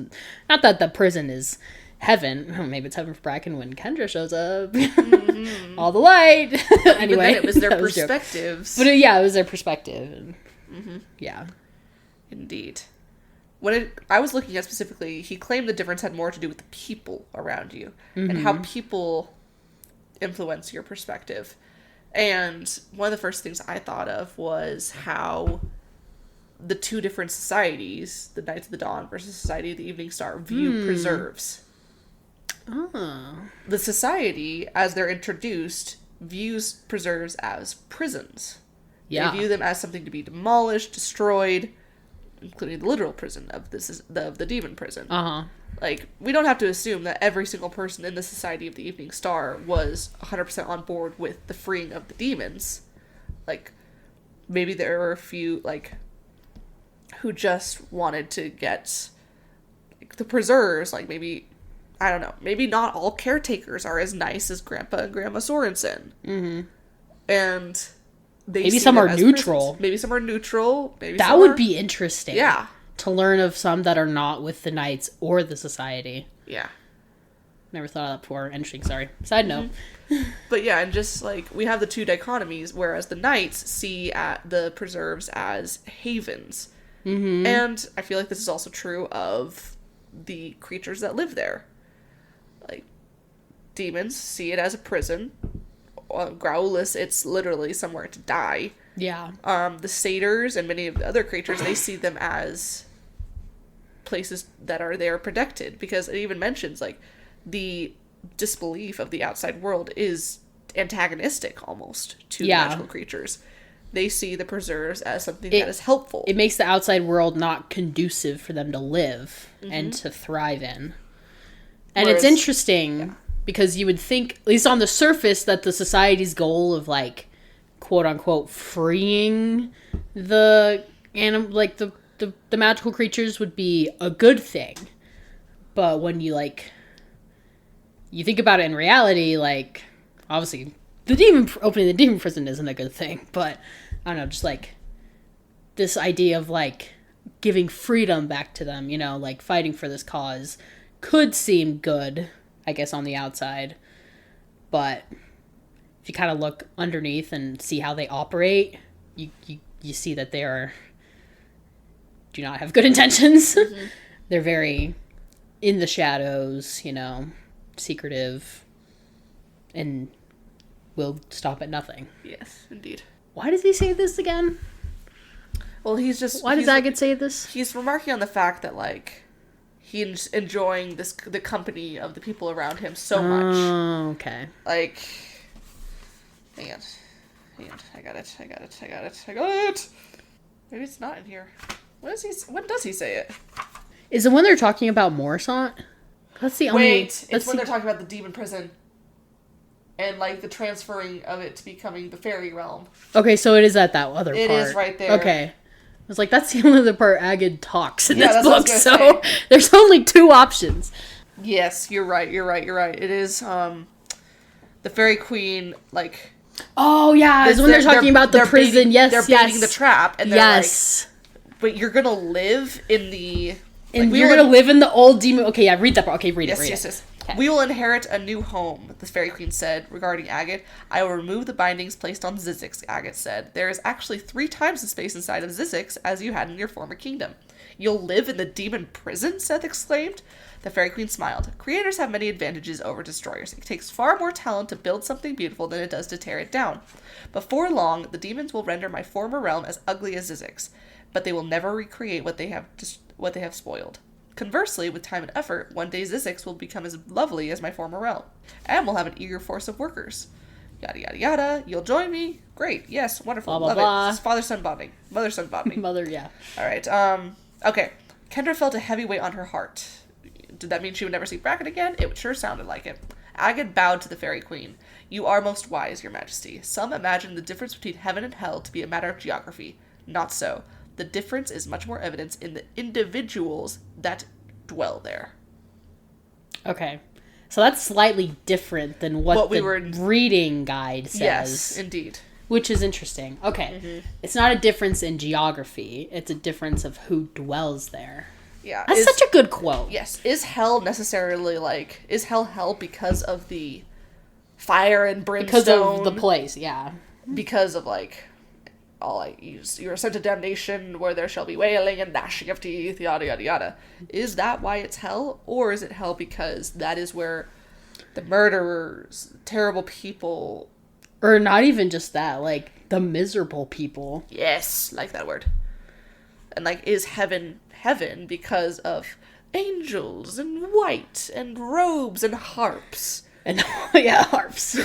Not that the prison is heaven. Maybe it's heaven for Bracken when Kendra shows up. All the light. Anyway, it was their perspectives. But it was their perspective. Yeah. Indeed. I was looking at specifically, he claimed the difference had more to do with the people around you and how people influence your perspective. And one of the first things I thought of was how the two different societies, the Knights of the Dawn versus Society of the Evening Star, view preserves. Oh. The society, as they're introduced, views preserves as prisons. Yeah. They view them as something to be demolished, destroyed, including the literal prison of the demon prison. Like, we don't have to assume that every single person in the Society of the Evening Star was 100% on board with the freeing of the demons. Like, maybe there were a few, like, who just wanted to get, like, the preserves. Like, maybe, I don't know, maybe not all caretakers are as nice as Grandpa and Grandma Sorensen. And maybe some are neutral. Prisons. Maybe some are neutral. Maybe that would be interesting. Yeah. To learn of some that are not with the Knights or the Society. Yeah. Never thought of that before. Interesting, sorry. Side note. But yeah, and just like, we have the two dichotomies, whereas the Knights see the preserves as havens. And I feel like this is also true of the creatures that live there. Like, demons see it as a prison. Growlithe, it's literally somewhere to die. Yeah. The satyrs and many of the other creatures, they see them as places that are there protected, because it even mentions, like, the disbelief of the outside world is antagonistic almost to the magical creatures. They see the preserves as something that is helpful. It makes the outside world not conducive for them to live and to thrive in. And it's interesting because you would think, at least on the surface, that the society's goal of, like, quote unquote freeing the the magical creatures would be a good thing. But when you think about it in reality, like, obviously opening the demon prison isn't a good thing, but I don't know, just like this idea of, like, giving freedom back to them, you know, like, fighting for this cause could seem good, I guess, on the outside. But if you kind of look underneath and see how they operate, you see that do not have good intentions. Mm-hmm. They're very in the shadows, you know, secretive, and will stop at nothing. Yes, indeed. Why does he say this again? Well, why does Agate say this? He's remarking on the fact that, like, he's enjoying the company of the people around him so much. Oh, okay. Like, hang on. I got it. Maybe it's not in here. When does he say it? Is it when they're talking about Morrisont? That's the only... Wait, it's when they're talking about the demon prison. And, like, the transferring of it to becoming the fairy realm. Okay, so it is at that other part. It is right there. Okay. I was like, that's the only other part Agate talks in this that's book, so there's only 2 options. Yes, you're right. It is, the fairy queen, like... Oh, yeah, it's when they're talking about the prison. They're baiting the trap, and they're like, but you're gonna live in the... And you're gonna live in the old demon... Okay, yeah, read that part. Okay, read it. Yes. Okay. We will inherit a new home, the fairy queen said regarding Agate. I will remove the bindings placed on Zizix, Agate said. There is actually 3 times the space inside of Zizix as you had in your former kingdom. You'll live in the demon prison? Seth exclaimed. The fairy queen smiled. Creators have many advantages over destroyers. It takes far more talent to build something beautiful than it does to tear it down. Before long, the demons will render my former realm as ugly as Zizix, but they will never recreate what they have spoiled. Conversely, with time and effort, one day Zizix will become as lovely as my former realm, and we'll have an eager force of workers. Yada yada yada. You'll join me? Great. Yes. Wonderful. Blah, love blah, it. It's father-son bonding. Mother-son bonding. Mother, yeah. All right. Okay. Kendra felt a heavy weight on her heart. Did that mean she would never see Bracken again? It sure sounded like it. Agate bowed to the fairy queen. You are most wise, your majesty. Some imagine the difference between heaven and hell to be a matter of geography. Not so. The difference is much more evident in the individuals that dwell there. Okay. So that's slightly different than what the reading guide says. Yes, indeed. Which is interesting. Okay. Mm-hmm. It's not a difference in geography. It's a difference of who dwells there. Yeah. That's such a good quote. Yes. Is hell necessarily, like... Is hell because of the fire and brimstone? Because of the place, yeah. Because of, like... you are sent to damnation where there shall be wailing and gnashing of teeth, yada yada yada. Is that why it's hell? Or is it hell because that is where the murderers, terrible people... Or not even just that, like, the miserable people. Yes, like that word. And, like, is heaven because of angels and white and robes and harps? And, yeah, harps.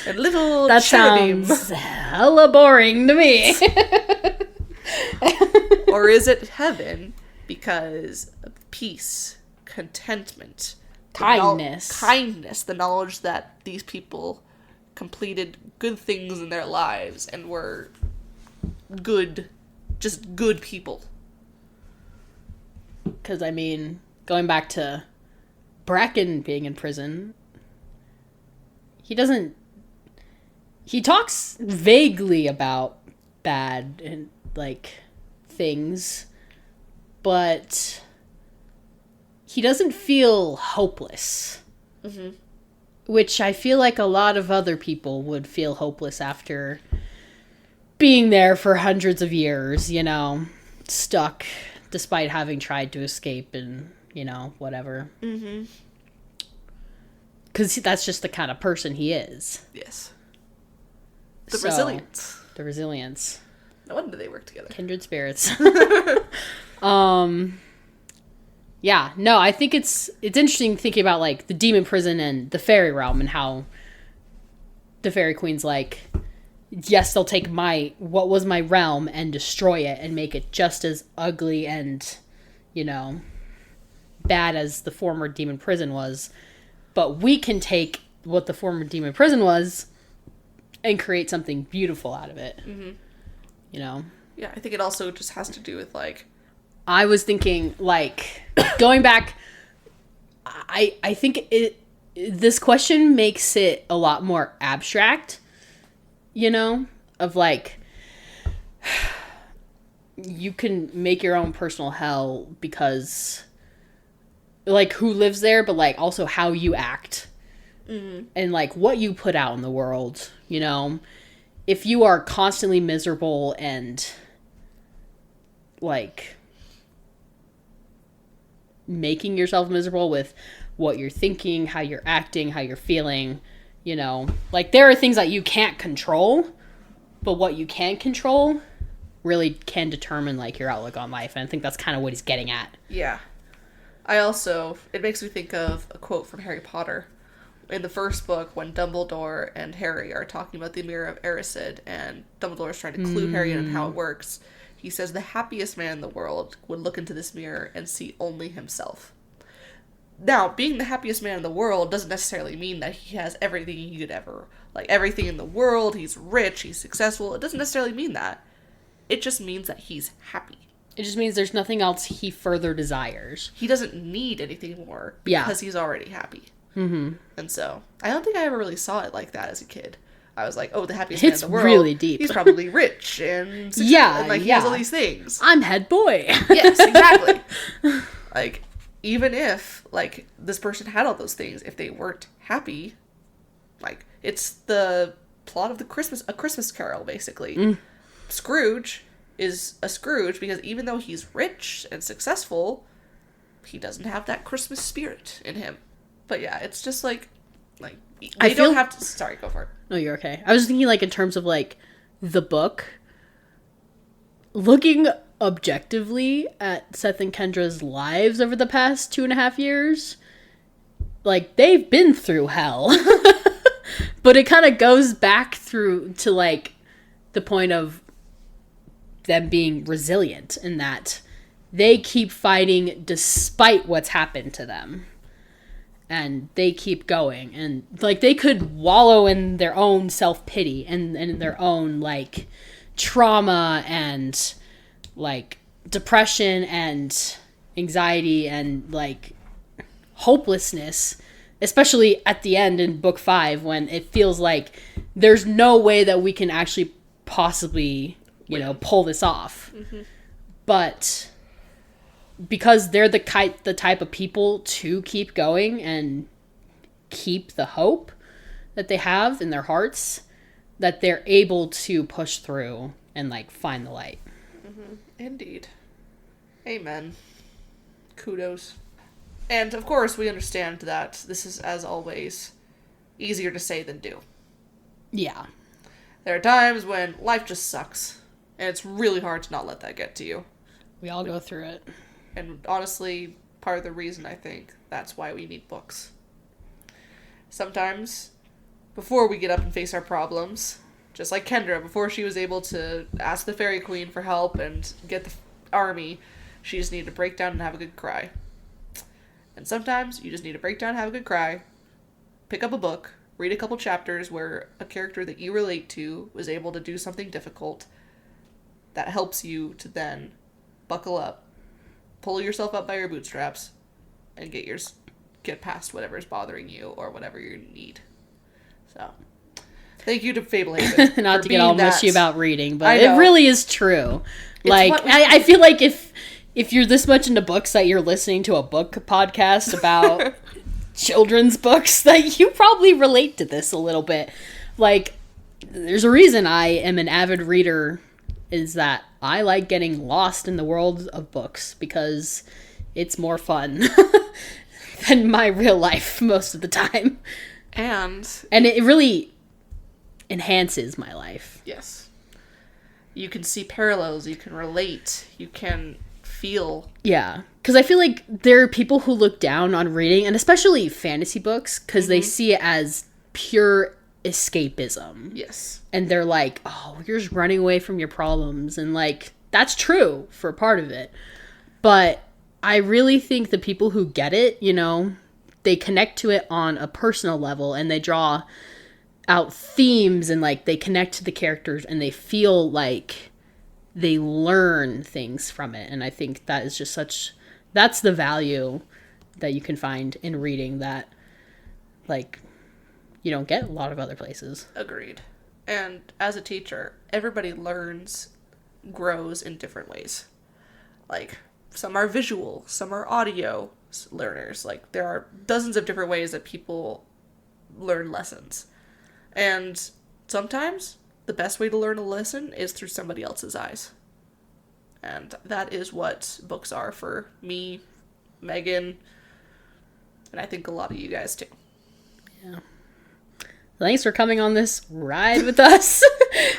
And little that cherubim. Sounds hella boring to me. Or is it heaven because of peace, contentment, kindness, the knowledge that these people completed good things in their lives and were just good people? Because, I mean, going back to Bracken being in prison, he talks vaguely about bad and, like, things, but he doesn't feel hopeless. Mm-hmm. Which I feel like a lot of other people would feel hopeless after being there for hundreds of years, you know, stuck despite having tried to escape and, you know, whatever. Mm-hmm. Because that's just the kind of person he is. Yes. The resilience. No wonder they work together. Kindred spirits. Yeah, no, I think it's interesting thinking about, like, the demon prison and the fairy realm and how the fairy queen's like, yes, they'll take what was my realm and destroy it and make it just as ugly and, you know, bad as the former demon prison was. But we can take what the former demon prison was and create something beautiful out of it. Mm-hmm. You know? Yeah, I think it also just has to do with, like... I was thinking, like, going back, I think this question makes it a lot more abstract, you know? Of, like, you can make your own personal hell because, like, who lives there, but, like, also how you act. Mm-hmm. And, like, what you put out in the world, you know? If you are constantly miserable and, like, making yourself miserable with what you're thinking, how you're acting, how you're feeling, you know? Like, there are things that you can't control, but what you can control really can determine, like, your outlook on life. And I think that's kind of what he's getting at. Yeah. It makes me think of a quote from Harry Potter. In the first book, when Dumbledore and Harry are talking about the Mirror of Erised, and Dumbledore is trying to clue Harry in on how it works, he says the happiest man in the world would look into this mirror and see only himself. Now, being the happiest man in the world doesn't necessarily mean that he has everything he could ever, like, everything in the world, he's rich, he's successful. It doesn't necessarily mean that. It just means that he's happy. It just means there's nothing else he further desires. He doesn't need anything more because he's already happy. Mm-hmm. And so, I don't think I ever really saw it like that as a kid. I was like, oh, the happiest man in the world. It's really deep. He's probably rich and successful, and, like, he has all these things. I'm head boy. Yes, exactly. Like, even if, like, this person had all those things, if they weren't happy, like, it's the plot of A Christmas Carol, basically. Scrooge is a Scrooge because even though he's rich and successful, he doesn't have that Christmas spirit in him. But yeah, it's just like they don't have to. Sorry, go for it. No, you're okay. I was thinking, like, in terms of, like, the book, looking objectively at Seth and Kendra's lives over the past 2.5 years, like, they've been through hell. But it kind of goes back through to, like, the point of them being resilient in that they keep fighting despite what's happened to them. And they keep going. And, like, they could wallow in their own self-pity and in their own, like, trauma and, like, depression and anxiety and, like, hopelessness. Especially at the end in book 5 when it feels like there's no way that we can actually possibly, you know, pull this off. Mm-hmm. But because they're the type of people to keep going and keep the hope that they have in their hearts, that they're able to push through and, like, find the light. Mm-hmm. Indeed. Amen. Kudos. And, of course, we understand that this is, as always, easier to say than do. Yeah. There are times when life just sucks, and it's really hard to not let that get to you. We all go through it. And honestly, part of the reason I think that's why we need books. Sometimes, before we get up and face our problems, just like Kendra, before she was able to ask the Fairy Queen for help and get the army, she just needed to break down and have a good cry. And sometimes you just need to break down and have a good cry, pick up a book, read a couple chapters where a character that you relate to was able to do something difficult that helps you to then buckle up, pull yourself up by your bootstraps, and get past whatever's bothering you or whatever you need. So, thank you to Fablehaven. Not to get all mushy about reading, but it really is true. Like, I feel like if you're this much into books that you're listening to a book podcast about children's books, that you probably relate to this a little bit. Like, there's a reason I am an avid reader, is that I like getting lost in the world of books because it's more fun than my real life most of the time. And it really enhances my life. Yes. You can see parallels, you can relate, you can feel. Yeah, because I feel like there are people who look down on reading, and especially fantasy books, because they see it as pure escapism. Yes. And they're like, oh, you're just running away from your problems. And, like, that's true for a part of it. But I really think the people who get it, you know, they connect to it on a personal level, and they draw out themes, and, like, they connect to the characters, and they feel like they learn things from it. And I think that is just that's the value that you can find in reading that, like, you don't get a lot of other places. Agreed. And as a teacher, everybody learns grows in different ways. Like, some are visual, some are audio learners. Like, there are dozens of different ways that people learn lessons. And sometimes the best way to learn a lesson is through somebody else's eyes. And that is what books are for me, Megan, and I think a lot of you guys too. Yeah. Thanks for coming on this ride with us.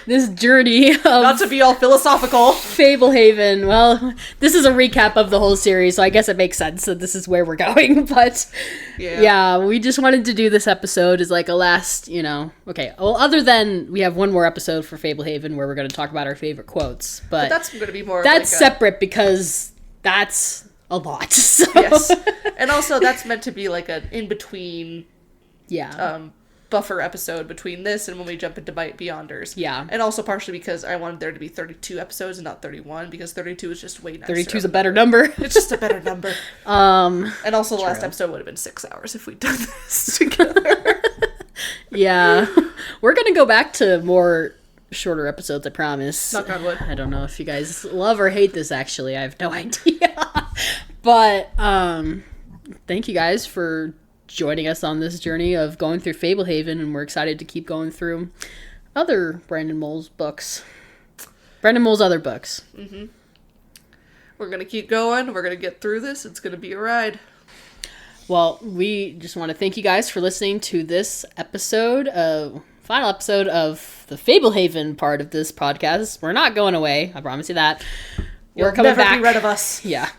This journey of... Not to be all philosophical. Fablehaven. Well, this is a recap of the whole series, so I guess it makes sense that this is where we're going. But yeah, we just wanted to do this episode as like a last, Okay, well, other than we have one more episode for Fablehaven where we're going to talk about our favorite quotes. But that's going to be more that's like separate because that's a lot. So. Yes. And also that's meant to be like an in-between... Yeah. Buffer episode between this and when we jump into Beyonders. Yeah. And also partially because I wanted there to be 32 episodes and not 31 because 32 is just way nicer. 32 is a better number. It's just a better number. And also the last episode would have been 6 hours if we'd done this together. Yeah. We're going to go back to more shorter episodes, I promise. Knock on wood. I don't know if you guys love or hate this, actually. I have no idea. But thank you guys for joining us on this journey of going through Fablehaven, and we're excited to keep going through other Brandon Mole's books. Brandon Mole's other books. Mm-hmm. We're going to keep going. We're going to get through this. It's going to be a ride. Well, we just want to thank you guys for listening to this episode, final episode of the Fablehaven part of this podcast. We're not going away. I promise you that. We're coming back. Be rid of us. Yeah.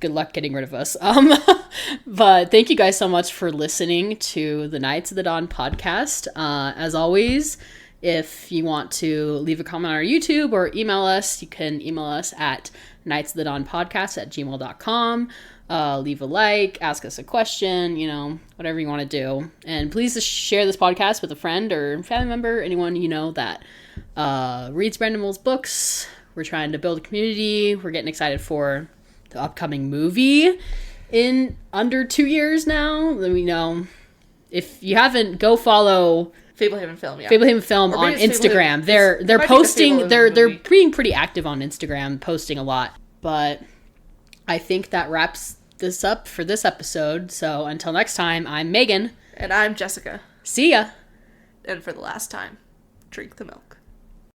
Good luck getting rid of us. But thank you guys so much for listening to the Knights of the Dawn podcast. As always, if you want to leave a comment on our YouTube or email us, you can email us at knightsofthedawnpodcast@gmail.com. Leave a like, ask us a question, whatever you want to do. And please just share this podcast with a friend or family member, anyone you know that reads Brandon Mole's books. We're trying to build a community. We're getting excited for the upcoming movie in under 2 years now. If you haven't, go follow Fablehaven Film, yeah. Fablehaven Film on Instagram. They're posting. They're being pretty active on Instagram, posting a lot. But I think that wraps this up for this episode. So until next time, I'm Megan. And I'm Jessica. See ya. And for the last time, drink the milk.